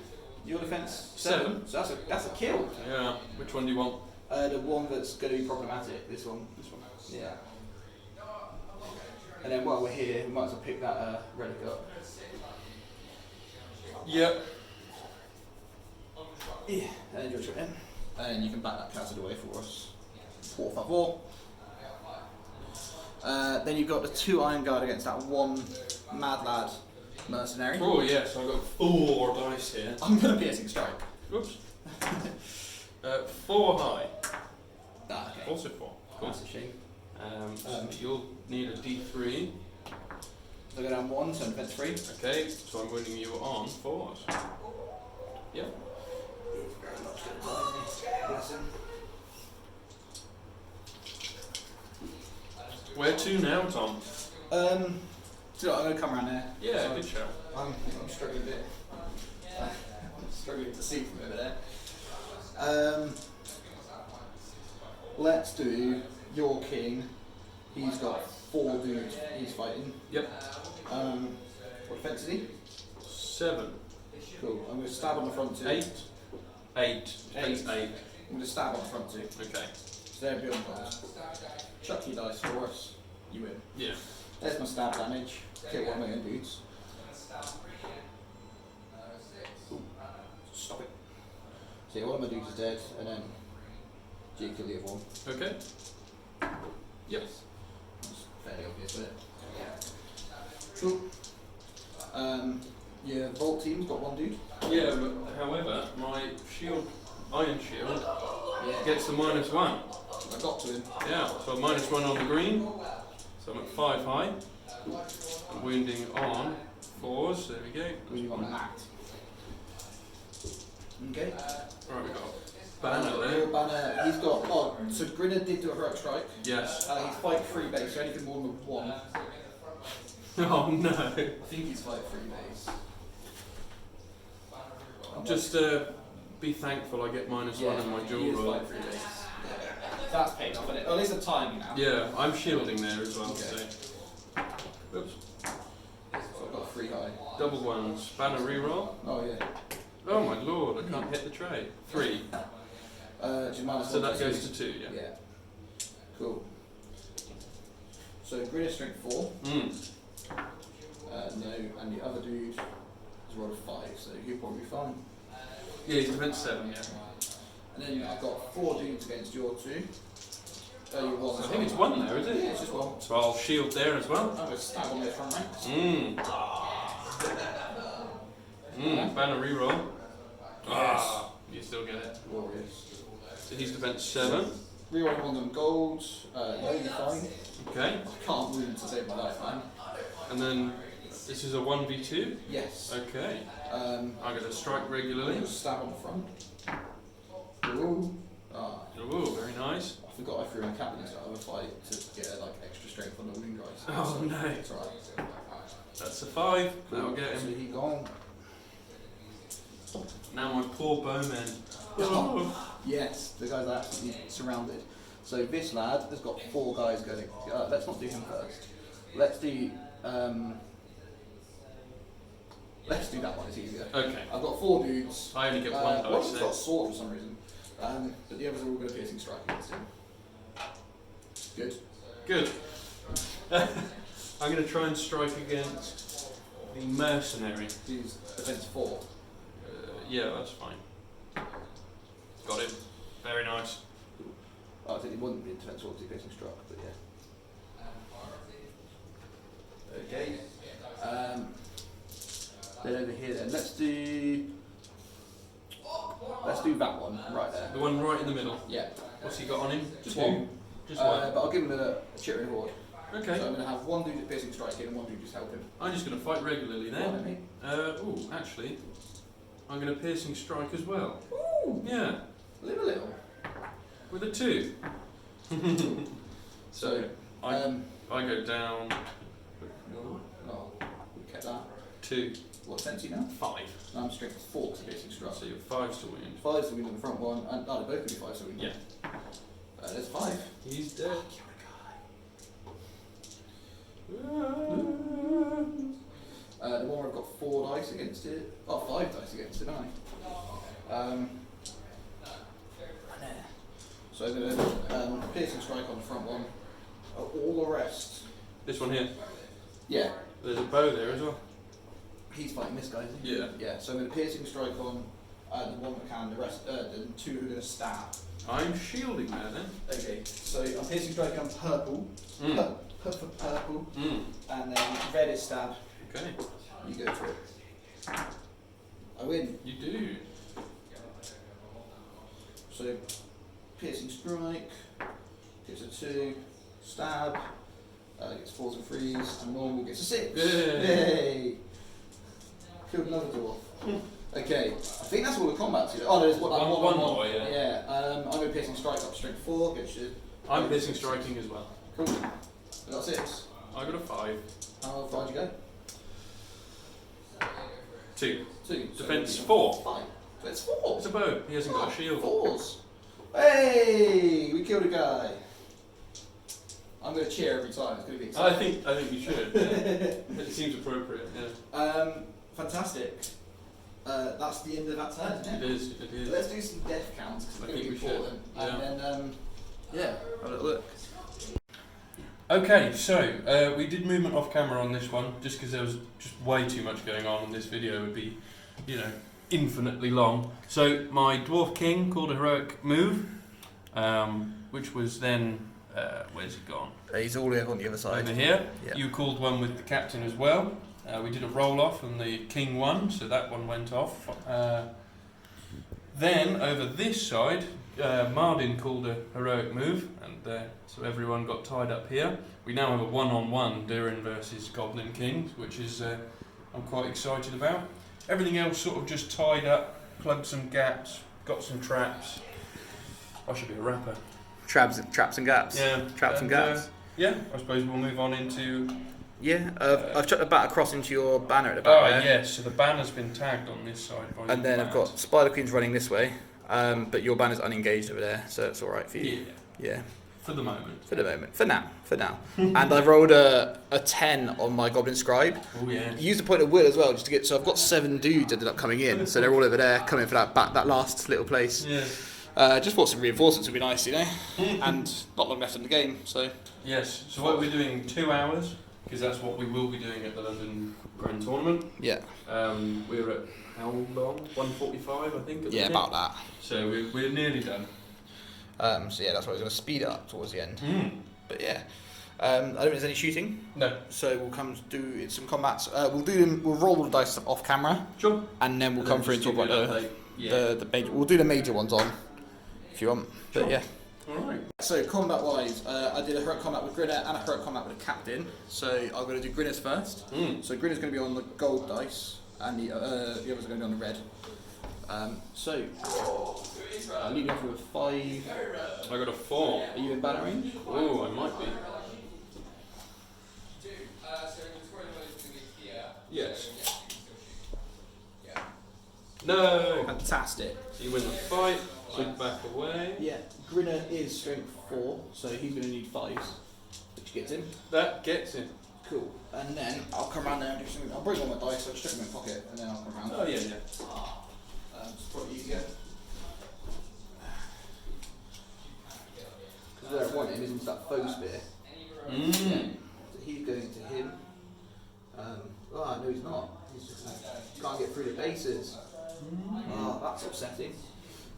Speaker 1: Your defense 7. So that's a kill.
Speaker 3: Yeah. Which one do you want?
Speaker 1: The one that's going to be problematic. This one.
Speaker 3: This one.
Speaker 1: Yeah. And then while we're here, we might as well pick that relic up.
Speaker 3: Yep.
Speaker 1: Yeah. And you're in. And you can back that Khazad away for us. 4 for 4. Then you've got the 2 Iron Guard against that 1 Mad Lad mercenary.
Speaker 3: Oh, yes, I've got 4 dice here.
Speaker 1: I'm going to piercing strike.
Speaker 3: Whoops. 4 high.
Speaker 1: Ah, okay.
Speaker 3: Also 4. Cool.
Speaker 1: That's a shame.
Speaker 3: So you'll need a D3.
Speaker 1: So I go down 1, so defense 3.
Speaker 3: Okay, so I'm winning you on 4s. Yep.
Speaker 1: Bless him.
Speaker 3: Where to now, Tom?
Speaker 1: So I'm going to come around there.
Speaker 3: Yeah,
Speaker 1: So
Speaker 3: good show.
Speaker 1: I'm struggling a bit. I'm struggling to see from over there. Let's do your king. He's got 4 dudes he's fighting.
Speaker 3: Yep.
Speaker 1: What defense is he?
Speaker 3: 7.
Speaker 1: Cool. I'm going to stab on the front 2.
Speaker 3: 8. 8. Defense 8.
Speaker 1: I'm going to stab on the front 2.
Speaker 3: Okay.
Speaker 1: So they're beyond goals. Chuck your dice for us. You win.
Speaker 3: Yeah.
Speaker 1: There's my stab damage. Kill 1 million dudes. So yeah, one of my dudes is dead, and then G kill the other one.
Speaker 2: Okay. Yep.
Speaker 1: That's fairly obvious, isn't it? Cool. Your Vault team's got one dude.
Speaker 2: Yeah, but however, my shield, iron shield, gets the -1.
Speaker 1: I got to him.
Speaker 2: Yeah, so -1 on the green. So I'm at 5 high. I'm wounding on 4s. There we go.
Speaker 1: We've got Matt. Okay.
Speaker 2: Right, we got banner there.
Speaker 1: Banner, he's got. Oh, so Grinner did do a heroic strike.
Speaker 2: Yes.
Speaker 1: He's fight 3 base, so anything more than 1.
Speaker 2: Oh no.
Speaker 1: I think he's fight 3 base.
Speaker 2: Just be thankful I get -1 on my dual roll.
Speaker 1: Fight 3 base. That's paid off, isn't it? At least the timing now.
Speaker 2: Yeah, I'm shielding there as well.
Speaker 1: Okay.
Speaker 2: So. Oops.
Speaker 1: So I've got 3 high.
Speaker 2: Double 1s. Banner reroll.
Speaker 1: Oh yeah.
Speaker 2: Oh my lord, I can't hit the tray. 3. So that goes to 2, yeah.
Speaker 1: Yeah. Cool. So Grinner strength 4. No, and the other dude is rolled a 5, so he'll probably be fine.
Speaker 2: Yeah, he's defense 7, yeah.
Speaker 1: And then I've got 4 dudes against your 2. Your 1.
Speaker 2: I think it's 1 there, is it?
Speaker 1: Yeah, it's just 1.
Speaker 2: So I'll shield there as well.
Speaker 1: I'm going to stab on those front ranks.
Speaker 2: Banner reroll. Ah, you still get it.
Speaker 1: Glorious.
Speaker 2: So he's defense 7.
Speaker 1: Rerolling one of them gold. No, you're fine.
Speaker 2: Okay.
Speaker 1: I can't wound to save my life, man.
Speaker 2: And then this is a 1v2.
Speaker 1: Yes.
Speaker 2: Okay.
Speaker 1: I'm
Speaker 2: I'm going to strike regularly.
Speaker 1: going to stab on the front. Ooh. Ah.
Speaker 2: Ooh, very nice.
Speaker 1: I forgot I threw my captain into that other fight to get like extra strength on the wound dice.
Speaker 2: Oh no.
Speaker 1: That's right.
Speaker 2: That's a 5. That'll get
Speaker 1: So
Speaker 2: him.
Speaker 1: he gone.
Speaker 2: Now my poor bowmen.
Speaker 1: Oh. Yes, the guy's absolutely surrounded. So this lad has got 4 guys going. Let's not do him first. Let's do that one. It's easier.
Speaker 2: Okay.
Speaker 1: I've got 4 dudes.
Speaker 2: I only get 1
Speaker 1: One
Speaker 2: dice
Speaker 1: of them's got a
Speaker 2: there.
Speaker 1: sword for some reason, but the others are all going to piercing strike against him. Good.
Speaker 2: Good. I'm going to try and strike against the mercenary.
Speaker 1: He's defense 4.
Speaker 2: Yeah, that's fine. Got him. Very nice.
Speaker 1: Oh, I think he wouldn't be defense 4 because he's piercing strike, but yeah. Okay. Then over here, then let's do that one right there.
Speaker 2: The one right in the middle.
Speaker 1: Yeah.
Speaker 2: What's he got on him?
Speaker 1: Just
Speaker 2: 2.
Speaker 1: one.
Speaker 2: Just one.
Speaker 1: But I'll give him a chittering horde.
Speaker 2: Okay.
Speaker 1: So I'm going to have 1 dude at piercing strike in and 1 dude just help him.
Speaker 2: I'm just going to fight regularly
Speaker 1: Go on,
Speaker 2: then.
Speaker 1: mate.
Speaker 2: Actually, I'm going to piercing strike as well.
Speaker 1: Ooh.
Speaker 2: Yeah,
Speaker 1: Live a little.
Speaker 2: with a 2.
Speaker 1: So
Speaker 2: I go down
Speaker 1: oh, we kept that.
Speaker 2: 2,
Speaker 1: What defense are you now?
Speaker 2: 5.
Speaker 1: I'm strength 4 because piercing strike.
Speaker 2: So you're 5 to win.
Speaker 1: 5 to win in the front one, and they both can be 5 to win.
Speaker 2: Yeah.
Speaker 1: There's 5.
Speaker 2: He's dead.
Speaker 1: The one where I've got 4 dice against it. Oh, 5 dice against it, haven't I? So I'm going to piercing strike on the front one. All the rest.
Speaker 2: This one here.
Speaker 1: Yeah.
Speaker 2: There's a bow there as well.
Speaker 1: He's fighting this guy, isn't he?
Speaker 2: Yeah.
Speaker 1: Yeah, so I'm going to piercing strike on the one that can, the rest, the 2 who are going to stab.
Speaker 2: I'm shielding there then.
Speaker 1: Okay, so I'm piercing strike on purple. For purple. And then red is stab.
Speaker 2: Okay.
Speaker 1: You go for it. I win.
Speaker 2: You do.
Speaker 1: So piercing strike, gets a 2, stab, gets 4s and 3s, and normal gets a 6. Yay! Killed another dwarf. Okay, I think that's all the combats. Oh, there's one
Speaker 2: more, yeah.
Speaker 1: Yeah, I'm going to piercing strike up strength 4, gets you.
Speaker 2: I'm piercing striking as well.
Speaker 1: Cool. I got 6.
Speaker 2: I got a 5.
Speaker 1: How far did you go?
Speaker 2: 2.
Speaker 1: 2.
Speaker 2: Defense 4.
Speaker 1: 5. Defense 4.
Speaker 2: It's a bow. He hasn't got a shield.
Speaker 1: 4s. Hey, we killed a guy. I'm going to cheer every time. It's going to be exciting.
Speaker 2: I think you should. Yeah. It seems appropriate. Yeah.
Speaker 1: Fantastic. That's the end of that turn, isn't it?
Speaker 2: It is. It is.
Speaker 1: Let's do some death counts because
Speaker 2: I
Speaker 1: it's going to
Speaker 2: think
Speaker 1: be
Speaker 2: we should.
Speaker 1: important.
Speaker 2: Yeah.
Speaker 1: And then, have a little look.
Speaker 2: Okay, so we did movement off camera on this one just because there was just way too much going on, and this video would be, infinitely long. So my Dwarf King called a heroic move, which was then, where's it gone?
Speaker 1: He's all the way on the other side.
Speaker 2: Over here.
Speaker 1: Yeah.
Speaker 2: You called one with the captain as well. We did a roll off and the king won, so that one went off. Then over this side, Mardin called a heroic move, and so everyone got tied up here. We now have a one-on-one Durin versus Goblin King, which is I'm quite excited about. Everything else sort of just tied up, plugged some gaps, got some traps. I should be a rapper.
Speaker 1: Traps and gaps.
Speaker 2: Yeah.
Speaker 1: Traps and gaps.
Speaker 2: Yeah, I suppose we'll move on into...
Speaker 1: Yeah, I've chucked the bat across into your banner at the back there.
Speaker 2: Yes, so the banner's been tagged on this side. By
Speaker 1: And then I've got Spider Queen's running this way, but your banner's unengaged over there, so it's alright for you. Yeah.
Speaker 2: For the moment.
Speaker 1: For the moment. For now. And I've rolled a 10 on my Goblin Scribe.
Speaker 2: Oh yeah.
Speaker 1: Used a point of will as well, just to get. So I've got 7 dudes ended up coming in, so they're all over there, coming for that last little place.
Speaker 2: Yeah.
Speaker 1: Just thought some reinforcements would be nice, you know, and not long left in the game, so.
Speaker 2: Yes. So what we're doing 2 hours, because that's what we will be doing at the London Grand Tournament.
Speaker 1: Yeah.
Speaker 2: We're at how long? 1:45, I think.
Speaker 1: Yeah, about that.
Speaker 2: So we're nearly done.
Speaker 1: So yeah, that's why I was going to speed it up towards the end. But yeah, I don't think there's any shooting.
Speaker 2: No.
Speaker 1: So we'll come do some combats. We'll do them. We'll roll the dice off camera.
Speaker 2: Sure.
Speaker 1: And then we'll come through and talk about the major. We'll do the major ones on, if you want. But yeah.
Speaker 2: Alright.
Speaker 1: So combat wise, I did a heroic combat with Grinner and a heroic combat with a captain. So I'm going to do Grinner's first. So Grinner's going to be on the gold dice, and the others are going to be on the red. So I'll lead you off with a 5.
Speaker 2: I got a 4.
Speaker 1: Are you in banner range?
Speaker 2: Oh, I might be. Yes. No.
Speaker 1: Fantastic.
Speaker 2: You win the fight. So back away.
Speaker 1: Yeah, Grinner is strength 4, so he's going to need 5s, which gets him.
Speaker 2: That gets him.
Speaker 1: Cool. And then I'll come around there and do something. I'll bring all my dice, so I'll just chuck them in my pocket, and then I'll come around.
Speaker 2: Oh yeah.
Speaker 1: It's probably easier. Because where I want him is into that foe spear. Yeah. So he's going to him. No, he's not. He's just can't get through the bases. Oh, that's upsetting.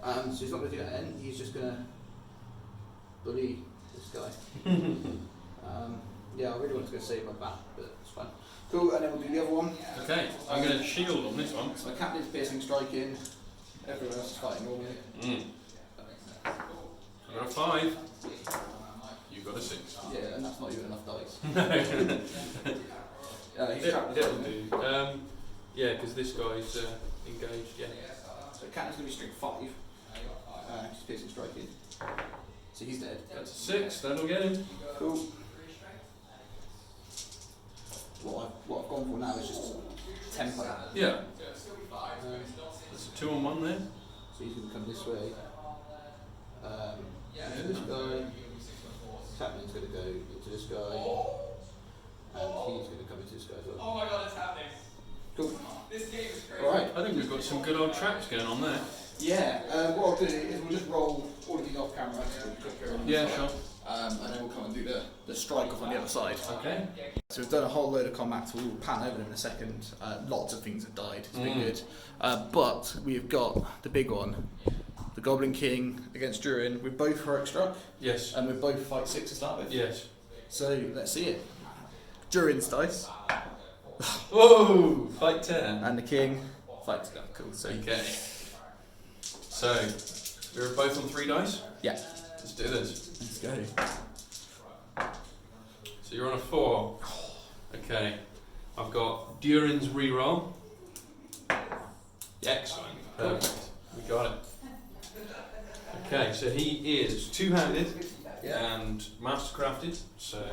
Speaker 1: So he's not going to do that then. He's just going to bully this guy. Yeah, I really want to go save my bat, but it's fine. Cool, and then we'll do the other one.
Speaker 2: Okay, I'm going to shield on this one.
Speaker 1: So my captain's piercing striking. Everyone else is fighting normally.
Speaker 2: I got a 5. You got a 6.
Speaker 1: Yeah, and that's not even enough dice.
Speaker 2: No.
Speaker 1: He's trapped.
Speaker 2: It'll do. Yeah, because this guy's engaged. Yeah.
Speaker 1: So captain's going to be strength 5. He's piercing striking. So he's dead.
Speaker 2: That's a 6. That'll get him.
Speaker 1: Cool. What I've gone for now is just tempo.
Speaker 2: Yeah. There's a 2 on 1 there.
Speaker 1: So he's going to come this way. Into this guy. Captain's going to go into this guy. And he's going to come into this guy as well.
Speaker 4: Oh my god, it's happening.
Speaker 1: Cool.
Speaker 4: This game is crazy.
Speaker 1: Alright.
Speaker 2: I think we've got some good old traps going on there.
Speaker 1: Yeah, what I'll do is we'll just roll all of these off camera.
Speaker 2: Yeah, sure.
Speaker 1: And then we'll come and do the strike off on the other side.
Speaker 2: Okay.
Speaker 1: So we've done a whole load of combats, we'll pan over them in a second. Lots of things have died, it's been good. But we've got the big one, the Goblin King against Durin. We're both heroic struck,
Speaker 2: Yes.
Speaker 1: and we're both fight 6 to start with.
Speaker 2: Yes.
Speaker 1: So let's see it. Durin's dice,
Speaker 2: Whoa! Fight 10.
Speaker 1: and the King fights. Cool, so
Speaker 2: Okay. So, we're both on 3 dice?
Speaker 1: yeah,
Speaker 2: Let's do this.
Speaker 1: let's go.
Speaker 2: So you're on a 4. Okay. I've got Durin's reroll. Excellent. Perfect. We got it. Okay, so he is 2-handed and mastercrafted. So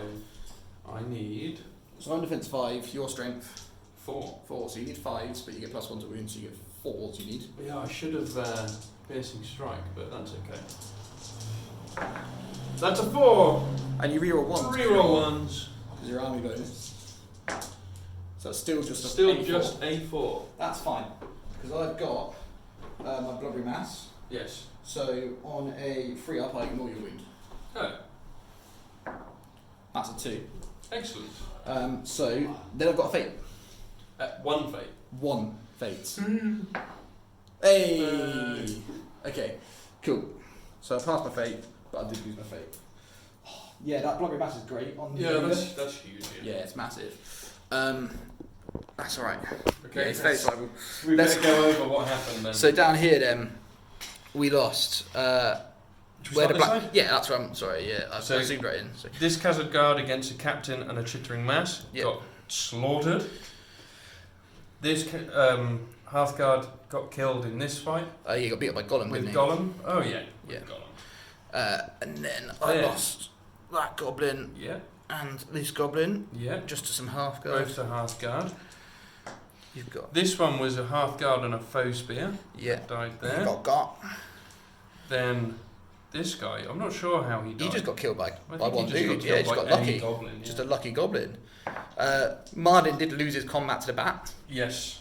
Speaker 2: I need
Speaker 1: So I'm defense 5, your strength
Speaker 2: 4.
Speaker 1: 4, so you need 5s, but you get +1 to wounds, so you get 4s you need.
Speaker 2: Yeah, I should have piercing strike, but that's okay. That's a 4.
Speaker 1: And you reroll 1s.
Speaker 2: Reroll 1s.
Speaker 1: Because your army bonus. So it's still just a
Speaker 2: Still
Speaker 1: A4.
Speaker 2: just A4.
Speaker 1: That's fine. Because I've got my blubbery mass.
Speaker 2: Yes.
Speaker 1: So on a 3 up, I ignore your wound.
Speaker 2: Oh,
Speaker 1: That's a 2.
Speaker 2: excellent.
Speaker 1: So then I've got a fate.
Speaker 2: 1 fate.
Speaker 1: 1 fate. Hey! Okay, cool. So I passed my fate, but I did lose my fate. Yeah, that block mass is great.
Speaker 3: That's huge.
Speaker 1: Yeah, it's massive. That's alright.
Speaker 3: Okay,
Speaker 1: Yeah, it's very survivable.
Speaker 3: We
Speaker 1: Let's-
Speaker 3: better go over what happened then.
Speaker 1: So down here then, we lost.
Speaker 3: Should we
Speaker 1: Where
Speaker 3: start
Speaker 1: the
Speaker 3: this
Speaker 1: black?
Speaker 3: side?
Speaker 1: Yeah, that's right. I'm sorry. Yeah, I
Speaker 3: So-
Speaker 1: zoomed right in. So.
Speaker 3: This Khazad guard against a captain and a chittering mass
Speaker 1: Yep.
Speaker 3: got slaughtered. This Hearthguard got killed in this fight
Speaker 1: You got beat up by Goblin,
Speaker 3: with
Speaker 1: didn't
Speaker 3: Gollum. Oh yeah,
Speaker 1: Yeah.
Speaker 3: with Gollum.
Speaker 1: And then I
Speaker 3: Yeah.
Speaker 1: lost that Goblin
Speaker 3: Yeah,
Speaker 1: and this Goblin
Speaker 3: yeah.
Speaker 1: just to some half
Speaker 3: Both
Speaker 1: guards.
Speaker 3: to Hearthguard.
Speaker 1: You've got
Speaker 3: This one was a Hearthguard and a foe spear.
Speaker 1: yeah.
Speaker 3: Died
Speaker 1: You
Speaker 3: there.
Speaker 1: got.
Speaker 3: Then this guy, I'm not sure how he died.
Speaker 1: He just got killed by
Speaker 3: I
Speaker 1: one
Speaker 3: think he
Speaker 1: dude.
Speaker 3: just
Speaker 1: Yeah,
Speaker 3: got
Speaker 1: just
Speaker 3: killed
Speaker 1: got
Speaker 3: by any
Speaker 1: lucky.
Speaker 3: Goblin. Yeah.
Speaker 1: Just a lucky Goblin. Martin did lose his combat to the bat.
Speaker 3: Yes.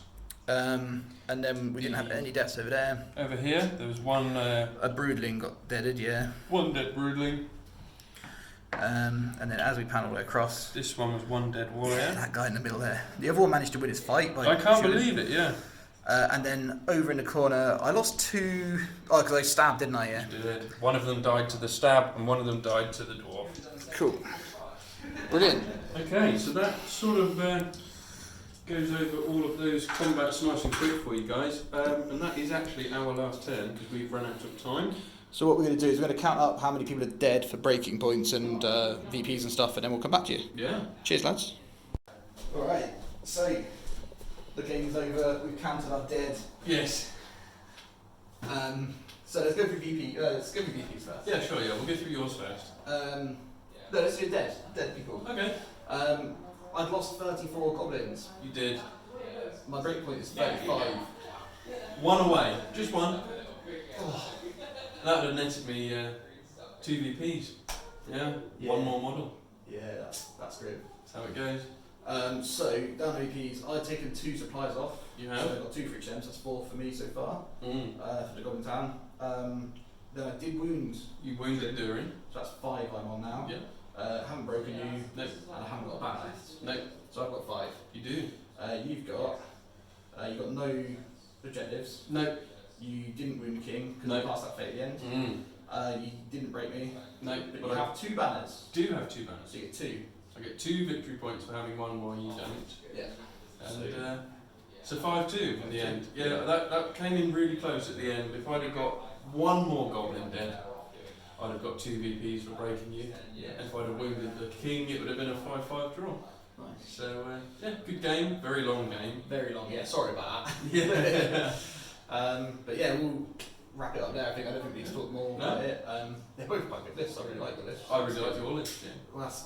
Speaker 1: And then we didn't have any deaths over there.
Speaker 3: Over here, there was one
Speaker 1: A broodling got deaded, yeah.
Speaker 3: dead broodling.
Speaker 1: And then as we panelled across,
Speaker 3: This one was one dead warrior.
Speaker 1: that guy in the middle there. The other one managed to win his fight. By
Speaker 3: I can't
Speaker 1: shooting.
Speaker 3: believe it. Yeah.
Speaker 1: And then over in the corner, I lost two. Oh, because I stabbed, didn't I? Yeah.
Speaker 3: Did. One of them died to the stab, and one of them died to the dwarf.
Speaker 1: Cool. Brilliant.
Speaker 3: Okay, so that sort of goes over all of those combats nice and quick for you guys, and that is actually our last turn because we've run out of time.
Speaker 1: So what we're going to do is we're going to count up how many people are dead for breaking points and VPs and stuff, and then we'll come back to you.
Speaker 3: Yeah.
Speaker 1: Cheers, lads. All right. So the game's over. We've counted our dead.
Speaker 3: Yes.
Speaker 1: So let's go through VP. Let's go through VPs first.
Speaker 3: Yeah, sure. Yeah, we'll go through yours first.
Speaker 1: No, let's do dead. Dead people.
Speaker 3: Okay.
Speaker 1: I've lost 34 goblins.
Speaker 3: You did.
Speaker 1: My breakpoint is 35.
Speaker 3: One away. Just one. That would have netted me 2 VPs. Yeah.
Speaker 1: Yeah.
Speaker 3: One more model.
Speaker 1: Yeah, that's great.
Speaker 3: That's how it goes.
Speaker 1: So down to VPs, I've taken 2 supplies off.
Speaker 3: You
Speaker 1: So
Speaker 3: have.
Speaker 1: I've got 2 for each end, so that's 4 for me so far.
Speaker 3: Mm.
Speaker 1: For the Goblin Town. Then I did wound,
Speaker 3: You wounded Durin.
Speaker 1: so that's 5 I'm on now.
Speaker 3: Yeah.
Speaker 1: Haven't broken you,
Speaker 3: No.
Speaker 1: and I haven't got a bat left.
Speaker 3: No.
Speaker 1: So I've got 5.
Speaker 3: You do.
Speaker 1: You've got no objectives.
Speaker 3: No.
Speaker 1: You didn't wound the king because
Speaker 3: No.
Speaker 1: you passed that fate at the end.
Speaker 3: Mm.
Speaker 1: You didn't break me,
Speaker 3: No.
Speaker 1: but
Speaker 3: But
Speaker 1: you
Speaker 3: I
Speaker 1: have 2 banners.
Speaker 3: do have 2 banners.
Speaker 1: So you get 2.
Speaker 3: I get 2 victory points for having one while you don't.
Speaker 1: Yeah.
Speaker 3: And so 5-2 in the end. Yeah, that came in really close at the end. If I'd have got one more goblin dead, I'd have got 2 VPs for breaking you.
Speaker 1: Yeah.
Speaker 3: And if I'd have wounded the king, it would have been a 5-5 draw.
Speaker 1: Nice.
Speaker 3: So yeah, good game, very long game.
Speaker 1: Very long. Yeah. Sorry about that.
Speaker 3: Yeah.
Speaker 1: But yeah, we'll wrap it up there. I don't think we need to talk more
Speaker 3: No.
Speaker 1: about it. They're both quite good lists. I really like the list.
Speaker 3: I really like your list. Yeah.
Speaker 1: Well, that's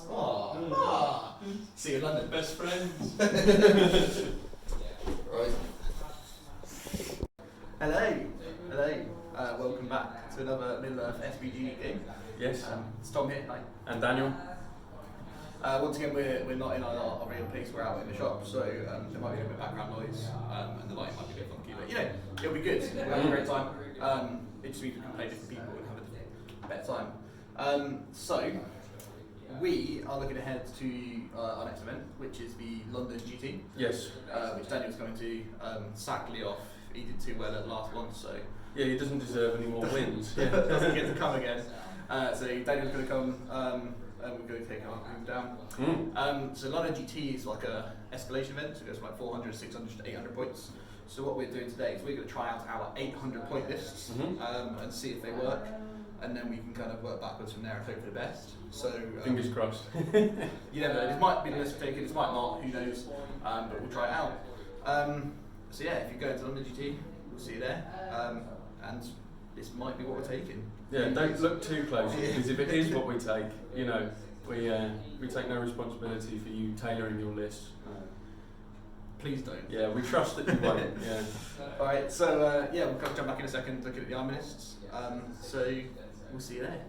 Speaker 1: see you in London.
Speaker 3: Best friends.
Speaker 1: Right. Hello. Welcome back to another MiddleEarth SBG game.
Speaker 3: Yes.
Speaker 1: It's Tom here. Hi.
Speaker 3: And Daniel.
Speaker 1: Once again, we're not in our real place. We're out in the shop, so there might be a bit of background noise, and the light might be a bit funky, but you know, it'll be good. We'll have a great time. It just means we can play different people and have a better time. So we are looking ahead to our next event, which is the London GT,
Speaker 3: Yes.
Speaker 1: which Daniel's coming to. Sadly off, he did too well at the last one, so
Speaker 3: Yeah, he doesn't deserve any more wins.
Speaker 1: doesn't get to come again. So Daniel's going to come. And we're going to take our room down. So London GT is like a escalation event, so it goes from like 400, 600 to 800 points. So what we're doing today is we're going to try out our 800 point lists and see if they work, and then we can kind of work backwards from there and hope for the best. So
Speaker 3: Fingers crossed.
Speaker 1: you never know, this might be the list we're taking, this might not, who knows, but we'll try it out. So yeah, if you go into London GT, we'll see you there, and this might be what we're taking.
Speaker 3: Yeah, don't look too close because if it is what we take, you know, we take no responsibility for you tailoring your list.
Speaker 1: Please don't.
Speaker 3: Yeah, we trust that you won't. Yeah.
Speaker 1: Alright, so yeah, we'll jump back in a second, looking at the army lists. So we'll see you there.